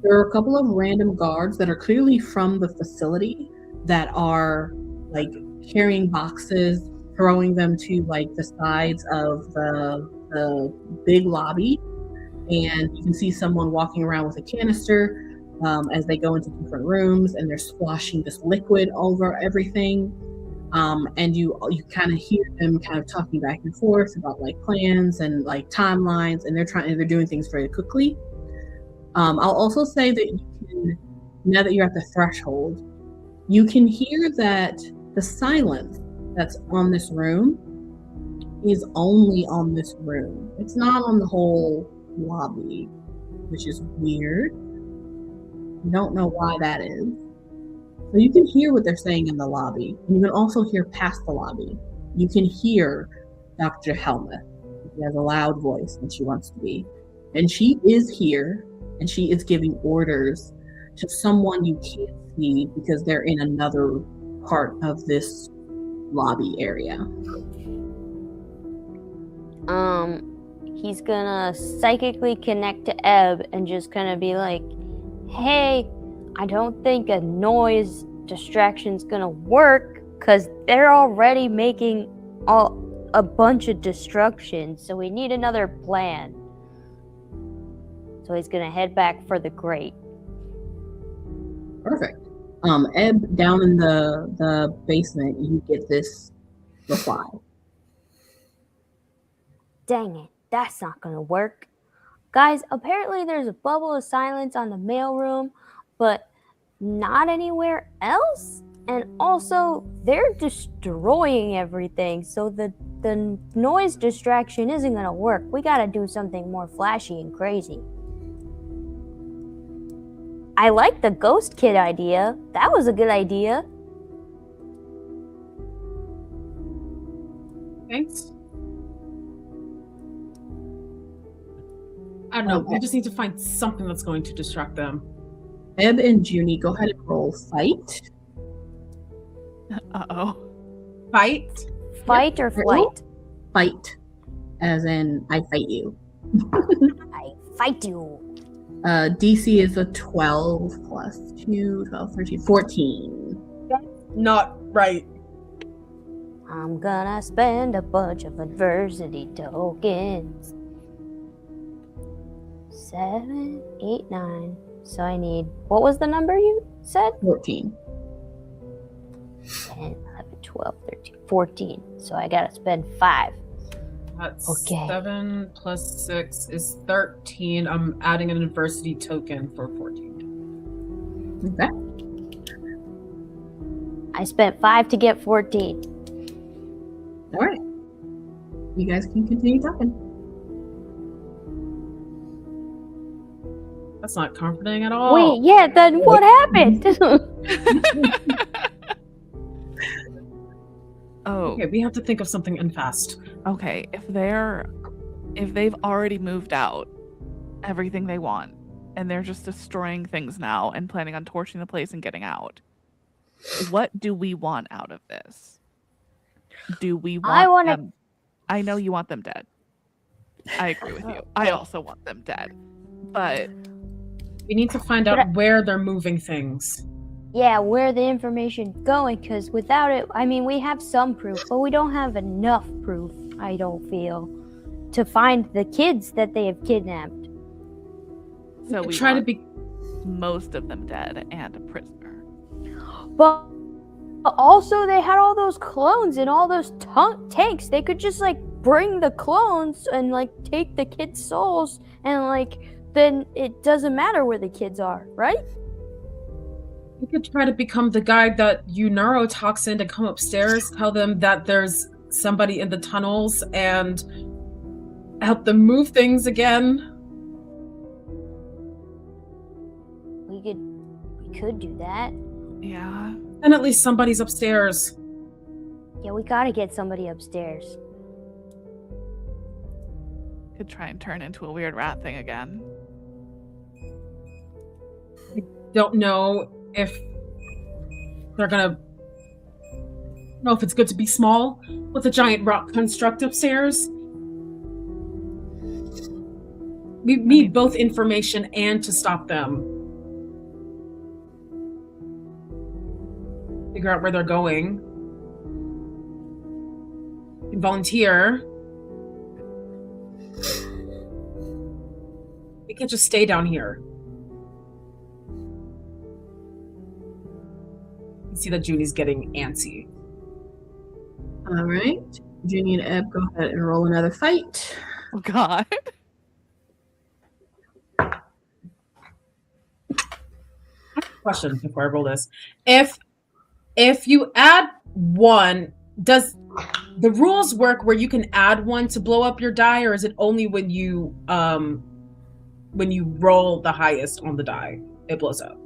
There are a couple of random guards that are clearly from the facility that are like carrying boxes, throwing them to like the sides of the big lobby, and you can see someone walking around with a canister as they go into different rooms, and they're splashing this liquid over everything. And you kind of hear them kind of talking back and forth about like plans and like timelines, and they're doing things very quickly. I'll also say that you can, now that you're at the threshold, you can hear that the silence that's on this room is only on this room. It's not on the whole lobby, which is weird. I don't know why that is. So you can hear what they're saying in the lobby. And you can also hear past the lobby. You can hear Dr. Helmuth. She has a loud voice when she wants to be. And she is here, and she is giving orders to someone you can't see because they're in another part of this lobby area. He's gonna psychically connect to Ebb and just kind of be like, hey, I don't think a noise distraction's gonna work because they're already making a bunch of destruction, so we need another plan. So he's gonna head back for the grate. Perfect. Ebb, down in the basement, you get this reply. Dang it, that's not gonna work. Guys, apparently there's a bubble of silence on the mailroom, but not anywhere else. And also, they're destroying everything, so the noise distraction isn't gonna work. We gotta do something more flashy and crazy. I like the ghost kid idea. That was a good idea. Thanks. I don't know. Okay. We just need to find something that's going to distract them. Ebb and Juni, go ahead and roll fight. Uh-oh. Fight? Fight or flight? Fight, as in I fight you. I fight you. DC is a 12 plus 2, 12, 13, 14. Not right. I'm gonna spend a bunch of adversity tokens. 7, 8, 9. So I need, what was the number you said? 14. 10, 11, 12, 13, 14. So I gotta spend 5. That's Okay. 7 plus 6 is 13. I'm adding an adversity token for 14. Okay. I spent 5 to get 14. All right. You guys can continue talking. That's not comforting at all. Wait, yeah, then what happened? Oh, Okay, we have to think of something and fast. okay. If they've already moved out everything they want, and they're just destroying things now and planning on torching the place and getting out, what do we want out of this? Do we want them? I know you want them dead. I agree with you. I also want them dead. But We need to find out where they're moving things. Yeah, where the information going, because without it, I mean, we have some proof, but we don't have enough proof, I don't feel, to find the kids that they have kidnapped. so we try to want be. most of them dead and a prisoner. But also, they had all those clones and all those tanks. They could just, like, bring the clones and, like, take the kids' souls, and, like, then it doesn't matter where the kids are, right? We could try to become the guy that you neurotoxin to come upstairs, tell them that there's somebody in the tunnels, and help them move things again. We could do that. Yeah. And at least somebody's upstairs. Yeah, we gotta get somebody upstairs. Could try and turn into a weird rat thing again. Don't know if they're gonna know if it's good to be small with a giant rock construct upstairs. We need both information and to stop them. figure out where they're going. You can volunteer. We can't just stay down here. You see that Juni's getting antsy. All right. Juni and Ebb, go ahead and roll another fight. Oh, God. Question before I roll this. If you add 1, does the rules work where you can add 1 to blow up your die, or is it only when you roll the highest on the die, it blows up?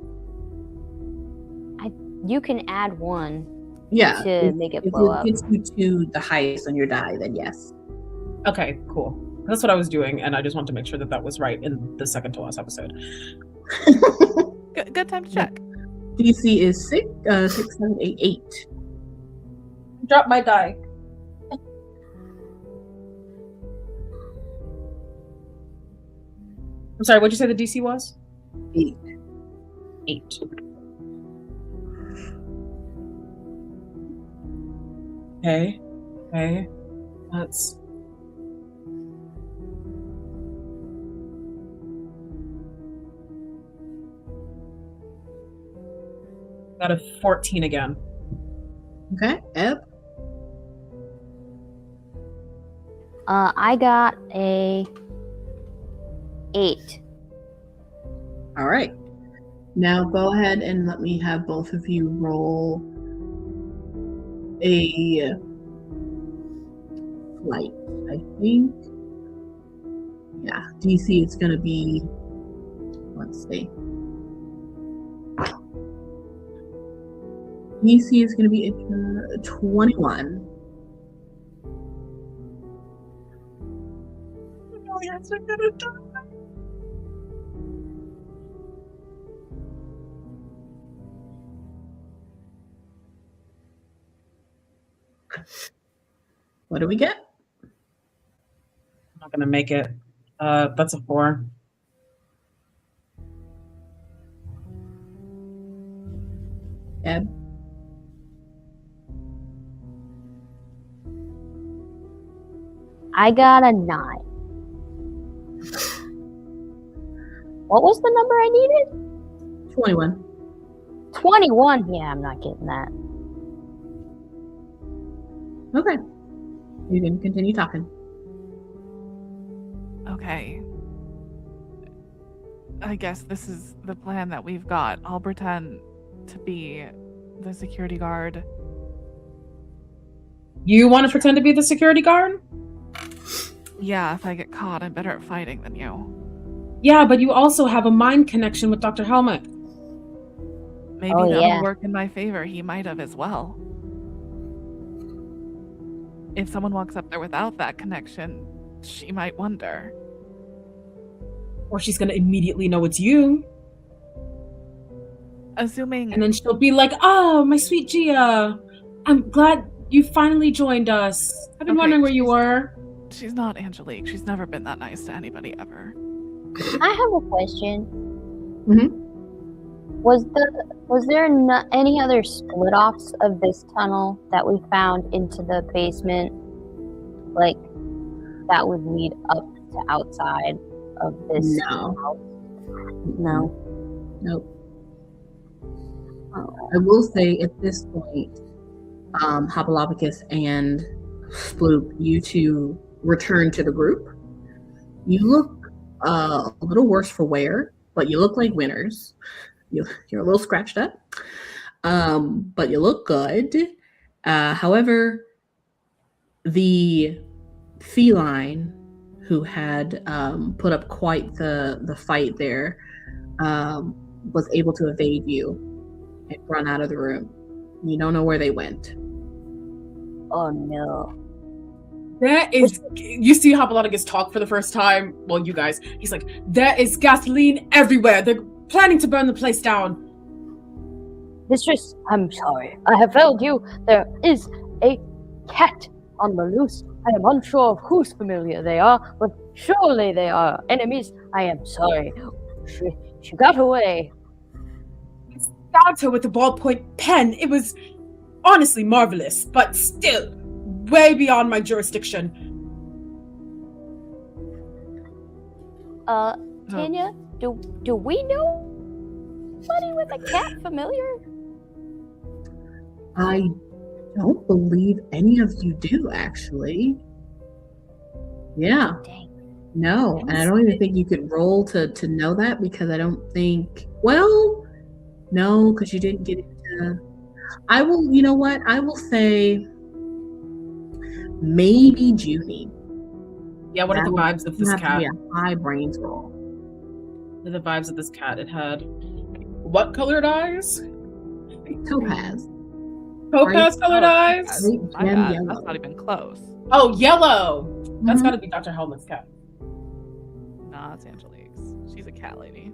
You can add 1 Yeah. make it blow up. If it gets you to the highest on your die, then yes. Okay, cool. That's what I was doing, and I just wanted to make sure that was right in the second to last episode. Good time to check. DC is 6, 7, 8, 8. Drop my die. I'm sorry, what'd you say the DC was? 8. 8. Okay. That's... Got a 14 again. Okay, Ebb. I got a 8. All right. Now go ahead and let me have both of you roll a flight, I think. Yeah, DC is going to be, let's see. DC is going to be 21. Oh, yes, I'm gonna die. What do we get? I'm not gonna make it. That's a 4. Ebb? I got a 9. What was the number I needed? 21. 21? Yeah, I'm not getting that. Okay. You can continue talking. Okay. I guess this is the plan that we've got. I'll pretend to be the security guard. You want to pretend to be the security guard? Yeah, if I get caught, I'm better at fighting than you. Yeah, but you also have a mind connection with Dr. Helmet. Maybe Oh, that'll yeah. work in my favor. He might have as well. If someone walks up there without that connection, she might wonder. Or she's gonna immediately know it's you. Assuming... And then she'll be like, oh, my sweet Gia. I'm glad you finally joined us. I've been Okay, wondering where you were. She's not Angelique. She's never been that nice to anybody ever. I have a question. Mhm. Was there any other split offs of this tunnel that we found into the basement, like that would lead up to outside of this No. house? No. Nope. Oh. I will say at this point, Hopalopicus and Sploop, you two return to the group. You look a little worse for wear, but you look like winners. You're a little scratched up, but you look good. However, the feline who had put up quite the fight there was able to evade you and run out of the room. You don't know where they went. Oh no. That is, you see Hopalopicus talk for the first time. Well, you guys. He's like, there is gasoline everywhere. They're planning to burn the place down. Mistress, I'm sorry. I have failed you. There is a cat on the loose. I am unsure of whose familiar they are, but surely they are enemies. I am sorry. She got away. Stabbed her with a ballpoint pen. It was honestly marvelous, but still way beyond my jurisdiction. Tanya, do we know somebody with a cat familiar? I don't believe any of you do, actually. Yeah. Dang. No, and I don't even think you could roll to know that, because I don't think. Well, no, because you didn't get into. I will. You know what? I will say maybe Juni. Yeah, what are the vibes of this Have cat? to be a high brains roll. What are the vibes of this cat? It had what colored eyes? Topaz. Topaz colored eyes? My bad. That's not even close. Oh, yellow. That's Mhm. got to be Dr. Helmut's cat. Nah, it's Angelique's. She's a cat lady.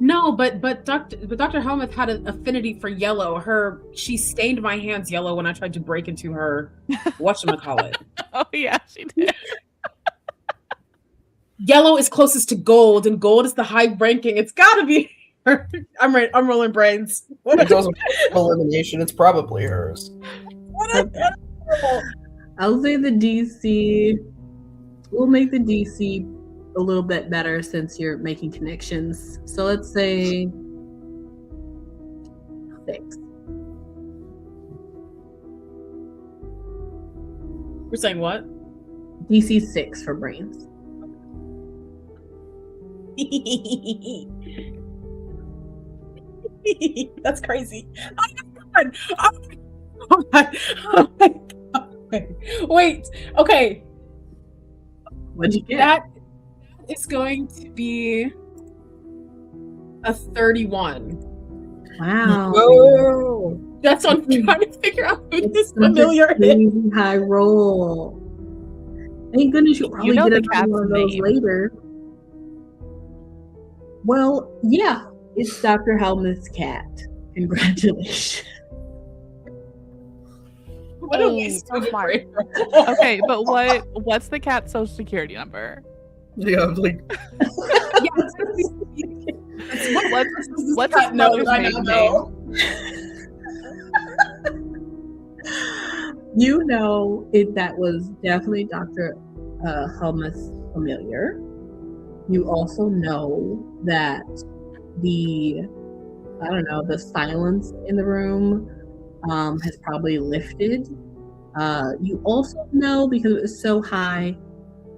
No, but Dr. Helmuth had an affinity for yellow. She stained my hands yellow when I tried to break into her whatchamacallit. Oh yeah, she did. Yellow is closest to gold, and gold is the high ranking. It's gotta be her. I'm right. I'm rolling brains. If it goes with elimination, it's probably hers. I'll say the DC. We'll make the DC a little bit better since you're making connections. So let's say 6. We're saying what? DC 6 for brains. That's crazy. Oh my god. Oh my god. Wait. Okay. What'd you get? That is going to be a 31. Wow. Oh, That's what I'm trying to figure out who It's this such a familiar is. crazy high roll. Thank goodness you'll probably know get the another one of cat's those name. later. Well, yeah, it's Dr. Helmuth's cat. Congratulations. What a Hey, waste so of a smart. brain. Okay, but what's the cat's social security number? yeah, like What's his mother's maiden name? You know that was definitely Dr. Helmuth's familiar. You also know that the silence in the room has probably lifted. You also know, because it was so high,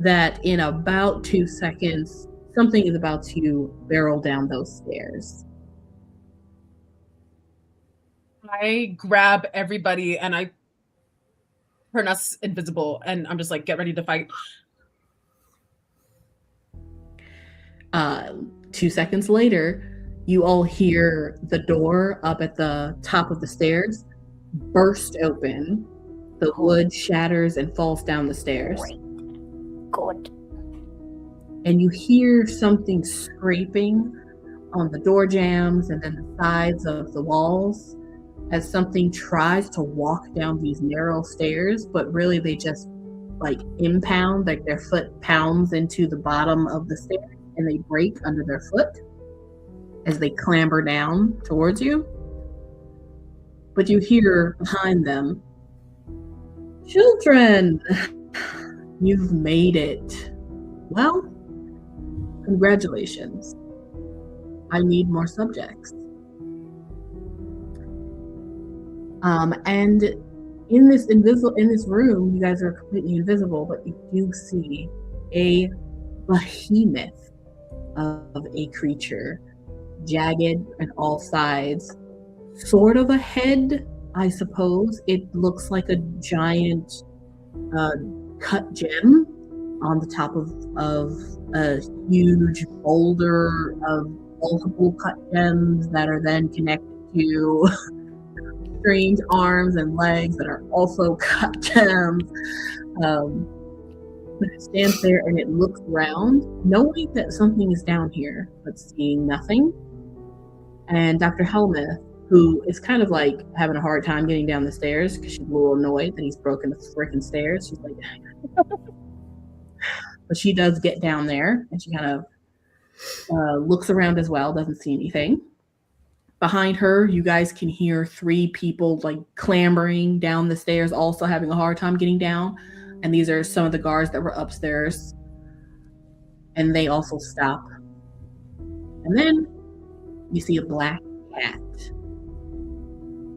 that in about 2 seconds, something is about to barrel down those stairs. I grab everybody and I turn us invisible, and I'm just like, get ready to fight. 2 seconds later, you all hear the door up at the top of the stairs burst open. The wood shatters and falls down the stairs. Good. And you hear something scraping on the door jambs and then the sides of the walls as something tries to walk down these narrow stairs, but really they just like impound, like their foot pounds into the bottom of the stairs and they break under their foot as they clamber down towards you. But you hear behind them, "Children, you've made it. Well, congratulations. I need more subjects." And in this room, you guys are completely invisible, but you do see a behemoth of a creature, jagged on all sides, sort of a head, I suppose. It looks like a giant cut gem on the top of a huge boulder of multiple cut gems that are then connected to strange arms and legs that are also cut gems. But it stands there and it looks around, knowing that something is down here, but seeing nothing. And Dr. Helmuth, who is kind of like having a hard time getting down the stairs because she's a little annoyed that he's broken the freaking stairs. She's like, but she does get down there and she kind of looks around as well, doesn't see anything. Behind her, you guys can hear 3 people like clambering down the stairs, also having a hard time getting down. And these are some of the guards that were upstairs. And they also stop. And then you see a black cat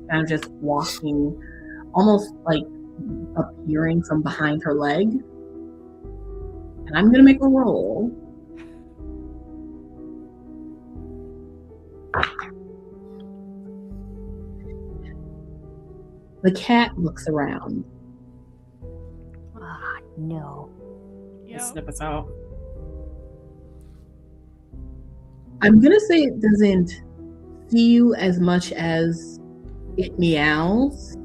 kind of just walking, almost like appearing from behind her leg. And I'm going to make a roll. The cat looks around. Ah, no. Yep. Snip us out. I'm going to say it doesn't see you as much as it meows,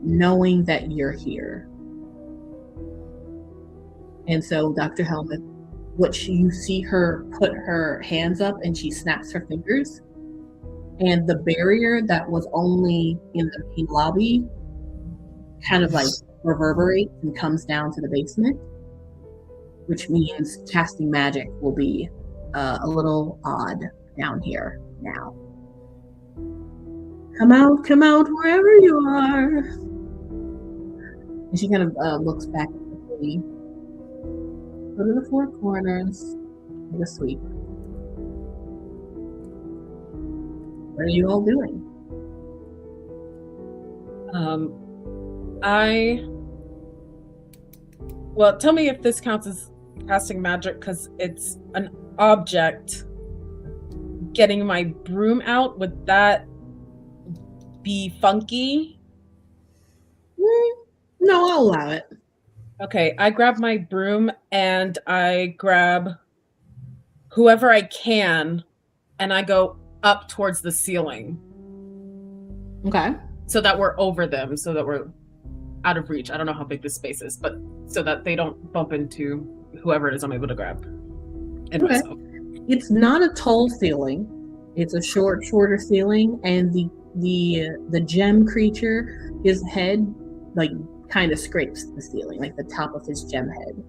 knowing that you're here. And so, Dr. Helmuth, you see her put her hands up and she snaps her fingers. And the barrier that was only in the main lobby kind of like reverberates and comes down to the basement, which means casting magic will be a little odd down here now. Come out, wherever you are. And she kind of looks back at the three. Go to the 4 corners. Take a sweep. What are you all doing? Well, tell me if this counts as casting magic, because it's an object. Getting my broom out, would that be funky? No, I'll allow it. Okay, I grab my broom and I grab whoever I can and I go up towards the ceiling. Okay. So that we're over them, so that we're out of reach. I don't know how big this space is, but so that they don't bump into whoever it is I'm able to grab. And okay. myself. It's not a tall ceiling. It's a shorter ceiling, and the gem creature, his head like kind of scrapes the ceiling, like the top of his gem head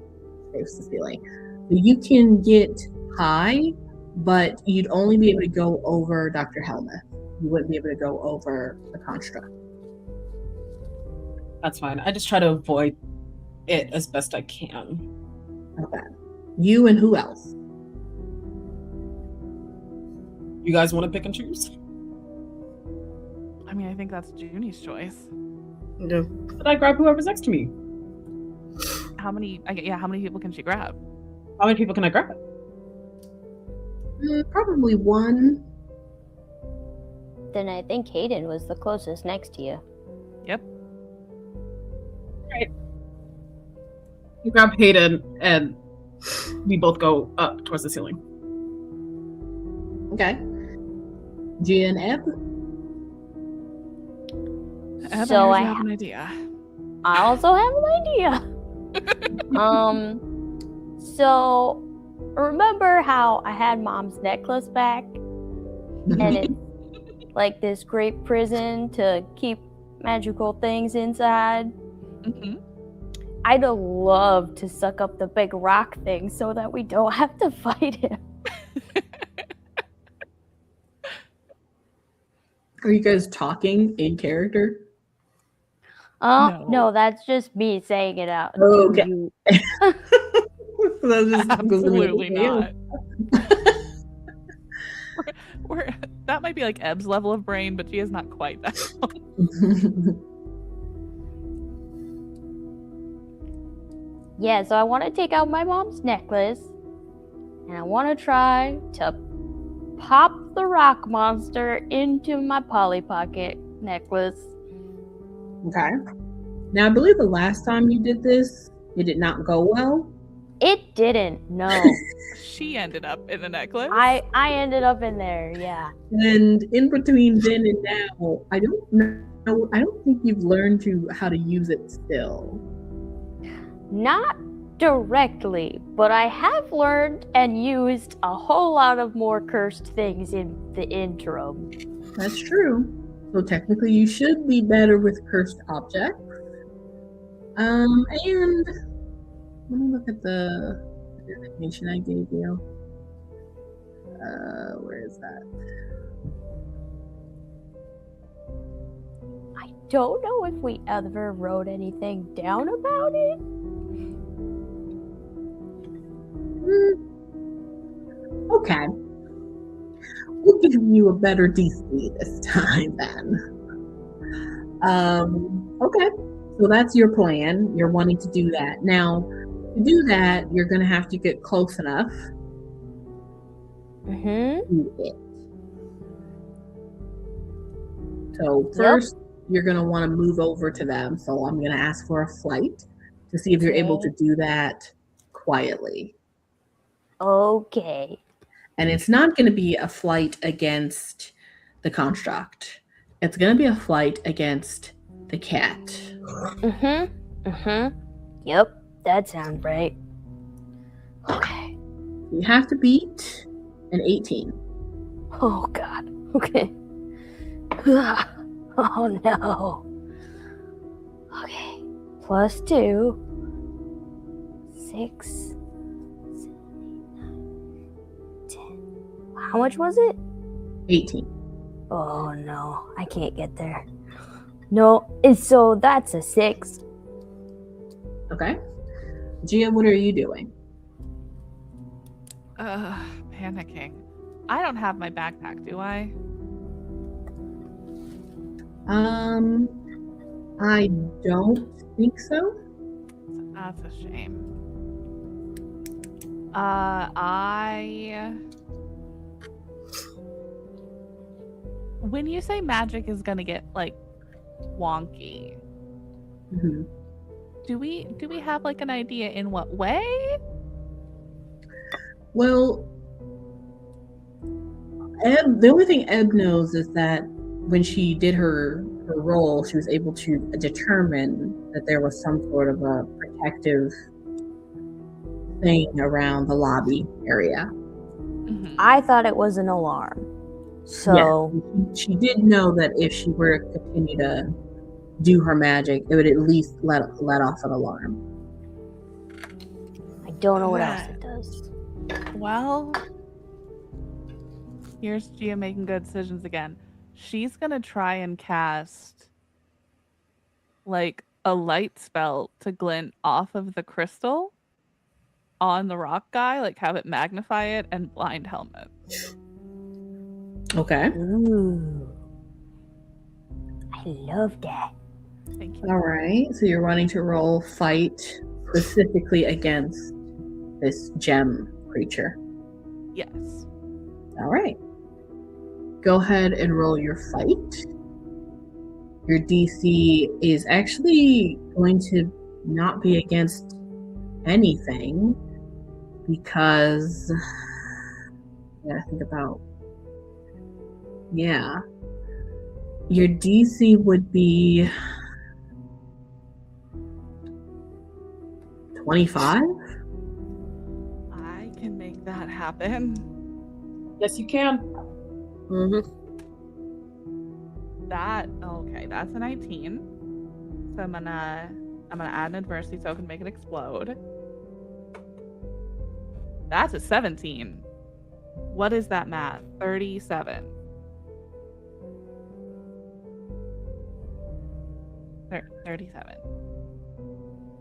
scrapes the ceiling. So you can get high, but you'd only be able to go over Dr. Helmuth. You wouldn't be able to go over the construct. That's fine. I just try to avoid it as best I can. Okay. You and who else? You guys want to pick and choose? I mean, I think that's Juni's choice. No. But I grab whoever's next to me. How many people can she grab? How many people can I grab? Probably 1. Then I think Hayden was the closest next to you. Yep. Right. You grab Hayden and we both go up towards the ceiling. Okay. Gia and Ebb? Ebb, So I have an idea. I also have an idea. So remember how I had Mom's necklace back? And it's like this great prison to keep magical things inside? Mm-hmm. I'd love to suck up the big rock thing so that we don't have to fight him. Are you guys talking in character? No, that's just me saying it out. Oh, okay. You. Absolutely not. That might be like Ebb's level of brain, but she is not quite that. Yeah, so I want to take out my mom's necklace, and I want to try to pop the rock monster into my Polly Pocket necklace. Okay. Now, I believe the last time you did this, it did not go well. It didn't, no. She ended up in the necklace. I ended up in there, yeah. And in between then and now, I don't know. I don't think you've learned how to use it still. Not directly, but I have learned and used a whole lot of more cursed things in the interim. That's true. So technically, you should be better with cursed objects. And let me look at the information I gave you. Where is that? I don't know if we ever wrote anything down about it. Okay. We'll give you a better DC this time then. Okay. So that's your plan. You're wanting to do that. Now, to do that, you're going to have to get close enough to it. So first, you're going to want to move over to them. So I'm going to ask for a flight to see if you're able to do that quietly. Okay. And it's not going to be a flight against the construct. It's going to be a flight against the cat. Yep, that sounds right. Okay. You have to beat an 18. Oh, God. Okay. Oh, no. Okay. Plus 2. 6. 7, 8, 9, 10. How much was it? 18. Oh, no. I can't get there. No, so that's a 6. Okay. Gia, what are you doing? Panicking. I don't have my backpack, do I? I don't think so. That's a shame. When you say magic is gonna get like wonky, do we have like an idea in what way? Well, Ebb, the only thing Ebb knows is that when she did her roll, she was able to determine that there was some sort of a protective thing around the lobby area. I thought it was an alarm. So yeah, she did know that if she were to continue to do her magic, it would at least let off an alarm. I don't know what else it does. Well, here's Gia making good decisions again. She's gonna try and cast like a light spell to glint off of the crystal on the rock guy, like have it magnify it and blind helmet. Okay. Ooh. I love that. Thank you. All right. So you're wanting to roll fight specifically against this gem creature. Yes. All right. Go ahead and roll your fight. Your DC is actually going to not be against anything because I think about your DC would be 25. I can make that happen. Yes, you can. That's a 19. So I'm gonna add an adversity token, make it explode. That's a 17. What is that math? 37. 37.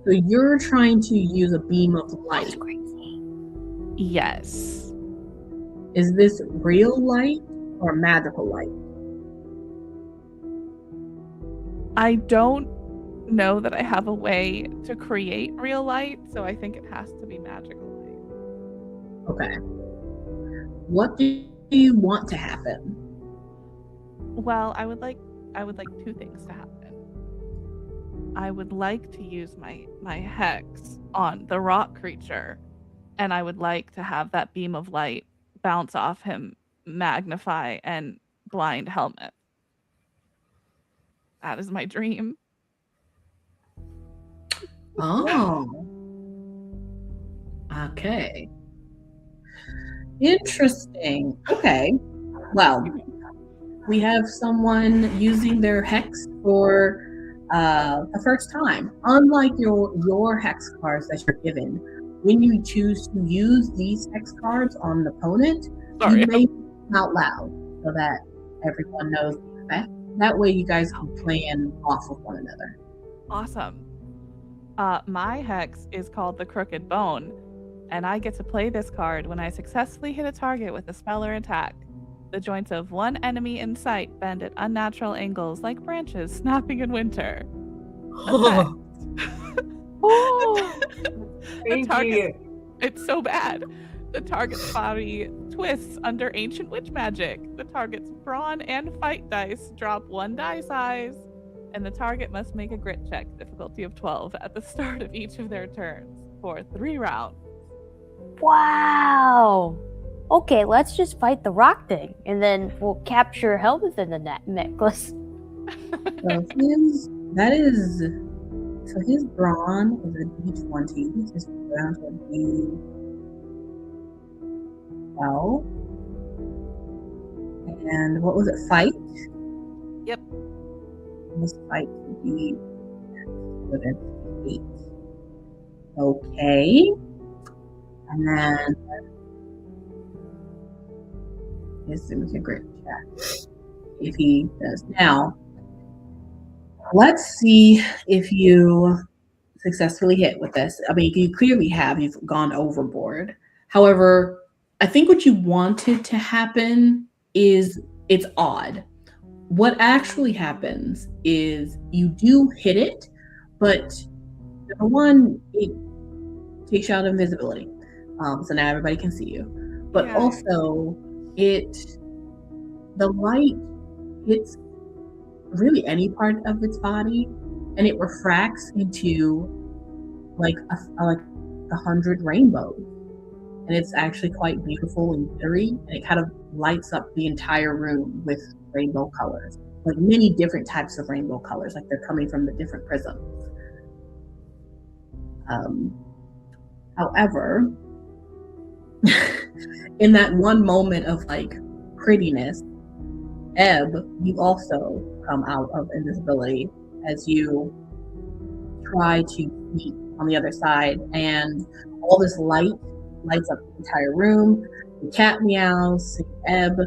So you're trying to use a beam of light. That's crazy. Yes. Is this real light or magical light? I don't know that I have a way to create real light, so I think it has to be magical light. Okay. What do you want to happen? Well, I would like 2 things to happen. I would like to use my hex on the rock creature, and I would like to have that beam of light bounce off him, magnify, and blind helmet. That is my dream. Oh. Okay. Interesting. Okay. Well, we have someone using their hex for the first time. Unlike your hex cards that you're given, when you choose to use these hex cards on an opponent, you may out loud so that everyone knows the effect. that way you guys can plan off of one another. Awesome. My hex is called the Crooked Bone, and I get to play this card when I successfully hit a target with a spell or attack. The joints of one enemy in sight bend at unnatural angles like branches snapping in winter. Effect. Oh, The target, it's so bad. The target's body twists under ancient witch magic. The target's brawn and fight dice drop 1 die size, and the target must make a grit check, difficulty of 12, at the start of each of their turns for 3 rounds. Wow. Okay, let's just fight the rock thing, and then we'll capture Helmeth in the necklace. So his brawn is a D20. His brawn would be 12. And what was it? Fight? Yep. His fight would be 8. Okay. And then his a grit check. If he does now. Let's see if you successfully hit with this. I mean, you clearly have. You've gone overboard. However, I think what you wanted to happen is it's odd. What actually happens is you do hit it, but number one, it takes you out of invisibility. So now everybody can see you. But also, the light hits really any part of its body, and it refracts into like 100 rainbows, and it's actually quite beautiful and glittery, and it kind of lights up the entire room with rainbow colors, like many different types of rainbow colors, like they're coming from the different prisms. However, in that one moment of like prettiness, Ebb, you also come out of invisibility as you try to sneak on the other side, and all this light lights up the entire room. The cat meows, Ebb,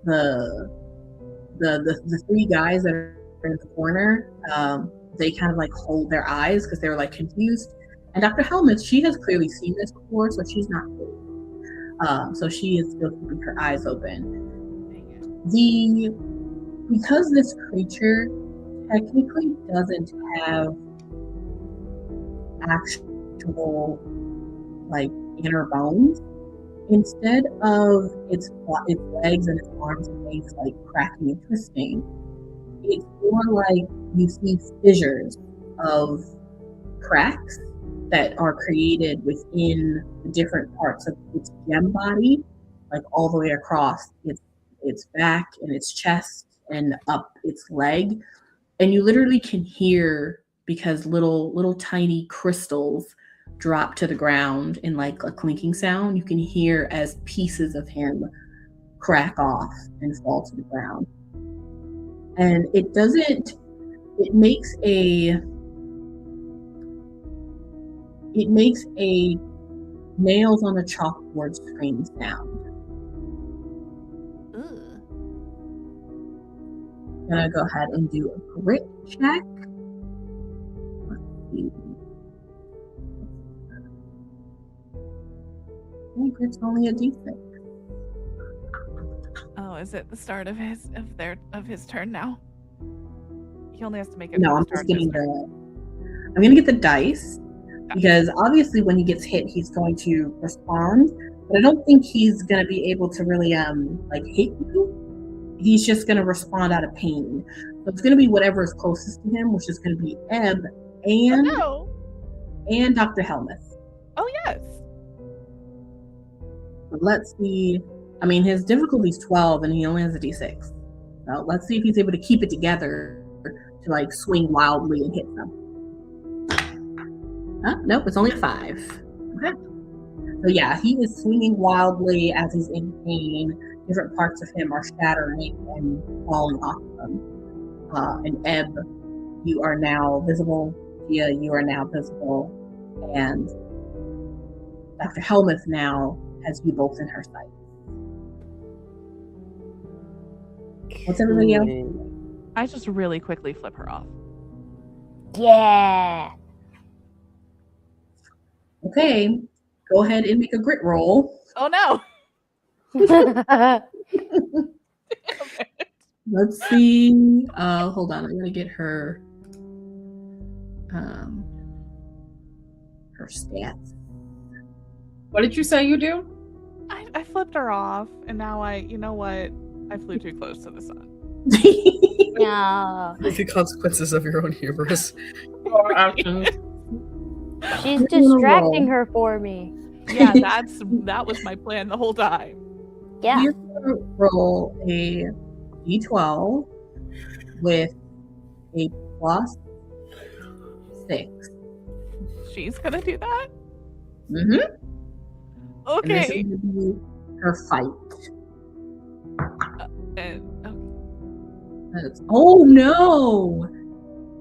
the 3 guys that are in the corner, they kind of like hold their eyes because they were like confused. And Dr. Helmeth, she has clearly seen this before, so she's not cool. So she is still keeping her eyes open. Because this creature technically doesn't have actual like inner bones, instead of its legs and its arms and things like cracking and twisting, it's more like you see fissures of cracks that are created within the different parts of its gem body, like all the way across its back and its chest and up its leg. And you literally can hear, because little tiny crystals drop to the ground in like a clinking sound, you can hear as pieces of him crack off and fall to the ground. And it makes a nails on a chalkboard scream sound. I'm gonna go ahead and do a grit check. Let's see. I think it's only a D6. Oh, is it the start of his turn now? He only has to make it. No, I'm just getting I'm gonna get the dice, because obviously when he gets hit, he's going to respond. But I don't think he's gonna be able to really like hit you. He's just going to respond out of pain. So it's going to be whatever is closest to him, which is going to be Ebb and Dr. Helmeth. Oh, yes. But let's see. I mean, his difficulty is 12, and he only has a D6. So let's see if he's able to keep it together to like swing wildly and hit them. Nope, it's only a 5. Okay. So yeah, he is swinging wildly as he's in pain. Different parts of him are shattering and falling off of him. And Ebb, you are now visible. Gia, you are now visible. And Dr. Helmeth now has you both in her sight. What's everybody else? I just really quickly flip her off. Yeah. Okay, go ahead and make a grit roll. Oh no! Let's see. Hold on. I'm gonna get her stats. What did you say you do? I flipped her off, and now you know what? I flew too close to the sun. No. The consequences of your own hubris. She's distracting her for me. Yeah, that was my plan the whole time. Yeah. You're gonna roll a d12 with a +6. She's gonna do that? Mm-hmm. Okay. And this is gonna be her fight. Oh no!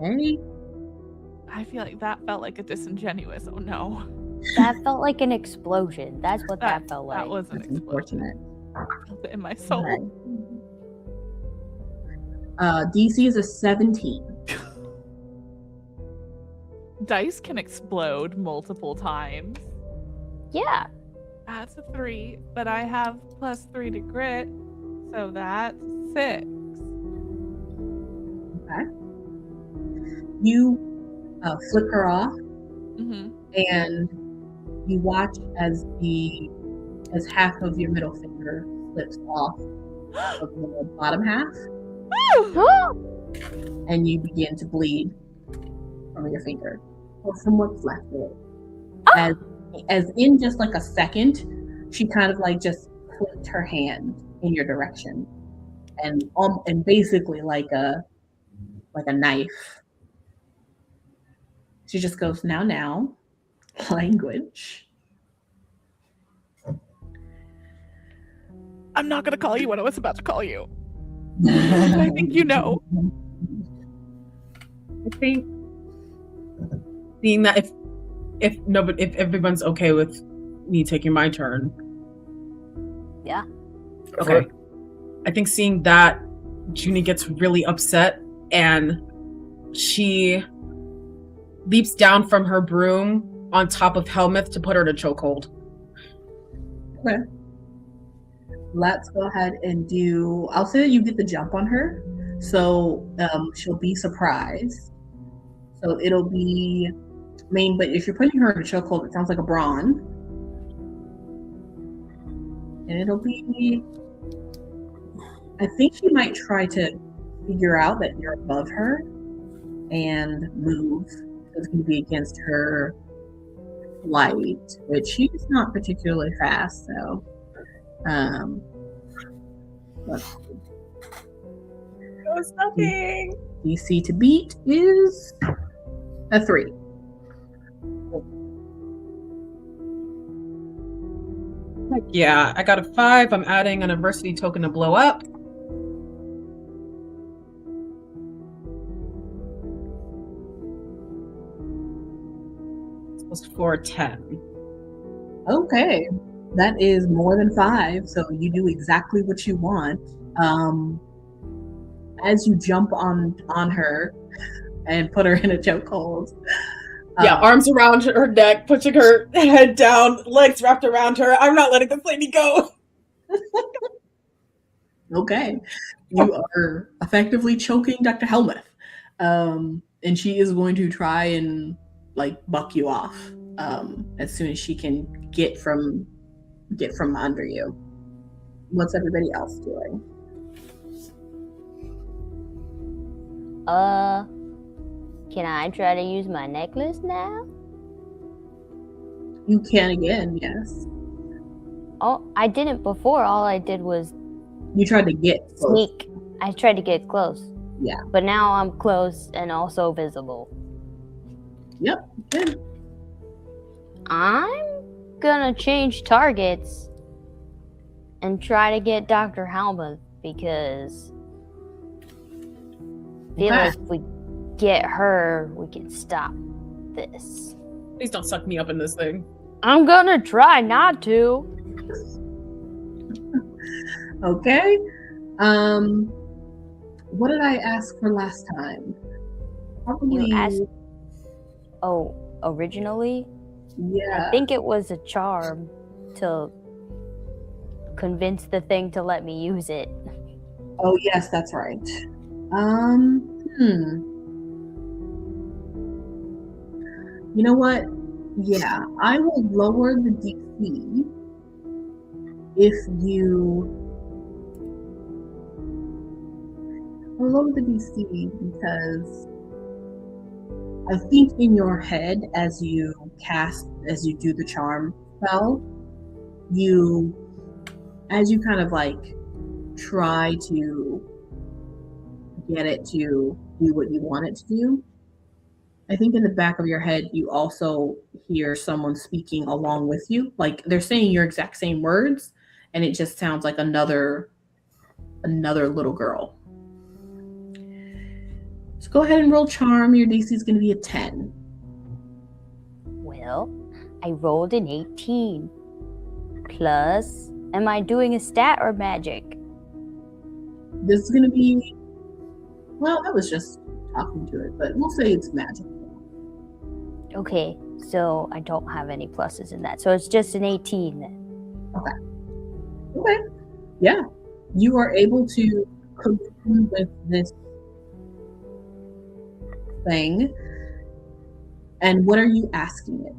Hey. I feel like that felt like a disingenuous. Oh no. That felt like an explosion. That's what that felt like. That was an That's explosion. unfortunate. I felt it in my soul. Right. DC is a 17. Dice can explode multiple times. Yeah. That's a 3, but I have +3 to grit, so that's 6. Okay. You flip her off, Mm-hmm. and you watch as half of your middle finger slips off of the bottom half, and you begin to bleed from your finger, or from what's left of it. As in just like a second, she kind of like just flipped her hand in your direction, and basically like a knife. She just goes, now, language. I'm not gonna call you what I was about to call you. I think you know. I think seeing that if everyone's okay with me taking my turn. Yeah. Okay. I think seeing that, Juni gets really upset and she leaps down from her broom on top of Helmuth to put her in a chokehold. Okay. Let's go ahead and do. I'll say that you get the jump on her, so she'll be surprised. So it'll be. But if you're putting her in a chokehold, it sounds like a brawn, and it'll be. I think she might try to figure out that you're above her and move. It's going to be against her flight, which she's not particularly fast, so. Let's see. No stopping. DC to beat is a 3. Yeah, I got a 5. I'm adding an adversity token to blow up. It's +4, 10. Okay, that is more than 5, so you do exactly what you want. As you jump on her and put her in a chokehold. Yeah, arms around her neck, pushing her head down, legs wrapped around her. I'm not letting this lady go. Okay, you are effectively choking Dr. Helmuth, and she is going to try and like buck you off as soon as she can get from under you. What's everybody else doing? Can I try to use my necklace now? You can again, yes. Oh, I didn't before. All I did was You tried to get close. sneak. I tried to get close. Yeah. But now I'm close and also visible. Yep. Good. I'm gonna change targets and try to get Dr. Helmuth because I feel like if we get her, we can stop this. Please don't suck me up in this thing. I'm gonna try not to. Okay. What did I ask for last time? Probably. You asked. Oh, originally? Yeah. I think it was a charm to convince the thing to let me use it. Oh, yes, that's right. You know what? Yeah, I will lower the DC if you... I'll lower the DC because I think in your head, as you do the charm spell, as you kind of like try to get it to do what you want it to do, I think in the back of your head, you also hear someone speaking along with you. Like they're saying your exact same words, and it just sounds like another little girl. So go ahead and roll charm. Your DC is going to be a 10. Well, I rolled an 18. Plus, am I doing a stat or magic? This is going to be... Well, I was just talking to it, but we'll say it's magic. Okay, so I don't have any pluses in that. So it's just an 18 then. Okay. Yeah. You are able to continue with this thing. And what are you asking it?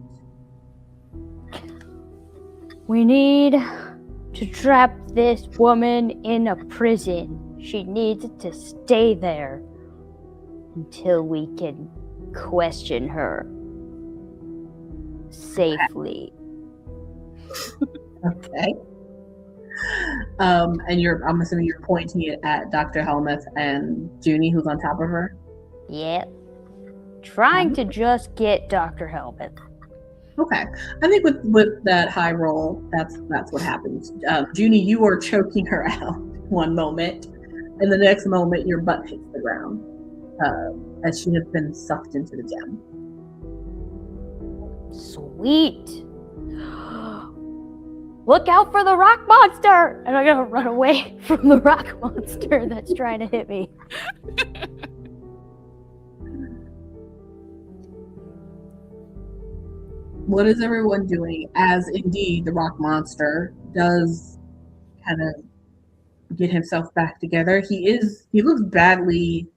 We need to trap this woman in a prison. She needs to stay there until we can question her safely. Okay. And I'm assuming you're pointing it at Dr. Helmuth and Juni, who's on top of her? Yep. Trying to just get Dr. Helmuth. Okay. I think with that high roll, that's what happens. Juni, you are choking her out one moment, and the next moment your butt hits the ground as she has been sucked into the gem. Sweet. Look out for the rock monster! And I'm gonna run away from the rock monster that's trying to hit me. What is everyone doing as indeed the rock monster does kind of get himself back together? He looks badly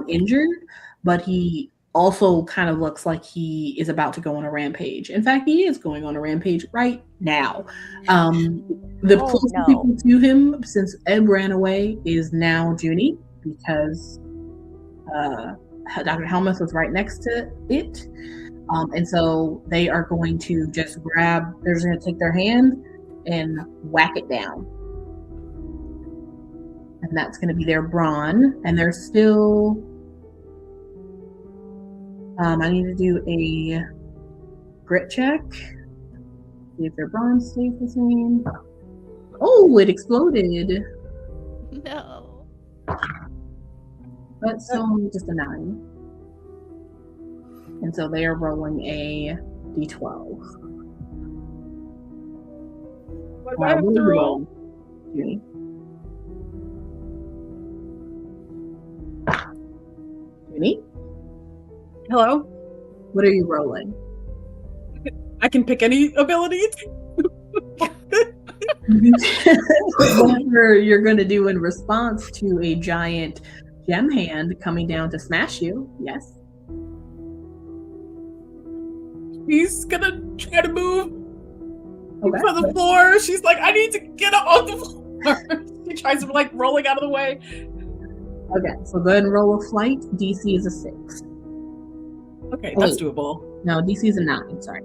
injured, but he also kind of looks like he is about to go on a rampage. In fact, he is going on a rampage right now. The closest people to him, since Ebb ran away, is now Juni, because Dr. Helmuth was right next to it. And so they are going to just they're just going to take their hand and whack it down. And that's going to be their brawn. And they're still... I need to do a grit check. See if their brawn stays the same. Oh, it exploded. No. But still just a 9. And so they are rolling a d12. What do I have to roll? Juni? Juni? Hello? What are you rolling? I can pick any ability. Whatever you're going to do in response to a giant gem hand coming down to smash you. Yes. She's gonna try to move from the floor. She's like, I need to get up on the floor. She tries to rolling out of the way. Okay, so go ahead and roll a flight. DC is a 6. Okay, that's doable. No, DC is a 9, sorry.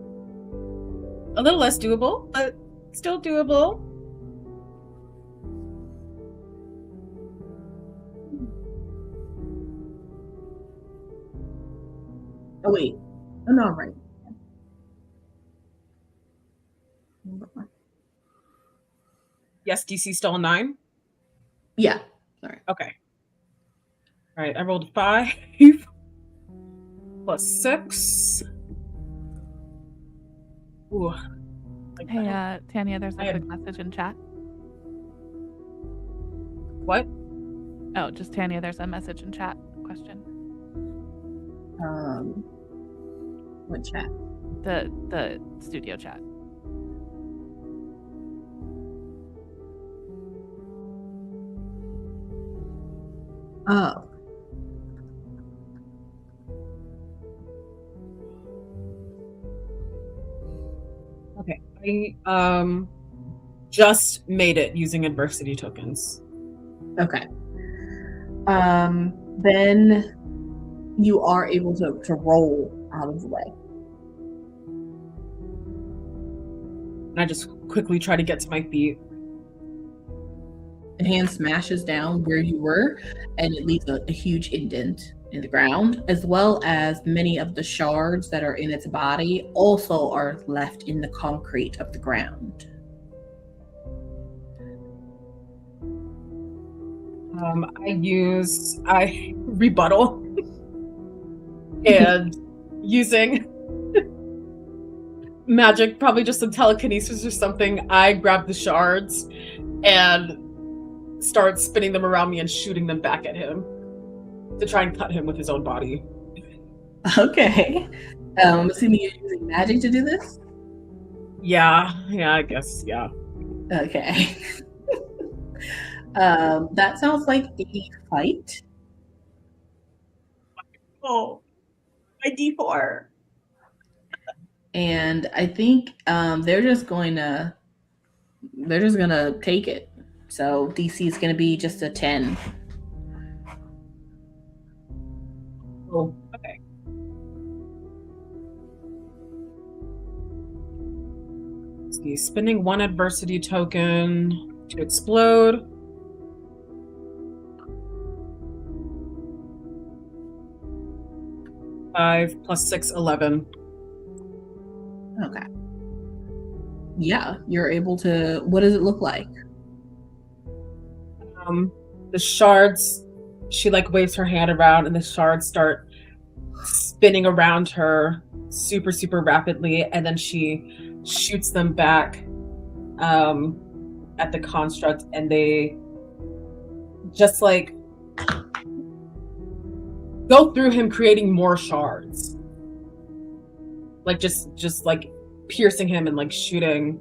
A little less doable, but still doable. Oh, wait. Oh, no, right. Yes, DC still a 9? Yeah. Sorry. Okay. All right, I rolled 5 plus 6. Ooh. Hey, Tanya, there's a quick message in chat. What? Oh, just Tanya, there's a message in chat question. What chat? The studio chat. Oh. Okay. I just made it using adversity tokens. Okay. Then you are able to roll out of the way. And I just quickly try to get to my feet. The hand smashes down where you were, and it leaves a huge indent in the ground, as well as many of the shards that are in its body also are left in the concrete of the ground. I rebuttal and using magic, probably just some telekinesis or something, I grab the shards and start spinning them around me and shooting them back at him to try and cut him with his own body. Okay. I'm assuming you're using magic to do this? Yeah, I guess, yeah. Okay. That sounds like a fight. Oh, my D4. And I think they're just gonna take it. So DC is gonna be just a 10. Oh, okay. So he's spending one adversity token to explode. Five plus 6, 11. Okay. Yeah, you're able to. What does it look like? The shards, she like waves her hand around and the shards start spinning around her super, super rapidly, and then she shoots them back at the construct, and they just like go through him, creating more shards. Like just like piercing him and like shooting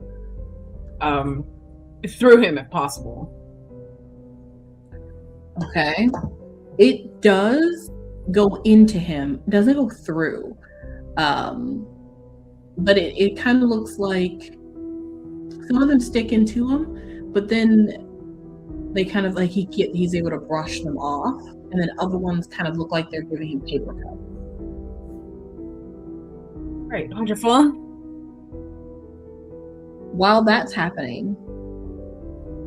through him if possible. Okay. It does go into him. It doesn't go through. But it kind of looks like some of them stick into him, but then they kind of like he's able to brush them off, and then other ones kind of look like they're giving him paper cuts. Right, wonderful. While that's happening,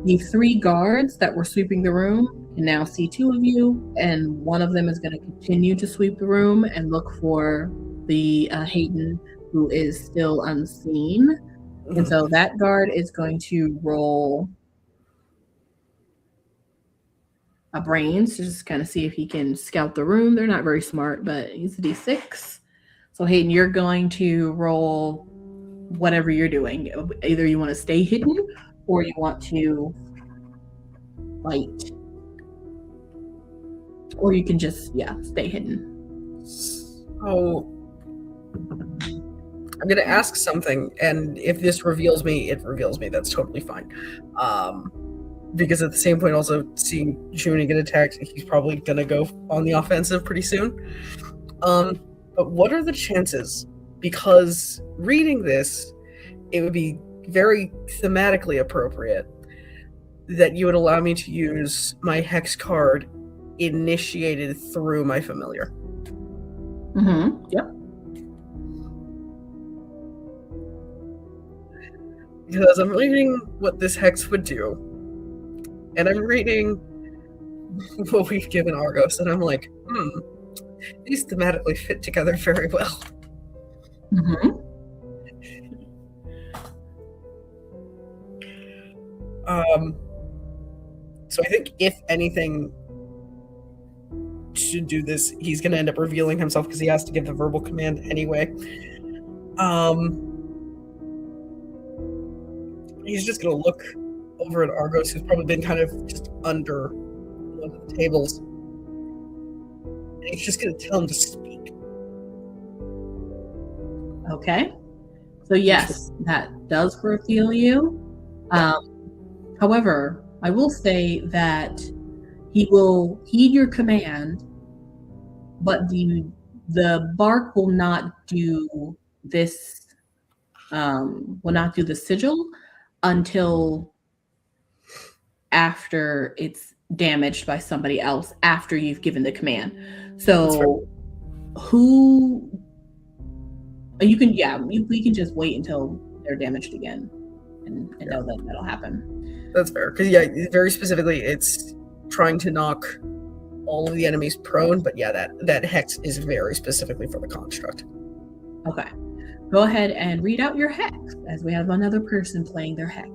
the 3 guards that were sweeping the room can now see 2 of you, and one of them is going to continue to sweep the room and look for the Hayden, who is still unseen. And so that guard is going to roll a brains to just kind of see if he can scout the room. They're not very smart, but he's a D6. So Hayden, you're going to roll whatever you're doing. Either you want to stay hidden or you want to fight. Or you can just, stay hidden. So I'm going to ask something, and if this reveals me, it reveals me. That's totally fine. Because at the same point, also seeing Juni get attacked, he's probably going to go on the offensive pretty soon. But what are the chances? Because reading this, it would be very thematically appropriate that you would allow me to use my hex card initiated through my familiar. Mm-hmm. Yep. Because I'm reading what this hex would do, and I'm reading what we've given Argos, and I'm like, these thematically fit together very well. Mm-hmm. So I think if anything should do this, he's going to end up revealing himself because he has to give the verbal command anyway. He's just going to look over at Argos, who's probably been kind of just under one of the tables. And he's just going to tell him to speak. Okay. So yes, that does reveal you. However, I will say that he will heed your command, but the bark will not do this. Will not do the sigil until after it's damaged by somebody else. After you've given the command. So, who? You can, we can just wait until they're damaged again, and know that that'll happen. That's fair, because very specifically, it's trying to knock all of the enemies prone. But that hex is very specifically for the construct. Okay, go ahead and read out your hex, as we have another person playing their hex.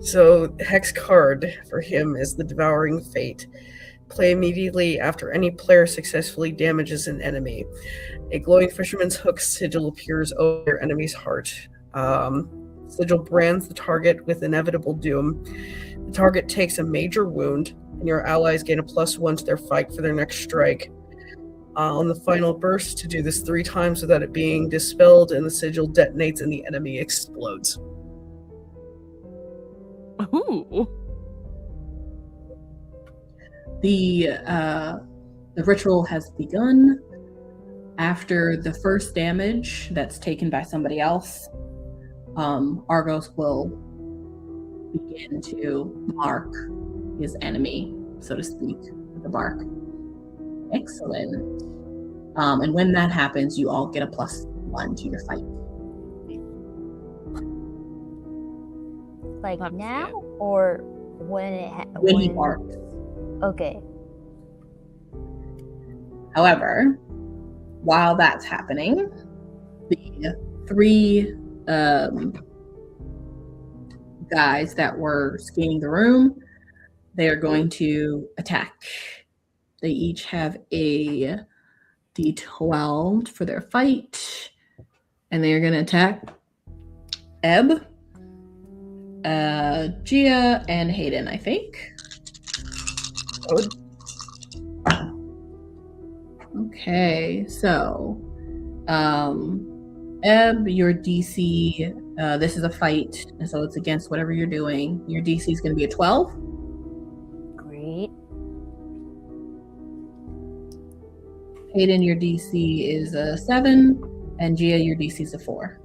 So the hex card for him is the Devouring Fate. Play immediately after any player successfully damages an enemy. A glowing fisherman's hook sigil appears over your enemy's heart. Sigil brands the target with inevitable doom. The target takes a major wound, and your allies gain a +1 to their fight for their next strike. On the final burst, to do this 3 times without it being dispelled, and the sigil detonates and the enemy explodes. Ooh. The ritual has begun. After the first damage that's taken by somebody else, Argos will begin to mark his enemy, so to speak, with the bark. Excellent. And when that happens, you all get a +1 to your fight. Like now, or when when he barks. Okay. However, while that's happening, the 3 guys that were scanning the room, they are going to attack. They each have a D12 for their fight, and they are going to attack Ebb, Gia, and Hayden, I think. Good. Okay, so Ebb, your DC, this is a fight, and so it's against whatever you're doing. Your DC is going to be a 12. Great. Hayden, your DC is a 7, and Gia, your DC is a 4.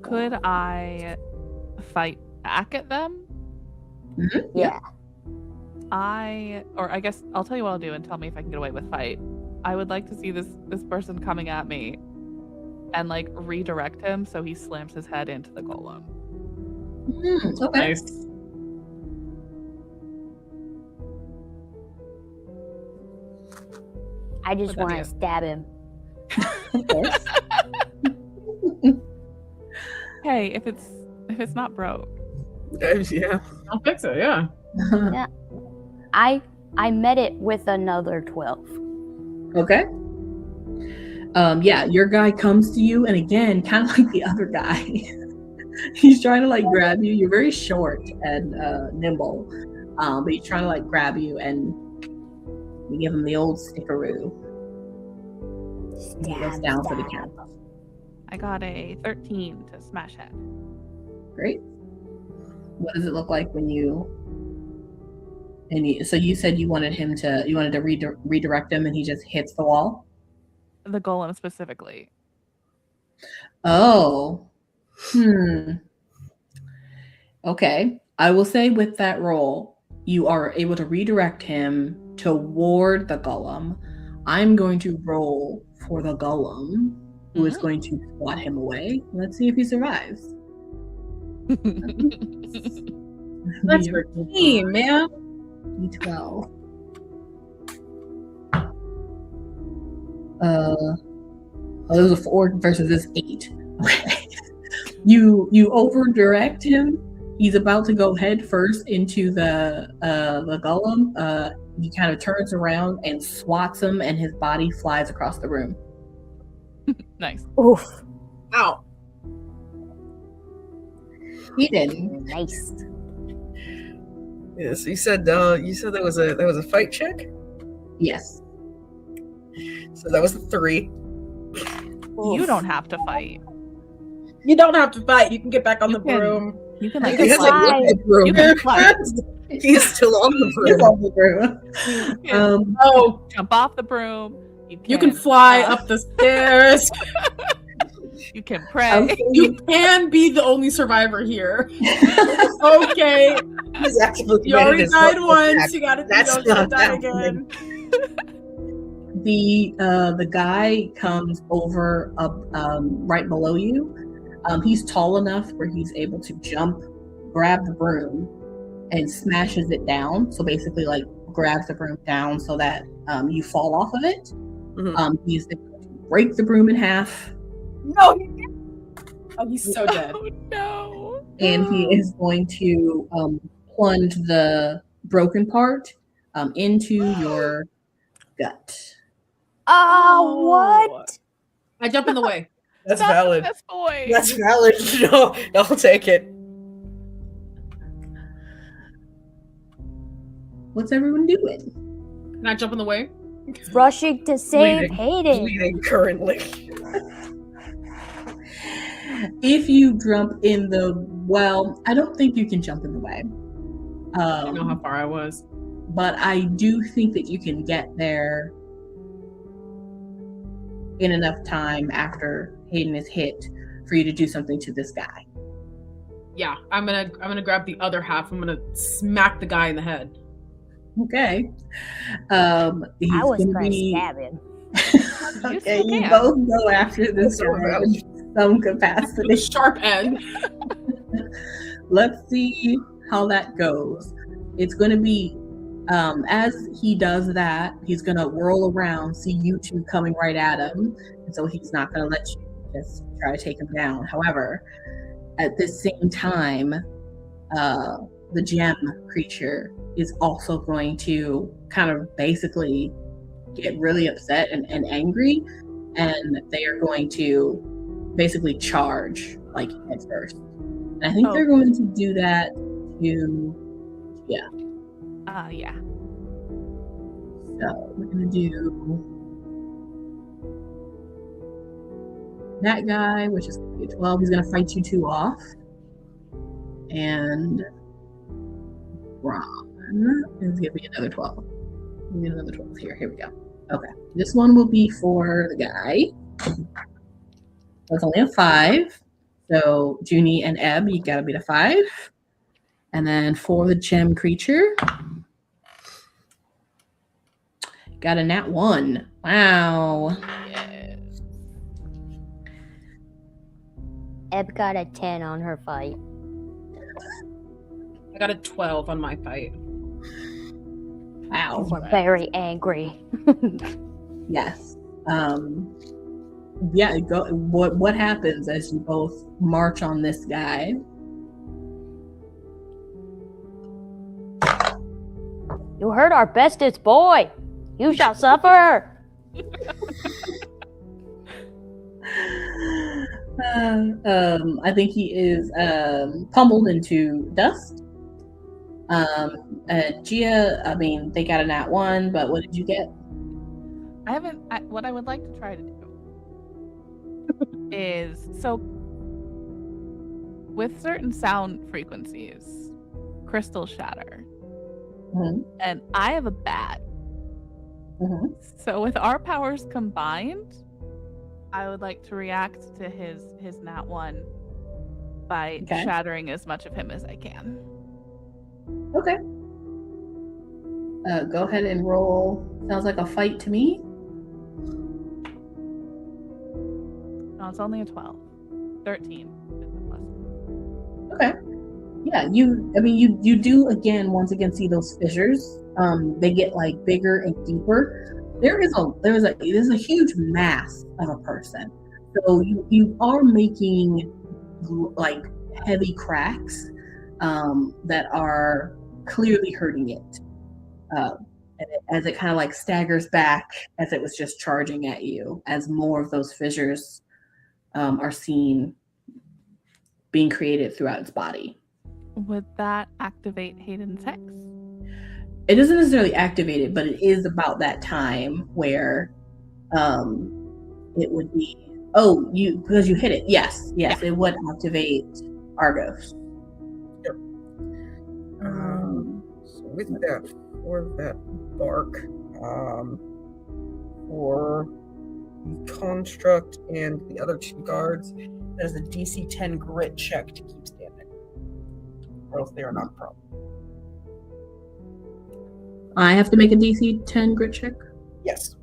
Could I fight back at them? Mm-hmm. Yeah. I guess I'll tell you what I'll do and tell me if I can get away with fight. I would like to see this person coming at me and like redirect him so he slams his head into the golem. Okay. Nice. I just want to stab him. Of course. Hey, if it's not broke. Yeah. I'll fix it, yeah. Yeah. I met it with another 12. Okay. Yeah, your guy comes to you, and again, kind of like the other guy, he's trying to like grab you. You're very short and nimble, but he's trying to like grab you, and you give him the old stickaroo. And he goes down for the count. I got a 13 to smash head. Great. What does it look like when you? So you said you wanted to redirect him, and he just hits the wall. The golem specifically. Oh. Okay. I will say with that roll, you are able to redirect him toward the golem. I'm going to roll for the golem, who is going to swat him away. Let's see if he survives. That's your team, man. D12. It was a 4 versus this 8. Okay. You over direct him. He's about to go head first into the golem. He kind of turns around and swats him, and his body flies across the room. Nice. Oof. Ow. Hayden. Nice. Yes, you said there was a fight check. Yes. So that was a 3. You don't have to fight. You don't have to fight. You can get back on the broom. You can You like can He hasn't fly. left the broom. You can fly. He's still on the He's broom. on the broom. Oh, Jump off the broom. you can fly up the stairs. You can pray. You can be the only survivor here. Okay. He's actually You already his died luck once. back. You gotta That's don't not die happening. again. The guy comes over up right below you. He's tall enough where he's able to jump, grab the broom, and smashes it down. So basically, like grabs the broom down so that you fall off of it. Mhm. He's able to break the broom in half, No. Oh, he's so dead. Oh no. and he is going to plunge the broken part into your gut. Oh, what? I jump in the way. That's Not the valid. best boy. That's valid. No, I'll take it. What's everyone doing? Can I jump in the way? Rushing to save Bleeding. Hayden. Bleeding currently. If you jump in I don't think you can jump in the way. I don't know how far I was. But I do think that you can get there in enough time after Hayden is hit for you to do something to this guy. Yeah, I'm gonna grab the other half. I'm gonna smack the guy in the head. Okay. He's I was gonna going to be stab him. okay. still You can. both go after this So guy valid. in some The capacity. sharp end. Let's see how that goes. It's going to be as he does that, he's going to whirl around, see you two coming right at him, and so he's not going to let you just try to take him down. However, at the same time, the gem creature is also going to kind of basically get really upset and angry, and they are going to basically charge like head first. And I think they're going to do that to Yeah. So we're gonna do that guy, which is gonna be a 12. He's gonna fight you two off. And Ron is gonna be another 12. Give me another 12 here. Here we go. Okay. This one will be for the guy. That's only a 5. So Juni and Ebb, you gotta beat a 5. And then for the gem creature, got a nat 1. Wow. Yes. Ebb got a 10 on her fight. I got a 12 on my fight. Wow. We're very angry. Yes. Yeah, go what happens as you both march on this guy? You hurt our bestest boy. You shall suffer. I think he is pummeled into dust. Gia, I mean, they got a nat 1, but what did you get? What I would like to try to do is, so with certain sound frequencies, crystals shatter. Mm-hmm. And I have a bat. Mm-hmm. So with our powers combined, I would like to react to his nat 1 by shattering as much of him as I can. Okay. Go ahead and roll. Sounds like a fight to me. No, it's only a 12. 13 is the plus. Okay. Yeah, you do once again see those fissures. They get like bigger and deeper. There's a huge mass of a person. So you are making like heavy cracks that are clearly hurting it. As it kind of like staggers back as it was just charging at you, as more of those fissures are seen being created throughout its body. Would that activate Hayden's hex? It doesn't necessarily activate it, but it is about that time where it would be, because you hit it. Yes, Yeah. it would activate Argos. Yep. So with that, for that bark, for the construct and the other 2 guards, that is a DC 10 grit check to keep standing, or else they are not a problem. I have to make a DC 10 grit check. Yes.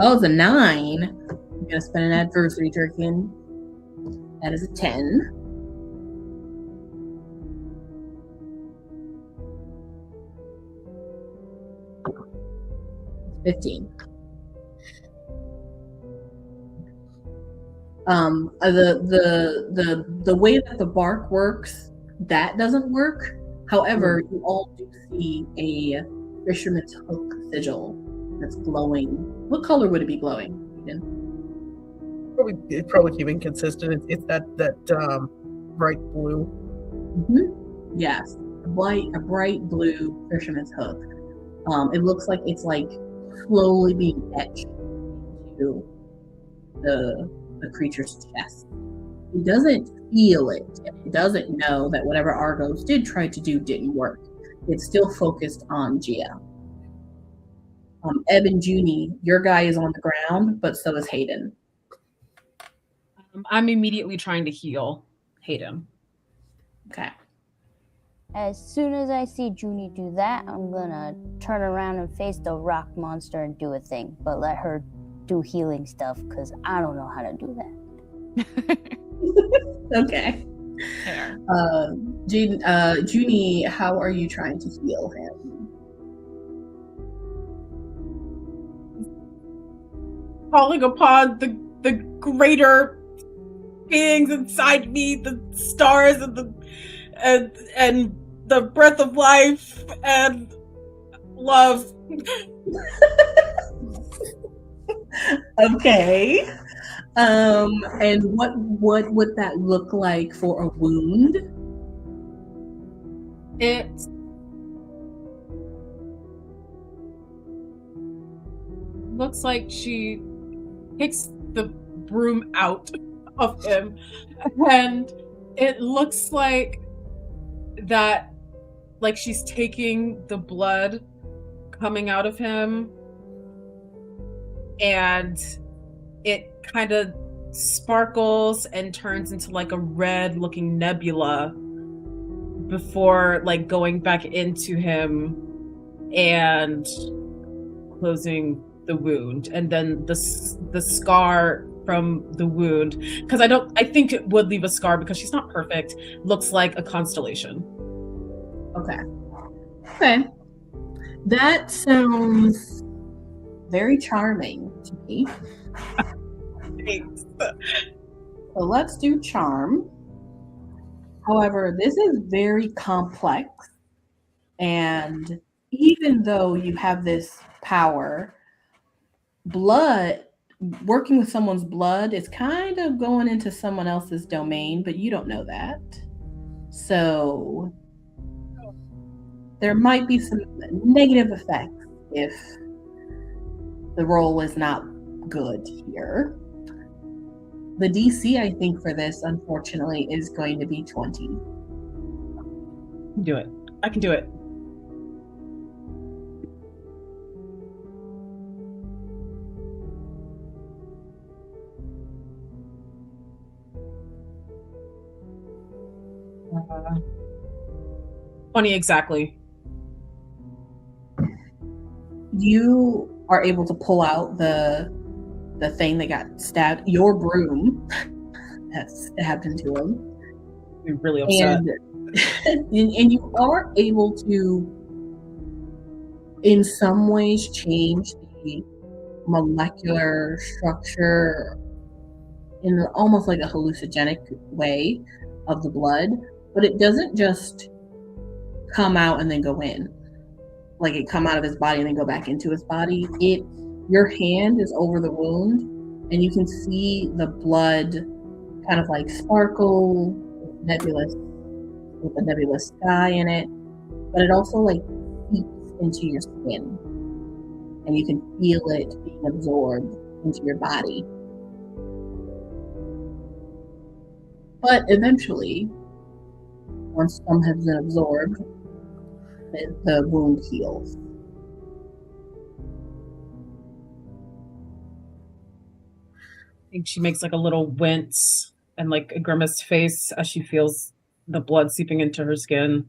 Oh, it's a 9. I'm gonna spend an adversity token. That is a 10. It's 15. The way that the bark works, that doesn't work. However, you all do see a fisherman's hook sigil that's glowing. What color would it be glowing, Eden? Probably keeping consistent. It's that bright blue. Mm-hmm. Yes, a bright blue fisherman's hook. It looks like it's like slowly being etched into the creature's chest. He doesn't feel it. He doesn't know that whatever Argos did try to do didn't work. It's still focused on Gia. Ebb and Juni, your guy is on the ground, but so is Hayden. I'm immediately trying to heal Hayden. Okay. As soon as I see Juni do that, I'm gonna turn around and face the rock monster and do a thing, but let her do healing stuff because I don't know how to do that. Okay. Fair. Juni, how are you trying to heal him? Calling upon the greater beings inside me, the stars and the breath of life and love. Okay. And what would that look like for a wound? It looks like she takes the broom out of him, and it looks like that, like she's taking the blood coming out of him, and it kind of sparkles and turns into like a red looking nebula before like going back into him and closing the wound, and then the scar from the wound, because I think it would leave a scar because she's not perfect, looks like a constellation. Okay. That sounds very charming to me. Thanks. So let's do charm. However, this is very complex, and even though you have this power, working with someone's blood is kind of going into someone else's domain, but you don't know that. So there might be some negative effects if the roll is not good here. The DC, I think, for this, unfortunately, is going to be 20. Do it. I can do it. Uh, 20 exactly. You are able to pull out the thing that got stabbed, your broom that stabbed into him. Be really upset. And you are able to, in some ways, change the molecular structure in almost like a hallucinogenic way of the blood, but it doesn't just come out and then go in. like it come out of his body and then go back into his body. Your hand is over the wound, and you can see the blood kind of like sparkle, nebulous, with a nebulous sky in it, but it also like seeps into your skin, and you can feel it being absorbed into your body. But eventually, once some has been absorbed, the wound heals. I think she makes like a little wince and like a grimaced face as she feels the blood seeping into her skin,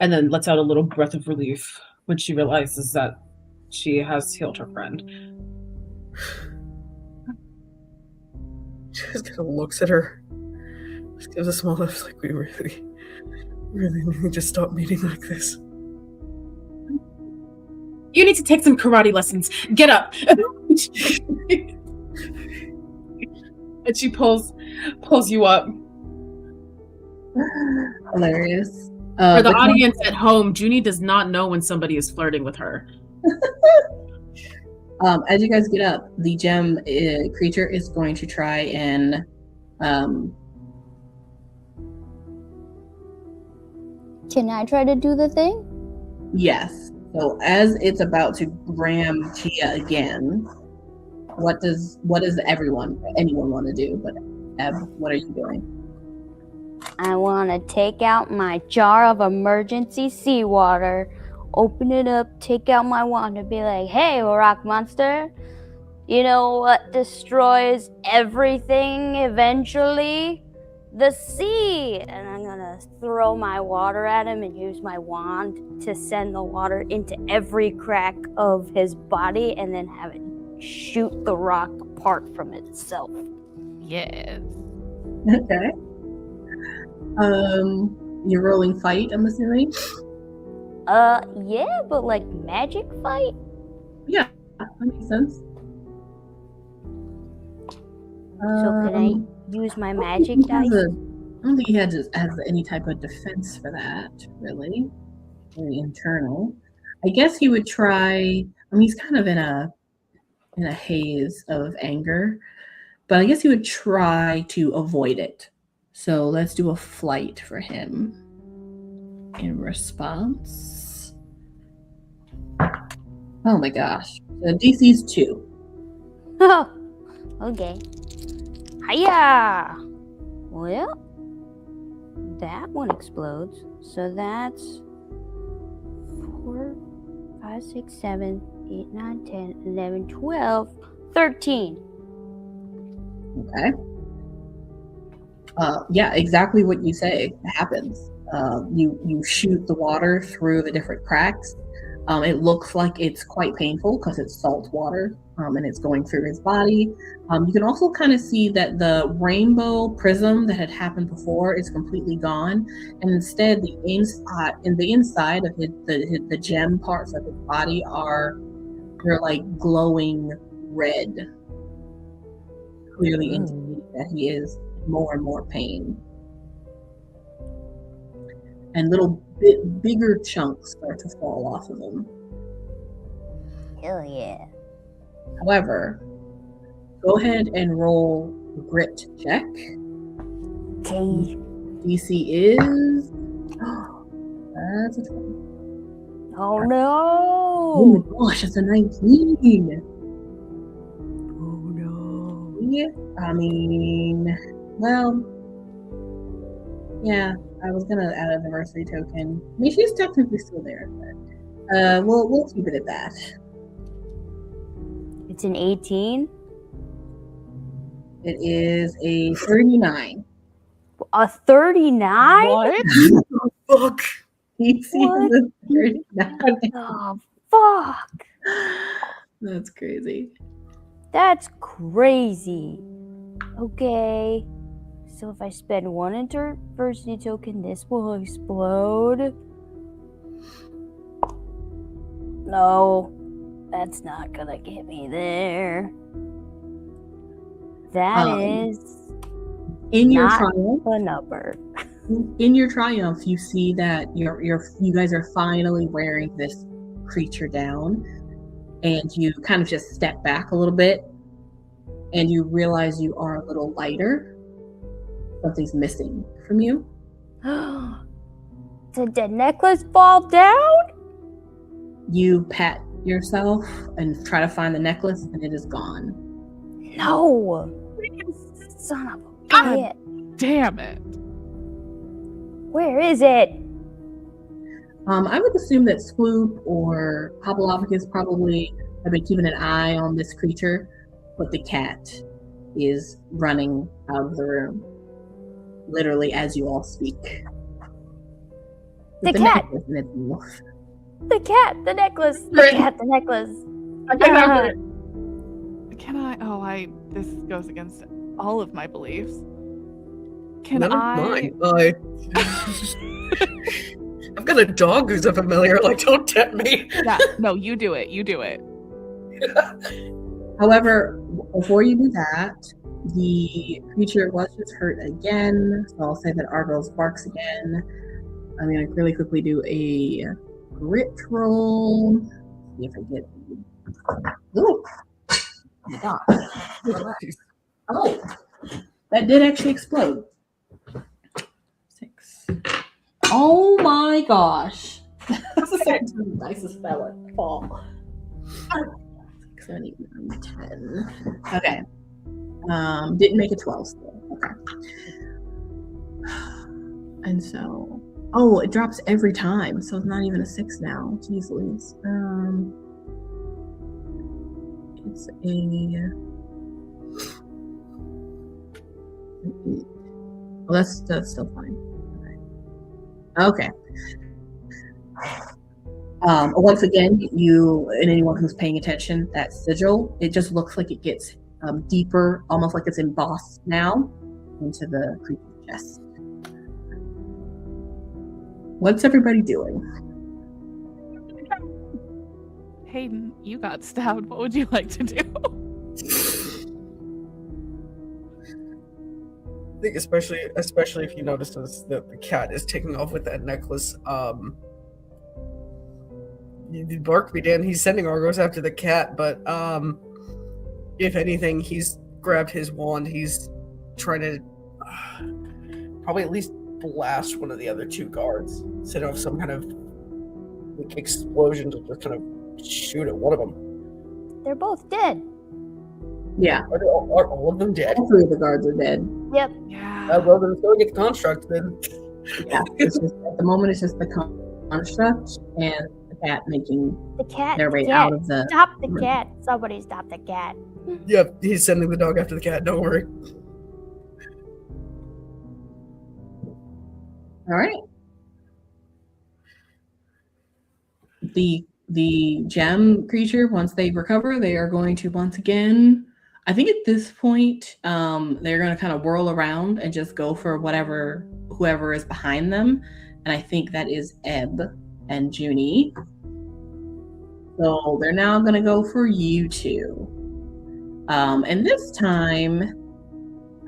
and then lets out a little breath of relief when she realizes that she has healed her friend. She just kind of looks at her. Just gives a small laugh, like, we really need to stop meeting like this. You need to take some karate lessons. Get up. And she pulls you up. Hilarious. For the audience at home, Juni does not know when somebody is flirting with her. As you guys get up, the gem creature is going to try and Can I try to do the thing? yes. So as it's about to ram Gia again, what does anyone want to do? But Ebb, what are you doing? I want to take out my jar of emergency seawater, open it up, take out my wand, and be like, "Hey, rock monster, you know what destroys everything eventually? The sea!" And I'm gonna throw my water at him and use my wand to send the water into every crack of his body and then have it shoot the rock apart from itself. Yes. Okay. You're rolling fight, I'm assuming? Yeah, but like magic fight? Yeah, that makes sense. So can I use my magic dice? I don't think he has any type of defense for that, really. Very internal. I guess he would try. I mean, he's kind of in a haze of anger, but I guess he would try to avoid it. So let's do a flight for him in response. Oh my gosh. The DC's 2. Oh, okay. Hiya! Well, that one explodes. So that's 4, 5, 6, 7, 8, 9, 10, 11, 12, 13. Okay. Yeah, exactly what you say happens. You shoot the water through the different cracks. It looks like it's quite painful because it's salt water, and it's going through his body. You can also kind of see that the rainbow prism that had happened before is completely gone, and instead the inside of the gem parts of his body they're like glowing red, clearly indicating that he is more and more pain. And little bit bigger chunks start to fall off of him. Hell yeah. However, go ahead and roll a grit check. Okay. DC is that's a 20. Oh no! Oh my gosh, it's a 19. Oh no! Yeah, I mean, well, yeah, I was gonna add a diversity token. I mean, she's technically still there, but we'll keep it at that. It's an 18. It is a 39. A 39? What? Fuck. DC is a 39. Oh fuck! That's crazy. That's crazy. Okay. So if I spend one diversity token, this will explode. No, that's not gonna get me there. That is in your not triumph. a number. In your triumph, you see that you guys are finally wearing this creature down, and you kind of just step back a little bit, and you realize you are a little lighter. Something's missing from you. Did the necklace fall down? You pat yourself and try to find the necklace, and it is gone. No. Son of a God bitch. damn it. Where is it? I would assume that Swoop or Hobbleopicus probably have been keeping an eye on this creature, but the cat is running out of the room, literally as you all speak. The cat! necklace in its mouth. The cat, the necklace. The Right. cat, the necklace. I cannot get it. Can I? This goes against all of my beliefs. Can None of I? mine. I've got a dog who's a familiar. Like, don't tempt me. Yeah, no, you do it. You do it. However, before you do that, the creature was just hurt again, so I'll say that Argos barks again. I'm going to really quickly do a grit roll. See if I get. Ooh! Oh my gosh. Oh, that did actually explode. 6. Oh my gosh. That's the second time the dice has fall. 7, 8, 9, 10. Okay. Didn't make a 12 still. Okay. And so, it drops every time, so it's not even a 6 now. Jeez Louise. It's a 8. Well, that's still fine. Okay. Once again, you and anyone who's paying attention, that sigil, it just looks like it gets deeper, almost like it's embossed now into the creature's chest. What's everybody doing? Hayden, you got stabbed. What would you like to do? I think especially if you notice that the cat is taking off with that necklace. Barkby Dan, he's sending Argos after the cat, but if anything, he's grabbed his wand. He's trying to probably at least blast one of the other 2 guards, set off some kind of explosion to just kind of shoot at one of them. They're both dead. Yeah, Are all of them dead? all 3 of the guards are dead. Yep. Yeah. Well, then go get the construct then. Yeah, it's just, at the moment it's just the construct and the cat making The cat. their the way cat. out of the. Stop the cat. Somebody stop the cat. Yep, he's sending the dog after the cat. Don't worry. All right. The gem creature, once they recover, they are going to once again. I think at this point, they're going to kind of whirl around and just go for whoever is behind them, and I think that is Ebb and Juni. So they're now going to go for you 2. And this time,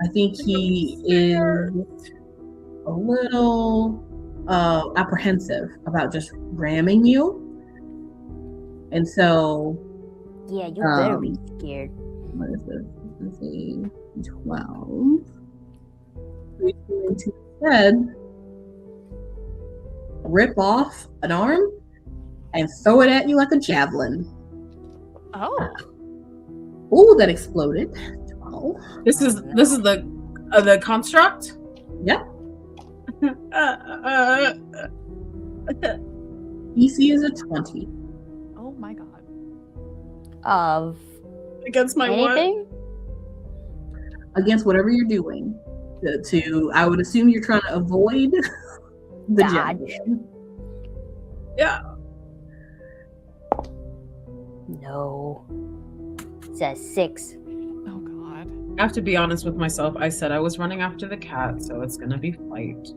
I think he is a little apprehensive about just ramming you. And so... Yeah, you better be scared. What is this? This is a 12. He's going to instead rip off an arm and throw it at you like a javelin. Oh. Oh, that exploded. 12. This is the construct. Yep. DC is a 20. Oh my god. Of Against my what? anything? Against whatever you're doing. I would assume you're trying to avoid the Dodge. javelin. Yeah. No. It's a 6. Oh god. I have to be honest with myself. I said I was running after the cat, so it's gonna be fight.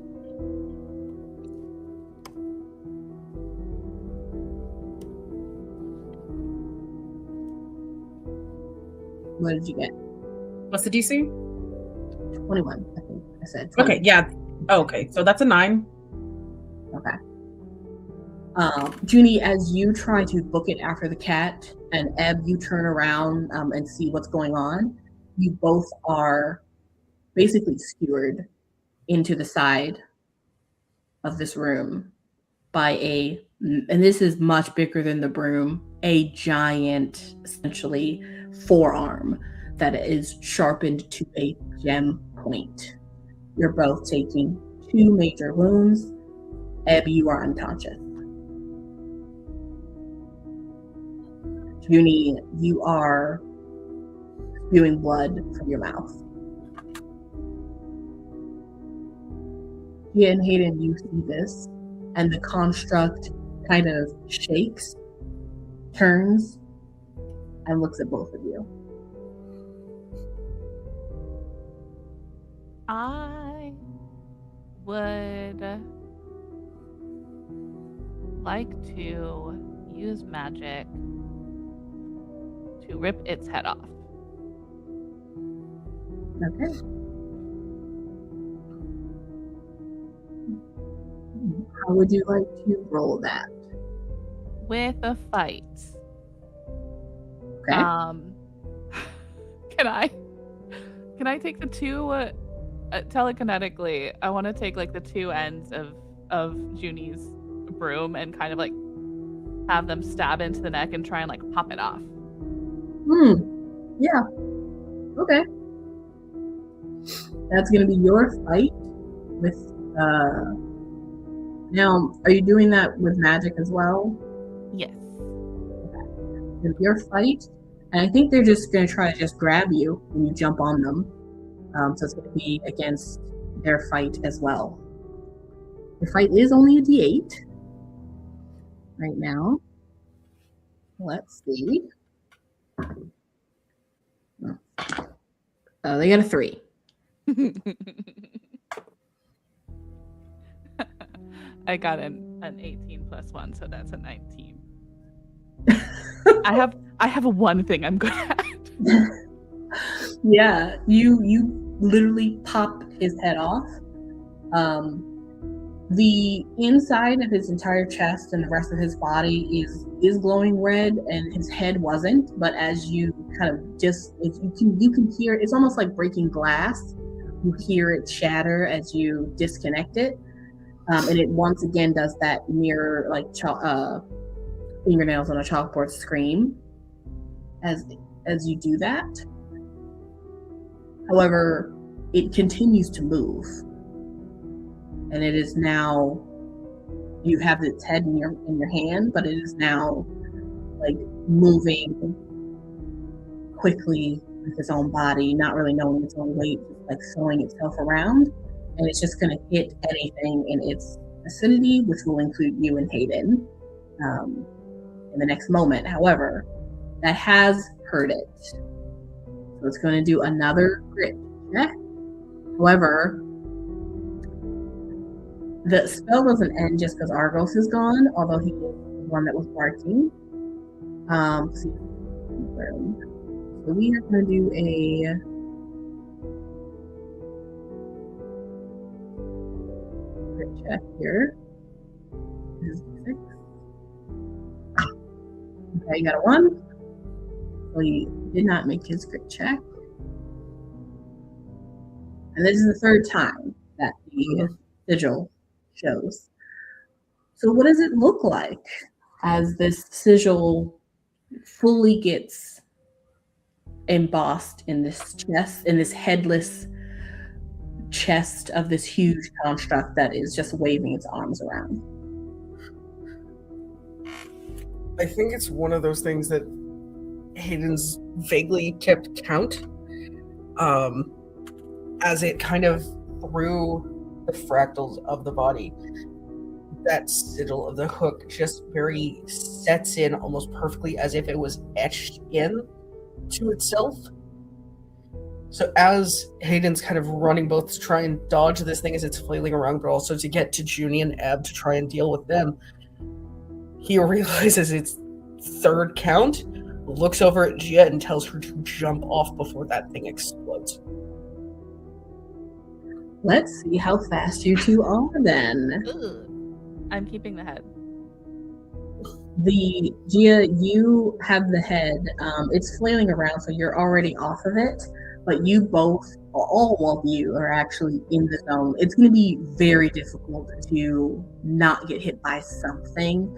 What did you get? What's the DC? 21, I think I said. 20. Okay, yeah. Oh, okay, so that's a 9. Okay. Juni, as you try to book it after the cat, and Ebb, you turn around and see what's going on. You both are basically skewered into the side of this room by and this is much bigger than the broom, a giant, essentially, forearm that is sharpened to a gem point. You're both taking 2 major wounds. Ebb, you are unconscious. Juni, you are spewing blood from your mouth. Yeah, and Hayden, you see this, and the construct kind of shakes, turns, and looks at both of you. I would like to use magic to rip its head off. Okay. How would you like to roll that? With a fight. Okay. Can I take the 2 telekinetically? I want to take like the 2 ends of Juni's broom and kind of like have them stab into the neck and try and like pop it off. Yeah. Okay. That's gonna be your fight with now, are you doing that with magic as well? Yes. Okay. With your fight, and I think they're just gonna try to just grab you when you jump on them. So it's gonna be against their fight as well. The fight is only a D8 right now. Let's see. Oh, they got a 3. I got an 18 plus 1, so that's a 19. I have a 1 thing I'm good at. Yeah, you literally pop his head off. The inside of his entire chest and the rest of his body is glowing red, and his head wasn't. But as you kind of you can hear, it's almost like breaking glass. You hear it shatter as you disconnect it, and it once again does that mirror like fingernails on a chalkboard scream as you do that. However, it continues to move. And it is now, you have its head in your hand, but it is now like moving quickly with its own body, not really knowing its own weight, just like throwing itself around. And it's just going to hit anything in its vicinity, which will include you and Hayden in the next moment. However, that has hurt it. So it's going to do another grit check. However, the spell doesn't end just because Argos is gone, although he is the one that was barking. So we are going to do a grit check here. This is 6. Okay, you got a 1. So he did not make his grit check. And this is the 3rd time that the sigil shows. So what does it look like as this sigil fully gets embossed in this chest, in this headless chest of this huge construct that is just waving its arms around? I think it's one of those things that Hayden's vaguely kept count, as it kind of through the fractals of the body, that sigil of the hook just very sets in almost perfectly, as if it was etched in to itself. So as Hayden's kind of running both to try and dodge this thing as it's flailing around, but also to get to Juni and Ebb to try and deal with them, he realizes it's 3rd count, looks over at Gia and tells her to jump off before that thing explodes. Let's see how fast you two are then. Ugh. I'm keeping the head. Gia, you have the head. It's flailing around, so you're already off of it. But you both, all of you, are actually in the zone. It's going to be very difficult to not get hit by something,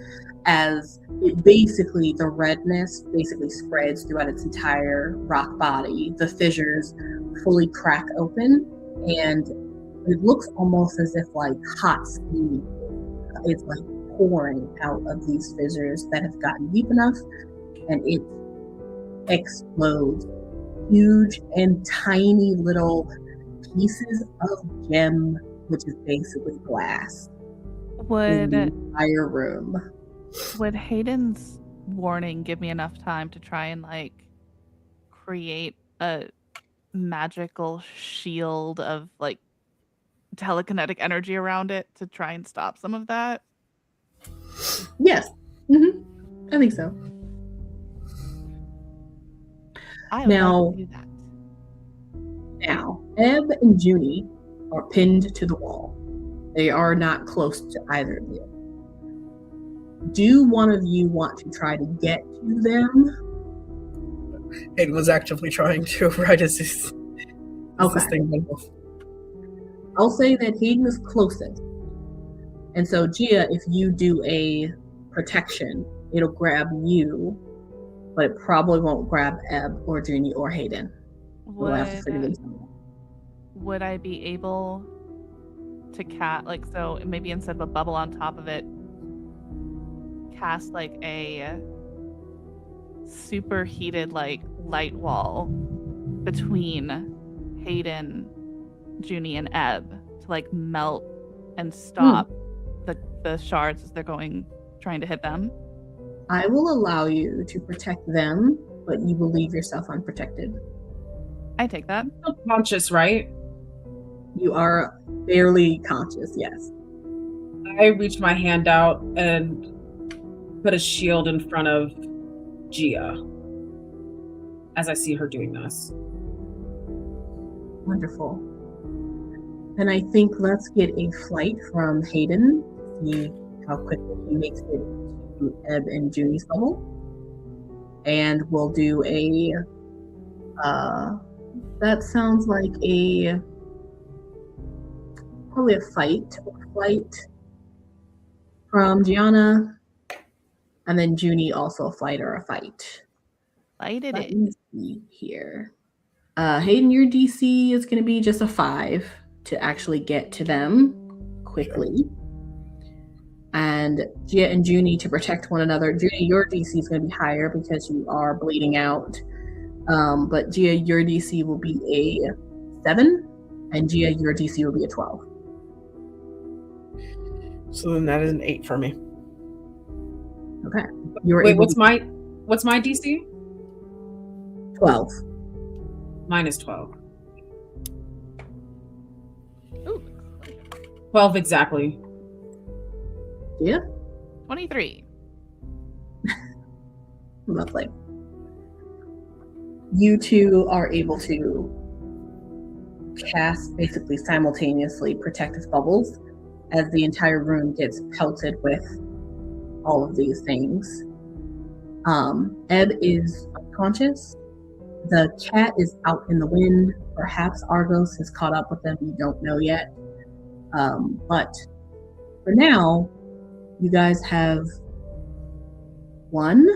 as it basically, the redness basically spreads throughout its entire rock body. The fissures fully crack open, and it looks almost as if like hot steam is like pouring out of these fissures that have gotten deep enough, and it explodes. Huge and tiny little pieces of gem, which is basically glass, in the entire room. Would Hayden's warning give me enough time to try and like create a magical shield of like telekinetic energy around it to try and stop some of that? Yes. I think so. I would like to do that. Now, Ebb and Juni are pinned to the wall. They are not close to either of you. Do one of you want to try to get to them? Hayden was actively trying to, right as this thing went off. I'll say that Hayden is closest. And so, Gia, if you do a protection, it'll grab you, but it probably won't grab Ebb or Juni or Hayden. We'll have to figure this out. Would I be able to cast, like, so maybe instead of a bubble on top of it, cast like a superheated like light wall between Hayden, Juni, and Ebb to like melt and stop the shards as they're trying to hit them? I will allow you to protect them, but you will leave yourself unprotected. I take that. You're still conscious, right? You are barely conscious, yes. I reach my hand out and put a shield in front of Gia as I see her doing this. Wonderful. And I think let's get a flight from Hayden, see how quickly he makes it to Ebb and Juni's bubble. And we'll do a, that sounds like probably a fight or flight from Gianna. And then Juni also a flight or a fight. Fight it Let me see here. Hayden, your DC is going to be just a 5 to actually get to them quickly. And Gia and Juni to protect one another. Juni, your DC is going to be higher because you are bleeding out. But Gia, your DC will be a 7. And Gia, your DC will be a 12. So then that is an 8 for me. Okay. Wait, what's my DC? 12. Mine is 12. Ooh. 12 exactly. Yeah. 23. Lovely. You two are able to cast basically simultaneously protective bubbles as the entire room gets pelted with all of these things. Ebb is unconscious. The cat is out in the wind. Perhaps Argos has caught up with them. You don't know yet. But for now, you guys have won,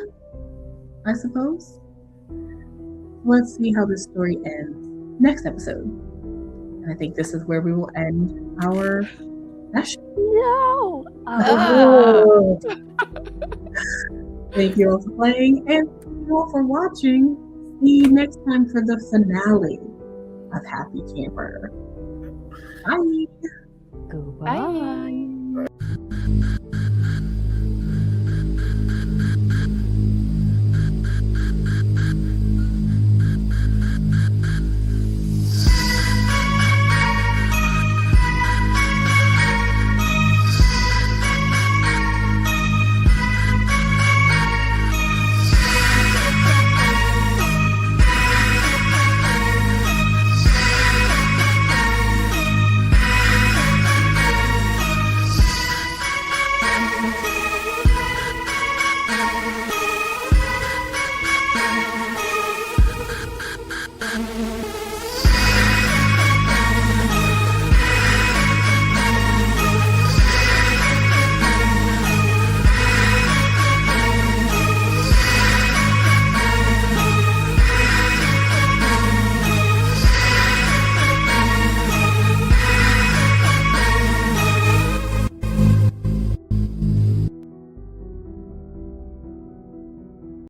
I suppose. Let's see how this story ends next episode. And I think this is where we will end our session. No! Oh. Thank you all for playing, and thank you all for watching. See you next time for the finale of Happy Camper. Bye. Goodbye. Bye.